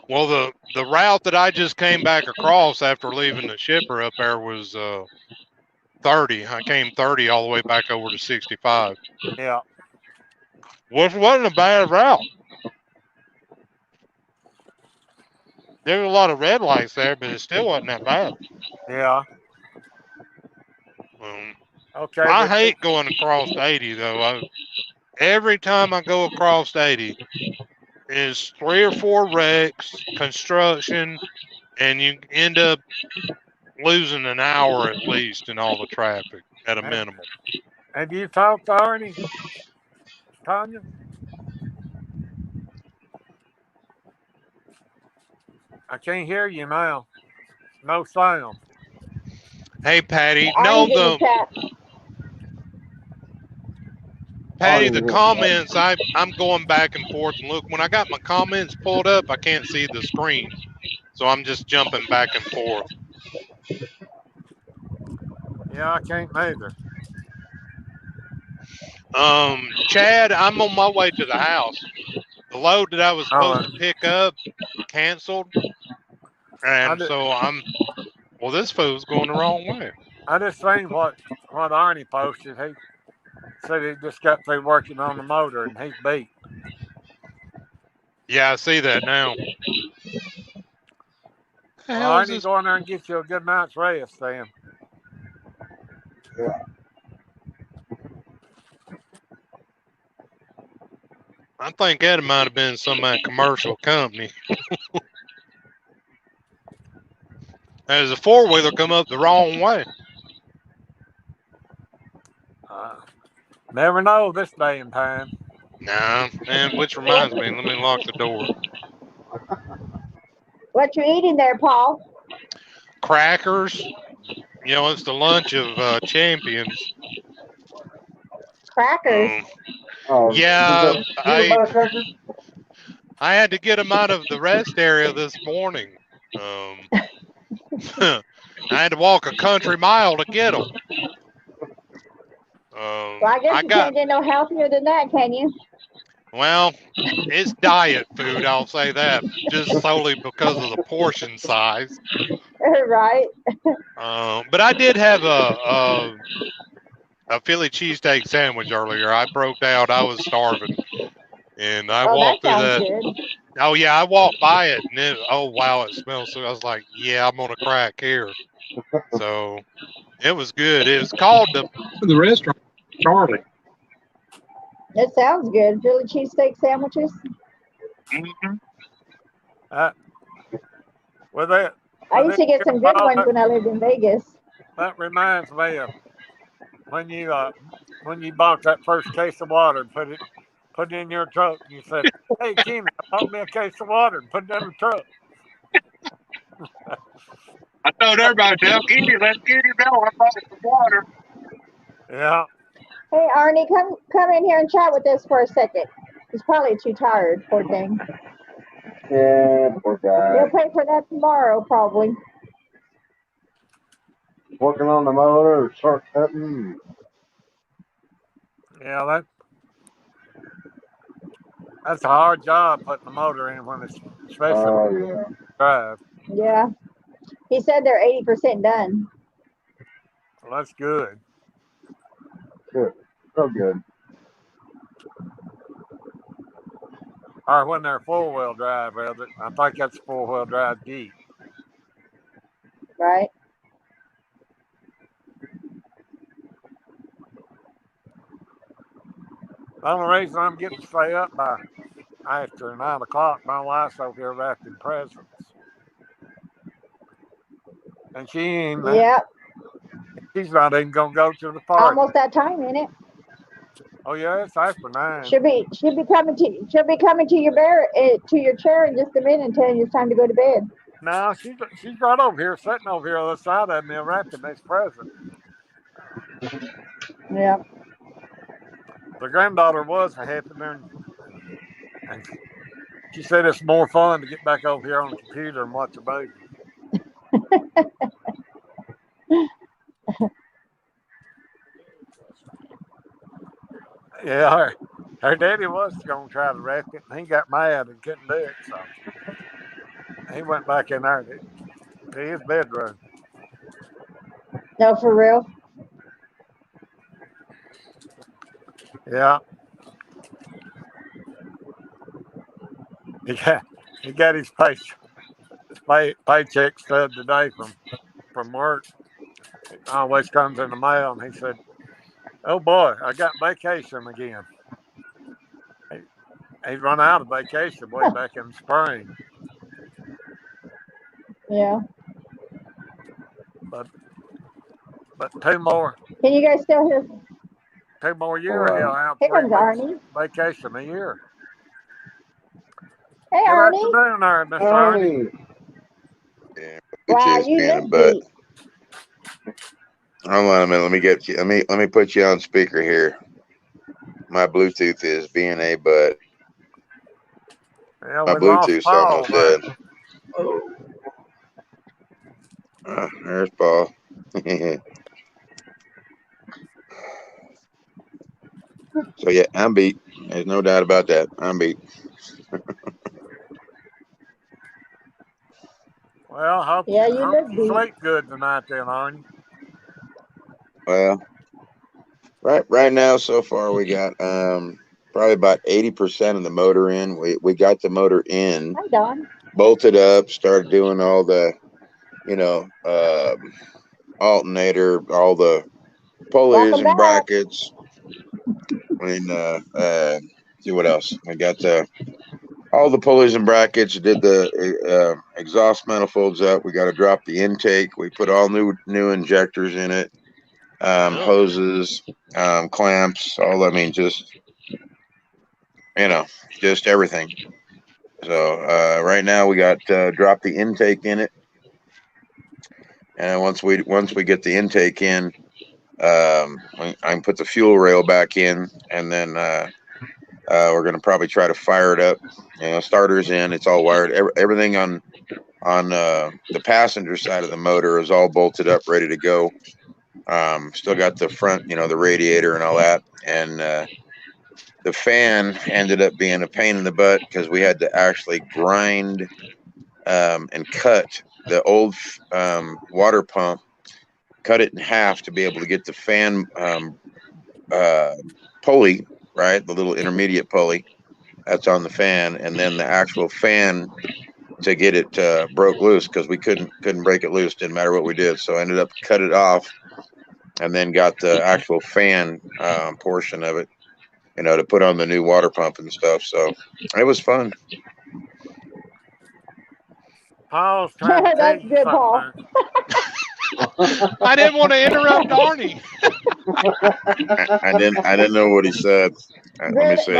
Well, the route that I just came back across after leaving the shipper up there was 30. I came 30 all the way back over to 65. Yeah. Which wasn't a bad route. There were a lot of red lights there, but it still wasn't that bad. Yeah. Okay, I but hate going across 80 though. Every time I go across 80, is 3 or 4 wrecks, construction, and you end up losing an hour at least in all the traffic at a minimum. have you talked to Arnie, Tanya? I can't hear you now. No sound. Hey, Patty. Arnie's in the chat. Patty, the comments, I'm going back and forth and look. When I got my comments pulled up, I can't see the screen. So I'm just jumping back and forth. Yeah, I can't neither. Chad, I'm on my way to the house. The load that I was supposed to pick up canceled. And so this fool's going the wrong way. I just seen what Arnie posted. He said he just got through working on the motor and he's beat. Yeah, I see that now. Well, Arnie, go in there and get you a good night's rest then. Yeah. I think that might have been some commercial company. As a four-wheeler come up the wrong way. Never know this day and time. Nah, and which reminds me, let me lock the door. What you eating there, Paul? Crackers. It's the lunch of champions. Crackers. Yeah, I had to get them out of the rest area this morning. I had to walk a country mile to get them. Well, I guess I you got, can't get no healthier than that, can you? well, it's diet food, I'll say that, just solely because of the portion size. Right. But I did have a Philly cheesesteak sandwich earlier. I broke out. I was starving, and I Oh, that walked through sounds that. good. Oh yeah, I walked by it, and oh wow, it smells so. I was like, yeah, I'm gonna crack here. So it was good. It was called the restaurant Charlie. It sounds good. Philly cheesesteak sandwiches. With it, I with used it, to get some good ones when I lived in Vegas. that reminds me of when you bought that first case of water and put it in your truck. And you said, "Hey, Kenny, I bought me a case of water and put it in the truck." I told everybody, tell Kenny, let Kenny know I bought some water. Yeah. Hey, Arnie, come in here and chat with us for a second. He's probably too tired, poor thing. Yeah, poor He'll guy. pay for that tomorrow, probably. Working on the motor, shortcutting. Yeah, that's a hard job putting the motor in when it's especially Oh yeah. drive. Yeah. He said they're 80% done. Well, that's good. Good. So good. Or when they're four wheel drive, rather. I think that's 4-wheel drive Jeep. Right. The only reason I'm getting to stay up by after 9 o'clock, my wife's over here wrapping presents. And Yep. she's not even gonna go to the party. Almost that time, ain't it? Oh yeah, it's after 9. She'll be coming to your chair in just a minute and telling you it's time to go to bed. No, she's right over here, sitting over here on the side of me, wrapping this present. Yeah. The granddaughter was happy there, and she said it's more fun to get back over here on the computer and watch a baby. Yeah, her daddy was going to try to wrap it, and he got mad and couldn't do it, so he went back in there to his bedroom. No, for real. Yeah, he got his paycheck stub today from work. It always comes in the mail, and he said, "Oh boy, I got vacation again." He'd run out of vacation way back in spring. Yeah. But 2 more Can you guys still hear? 2 more years he'll have Here 3 comes weeks Arnie. vacation a year. Hey, Good Arnie. afternoon, there, Mr. Arnie. Yeah, Wow, it's you being a look butt. beat. Hold on a minute. Let me put you on speaker here. My Bluetooth is being a butt. Yeah, My we lost Bluetooth's Paul almost there. dead. There's Paul. So yeah, I'm beat. There's no doubt about that. I'm beat. Well, hope Yeah, you you look beat. sleep good tonight, then, Arnie. Well, right now so far we got probably about 80% of the motor in. We got the motor in, Hi, Don. bolted up, started doing all the alternator, all the pulleys Welcome and back. brackets. And see what else. I got all the pulleys and brackets. Did the exhaust manifolds up. We got to drop the intake. We put all new injectors in it, hoses, clamps. Just just everything. So right now we got drop the intake in it, and once we get the intake in, I can put the fuel rail back in, and then We're going to probably try to fire it up. Starters in. It's all wired. Everything on the passenger side of the motor is all bolted up, ready to go. Still got the front, the radiator and all that. And the fan ended up being a pain in the butt because we had to actually grind and cut the old water pump, cut it in half to be able to get the fan pulley, right? The little intermediate pulley that's on the fan, and then the actual fan to get it broke loose because we couldn't break it loose. Didn't matter what we did. So I ended up cut it off, and then got the actual fan portion of it, to put on the new water pump and stuff. So it was fun. Paul's trying to tell That's you good, something. Paul. man. I didn't want to interrupt Arnie. I didn't know what he said. Let me Good. see.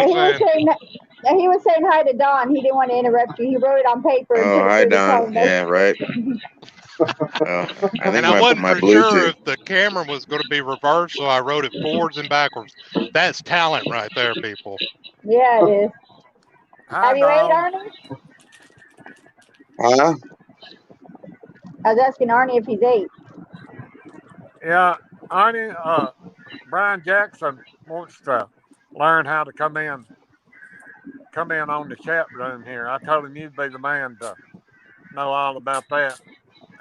He was saying hi to Don. He didn't want to interrupt you. He wrote it on paper and Oh, put it hi through the Don. phone. Yeah, right. I think And I wasn't my for sure Bluetooth. if the camera was going to be reversed, so I wrote it forwards and backwards. That's talent right there, people. Yeah, it is. Hi, Have you ate, Don. Arnie? Huh? I was asking Arnie if he's ate. Yeah, Arnie, Brian Jackson wants to learn how to come in on the chat room here. I told him you'd be the man to know all about that.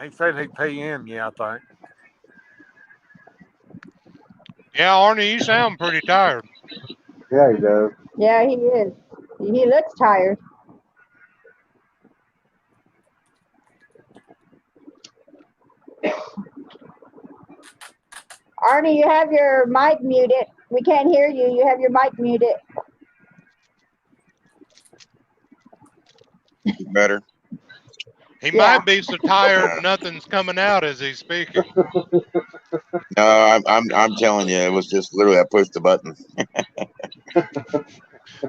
He said he'd PM you, I think. Yeah, Arnie, you sound pretty tired. Yeah, he does. Yeah, he is. He looks tired. Arnie, you have your mic muted. We can't hear you. You have your mic muted. Better. He Yeah. might be so tired nothing's coming out as he's speaking. No, I'm telling you, it was just literally I pushed the button.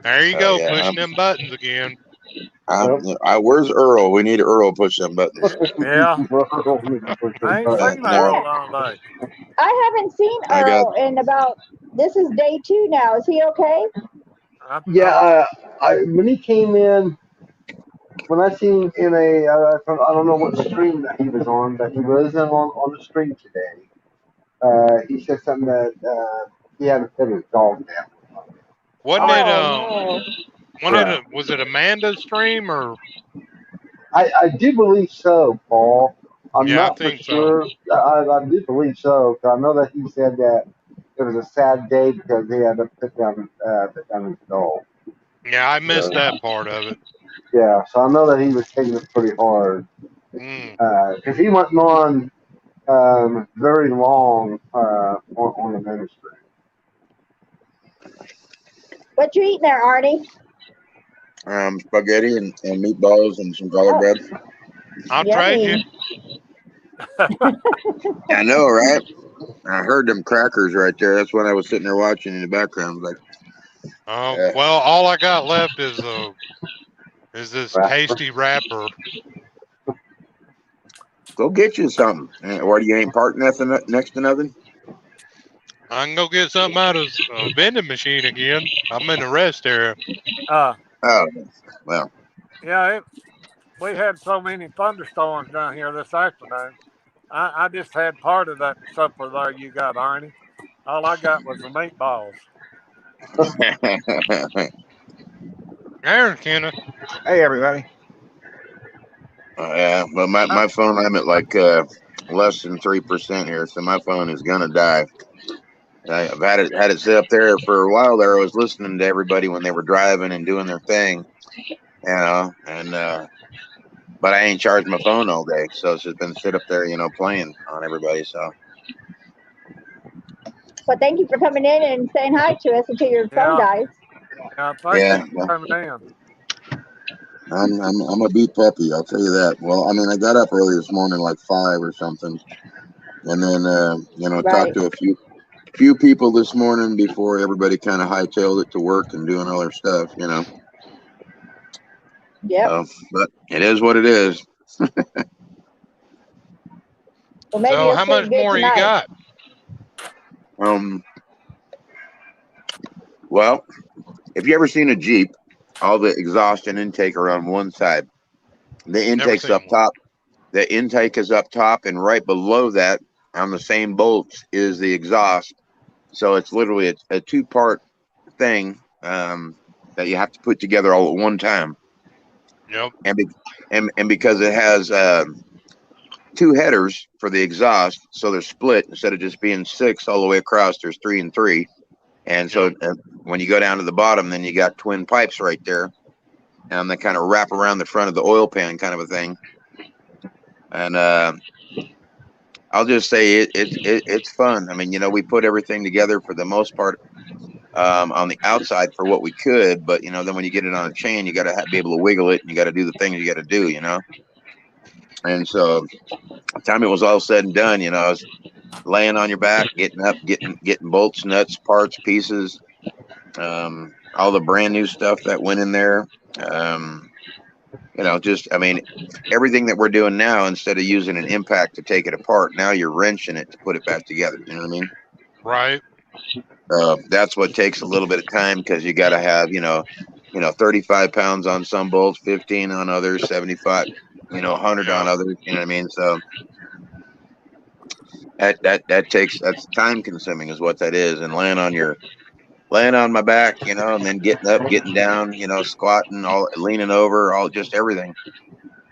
There you go, Yeah, pushing them buttons again. where's Earl? We need Earl push them buttons. Yeah. I ain't seen No. Earl all day. I haven't seen I got- Earl in about, this is day 2 now. Is he okay? Yeah, when he came in, when I seen in I don't know what stream that he was on, but he wasn't on the stream today. He said something that he had to put his dog down. Wasn't it no. was it Amanda's stream or I do believe so, Paul. I'm Yeah, I not for think so. sure. I do believe so. 'Cause I know that he said that it was a sad day because he had to put down his dog. Yeah, I missed So, that part of it. yeah, so I know that he was taking it pretty hard because he wasn't on very long on the ministry. What you eating there, Arnie? Spaghetti and meatballs and some garlic bread. I'll trade you. I know, right? I heard them crackers right there. That's what I was sitting there watching in the background. Like, Well, all I got left is this tasty wrapper. go get you something. Or you ain't parked nothing next to nothing. I can go get something out of a vending machine again. I'm in the rest area. Oh, well. Yeah, we had so many thunderstorms down here this afternoon. I just had part of that supper there you got, Arnie. All I got was the meatballs. Aaron, Kenna. Hey, everybody. Yeah, but my phone, I'm at like less than 3% here, so my phone is gonna die. I've had it sit up there for a while there. I was listening to everybody when they were driving and doing their thing, and but I ain't charged my phone all day, so it's just been sit up there, playing on everybody. So Well, thank you for coming in and saying hi to us until your phone dies. Yeah, thank yeah, you for coming in. I'm a beat puppy. I'll tell you that. Well, I mean, I got up early this morning, like 5 or something, and then talked to a few people this morning before everybody kind of hightailed it to work and doing all their stuff. Yep. But it is what it is. Well, maybe So you'll how sleep much good more tonight. you got? Well, if you ever seen a Jeep, all the exhaust and intake are on one side. The Never intake's seen up one. top. The intake is up top, and right below that, on the same bolts, is the exhaust. So it's literally a two-part thing that you have to put together all at one time. Yep. And because it has two headers for the exhaust, so they're split instead of just being 6 all the way across. There's 3 and 3, and so when you go down to the bottom, then you got twin pipes right there, and they kind of wrap around the front of the oil pan, kind of a thing. And I'll just say it's fun. I mean, we put everything together for the most part on the outside for what we could, but then when you get it on a chain, you got to be able to wiggle it, and you got to do the things you got to do. And so, by the time it was all said and done, I was laying on your back, getting up, getting bolts, nuts, parts, pieces, all the brand new stuff that went in there. I mean, everything that we're doing now, instead of using an impact to take it apart, now you're wrenching it to put it back together. You know what I mean? Right. That's what takes a little bit of time, because you got to have 35 pounds on some bolts, 15 on others, 75, 100 on others. You know what I mean? So that's time consuming, is what that is. And laying on my back, and then getting up, getting down, squatting, all leaning over, all just everything.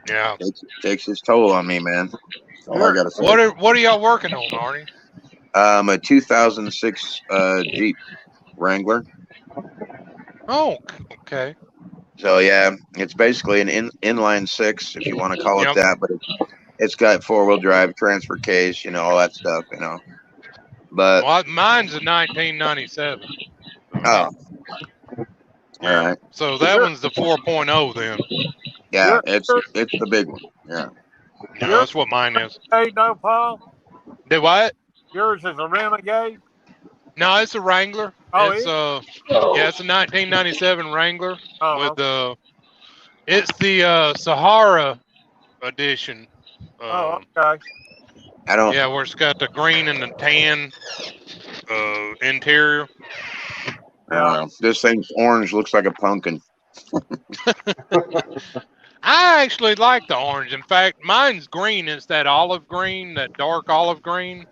Yeah. Takes its toll on me, man. That's all I gotta say. What are y'all working on, Arnie? A 2006 Jeep Wrangler. Oh, okay. So yeah, it's basically an inline 6, if you want to call it that, but it's got 4-wheel drive, transfer case, all that stuff, But mine's a 1997. Oh, yeah. all right. So that one's the 4.0 then. Yeah, it's the big one. Yeah. Yeah, that's what mine is. Hey, no, Paul. Did what? Yours is a Renegade. No, it's a Wrangler. Oh, it's it's a 1997 Wrangler with it's the Sahara edition. Okay. I don't. Yeah, where it's got the green and the tan interior. This thing's orange, looks like a pumpkin. I actually like the orange. In fact, mine's green. It's that olive green, that dark olive green.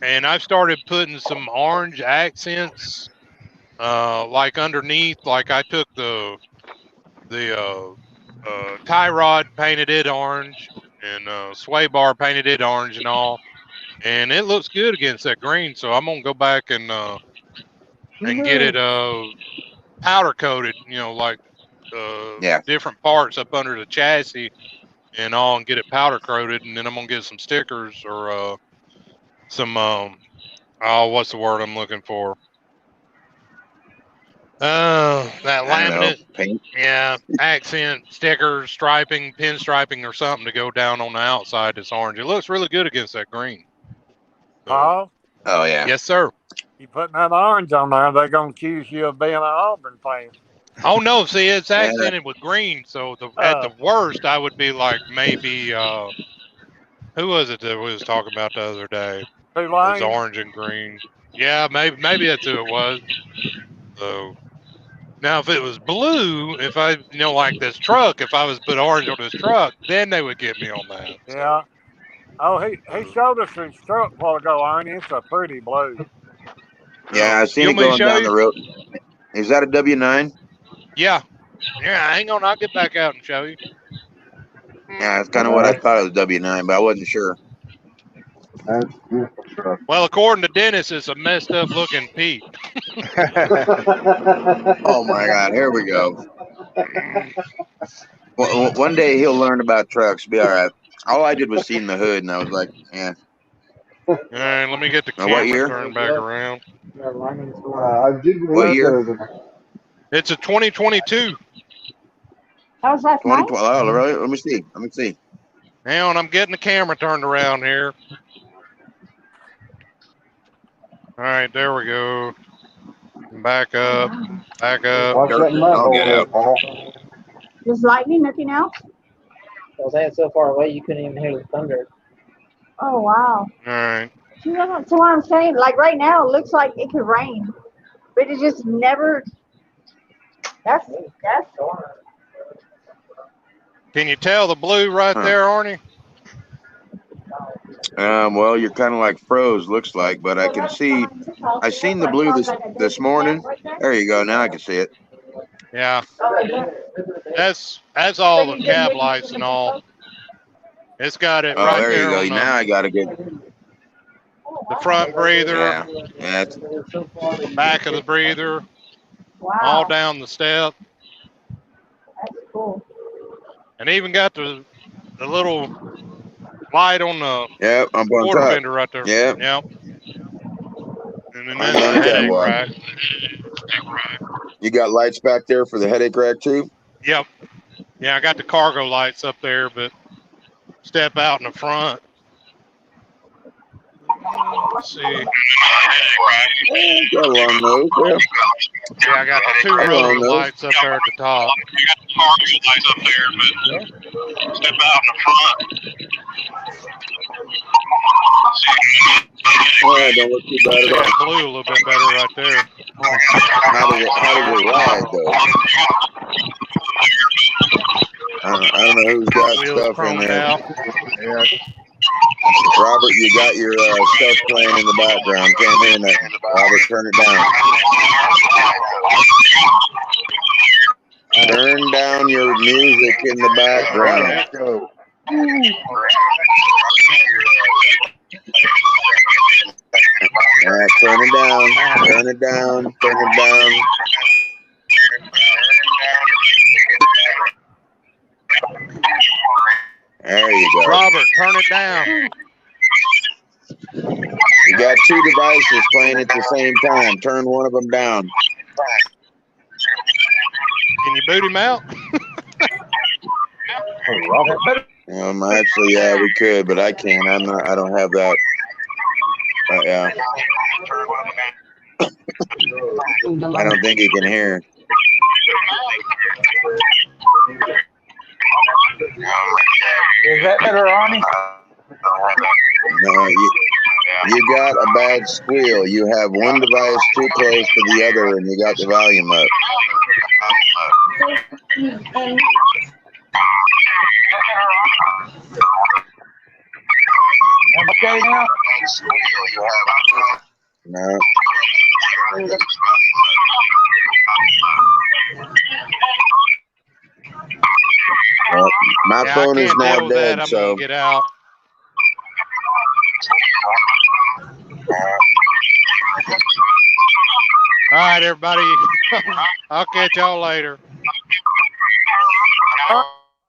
And I've started putting some orange accents, like underneath. Like I took the tie rod, painted it orange, and sway bar, painted it orange and all. And it looks good against that green. So I'm gonna go back and get it powder coated. Like different parts up under the chassis and all, and get it powder coated. And then I'm gonna get some stickers or some what's the word I'm looking for? That laminate, paint. Yeah, accent stickers, striping, pin striping, or something to go down on the outside that's orange. It looks really good against that green. Paul? Oh yeah. Yes, sir. You putting that orange on there, they're gonna accuse you of being an Auburn fan. Oh no, see, it's accented with green, so at the worst I would be like maybe who was it that we was talking about the other day? It was orange and green. Yeah, maybe that's who it was. So now if it was blue, if I like this truck, if I was put orange on this truck, then they would get me on that. Yeah. Oh, he showed us his truck a while ago, Arnie. It's a pretty blue. Yeah, I've seen it going down the road. Is that a W9? Yeah. Yeah, hang on, I'll get back out and show you. Yeah, that's kind of what I thought it was W9, but I wasn't sure. That's beautiful truck. Well, according to Dennis, it's a messed up looking Pete. Oh my God, here we go. One day he'll learn about trucks. Be all right. All I did was see in the hood, and I was like, yeah. All right, let me get the camera turned back around. I did What year? It's a 2022. That was last night? 2012. Oh, really? Let me see. Hang on, I'm getting the camera turned around here. All right, there we go. Back up. Watch that mud hole there, Paul. Just lightning, nothing else? Well, they had so far away you couldn't even hear the thunder. Oh, wow. All right. See, that's what I'm saying. Like right now, it looks like it could rain. but it just never. That's Can you tell the blue right Huh. there, Arnie? Well, you're kind of like froze, looks like, but I can see. I seen the blue this morning. There you go. Now I can see it. Yeah. That's all the cab lights and all. It's got it Oh, right there you there go. on Now I got to get. the front breather, Yeah. Yeah. back of the breather, all wow. down the step, That's cool. and even got the little light on the Yep. I'm on quarter top. fender right there. Yep. Yep. And then I'm that's on the the headache catwalk. rack. You got lights back there for the headache rack too. Yep. Yeah, I got the cargo lights up there, but step out in the front. Let's see. Got a long nose. Yeah. Yeah, I got the two Got a long rotor nose. lights up there at the top. Step out in the front. Oh, don't look too bad See at all. that blue a little bit better right there. How does it ride though? I don't know who's got Wheels stuff in chromed there. out. Yeah. Robert, you got your stuff playing in the background. Can't hear nothing. Robert, turn it down. Turn down your music in the background. Let's go. All right, turn it down. Turn it down. Turn it down. There you go. Robert, turn it down. You got two devices playing at the same time. Turn one of them down. Can you boot him out? Actually, yeah, we could, but I can't. I'm not. I don't have that. Yeah. I don't think he can hear. Is that better, Arnie? No, you got a bad squeal. You have one device too close to the other, and you got the volume up. Okay now? No. Well, my Yeah, phone I is can't now deal with dead, that. I'm so. gonna get out. All right, everybody. I'll catch y'all later.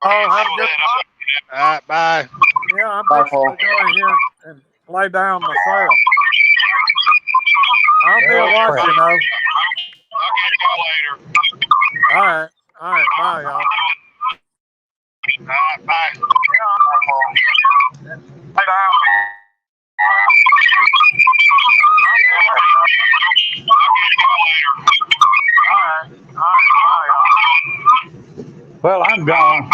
Oh, have a good. All right, bye. Yeah, I'm fixing to go in here and lay down myself. I'll be watching, you know. All right, bye, y'all. Bye. Well, I'm gone.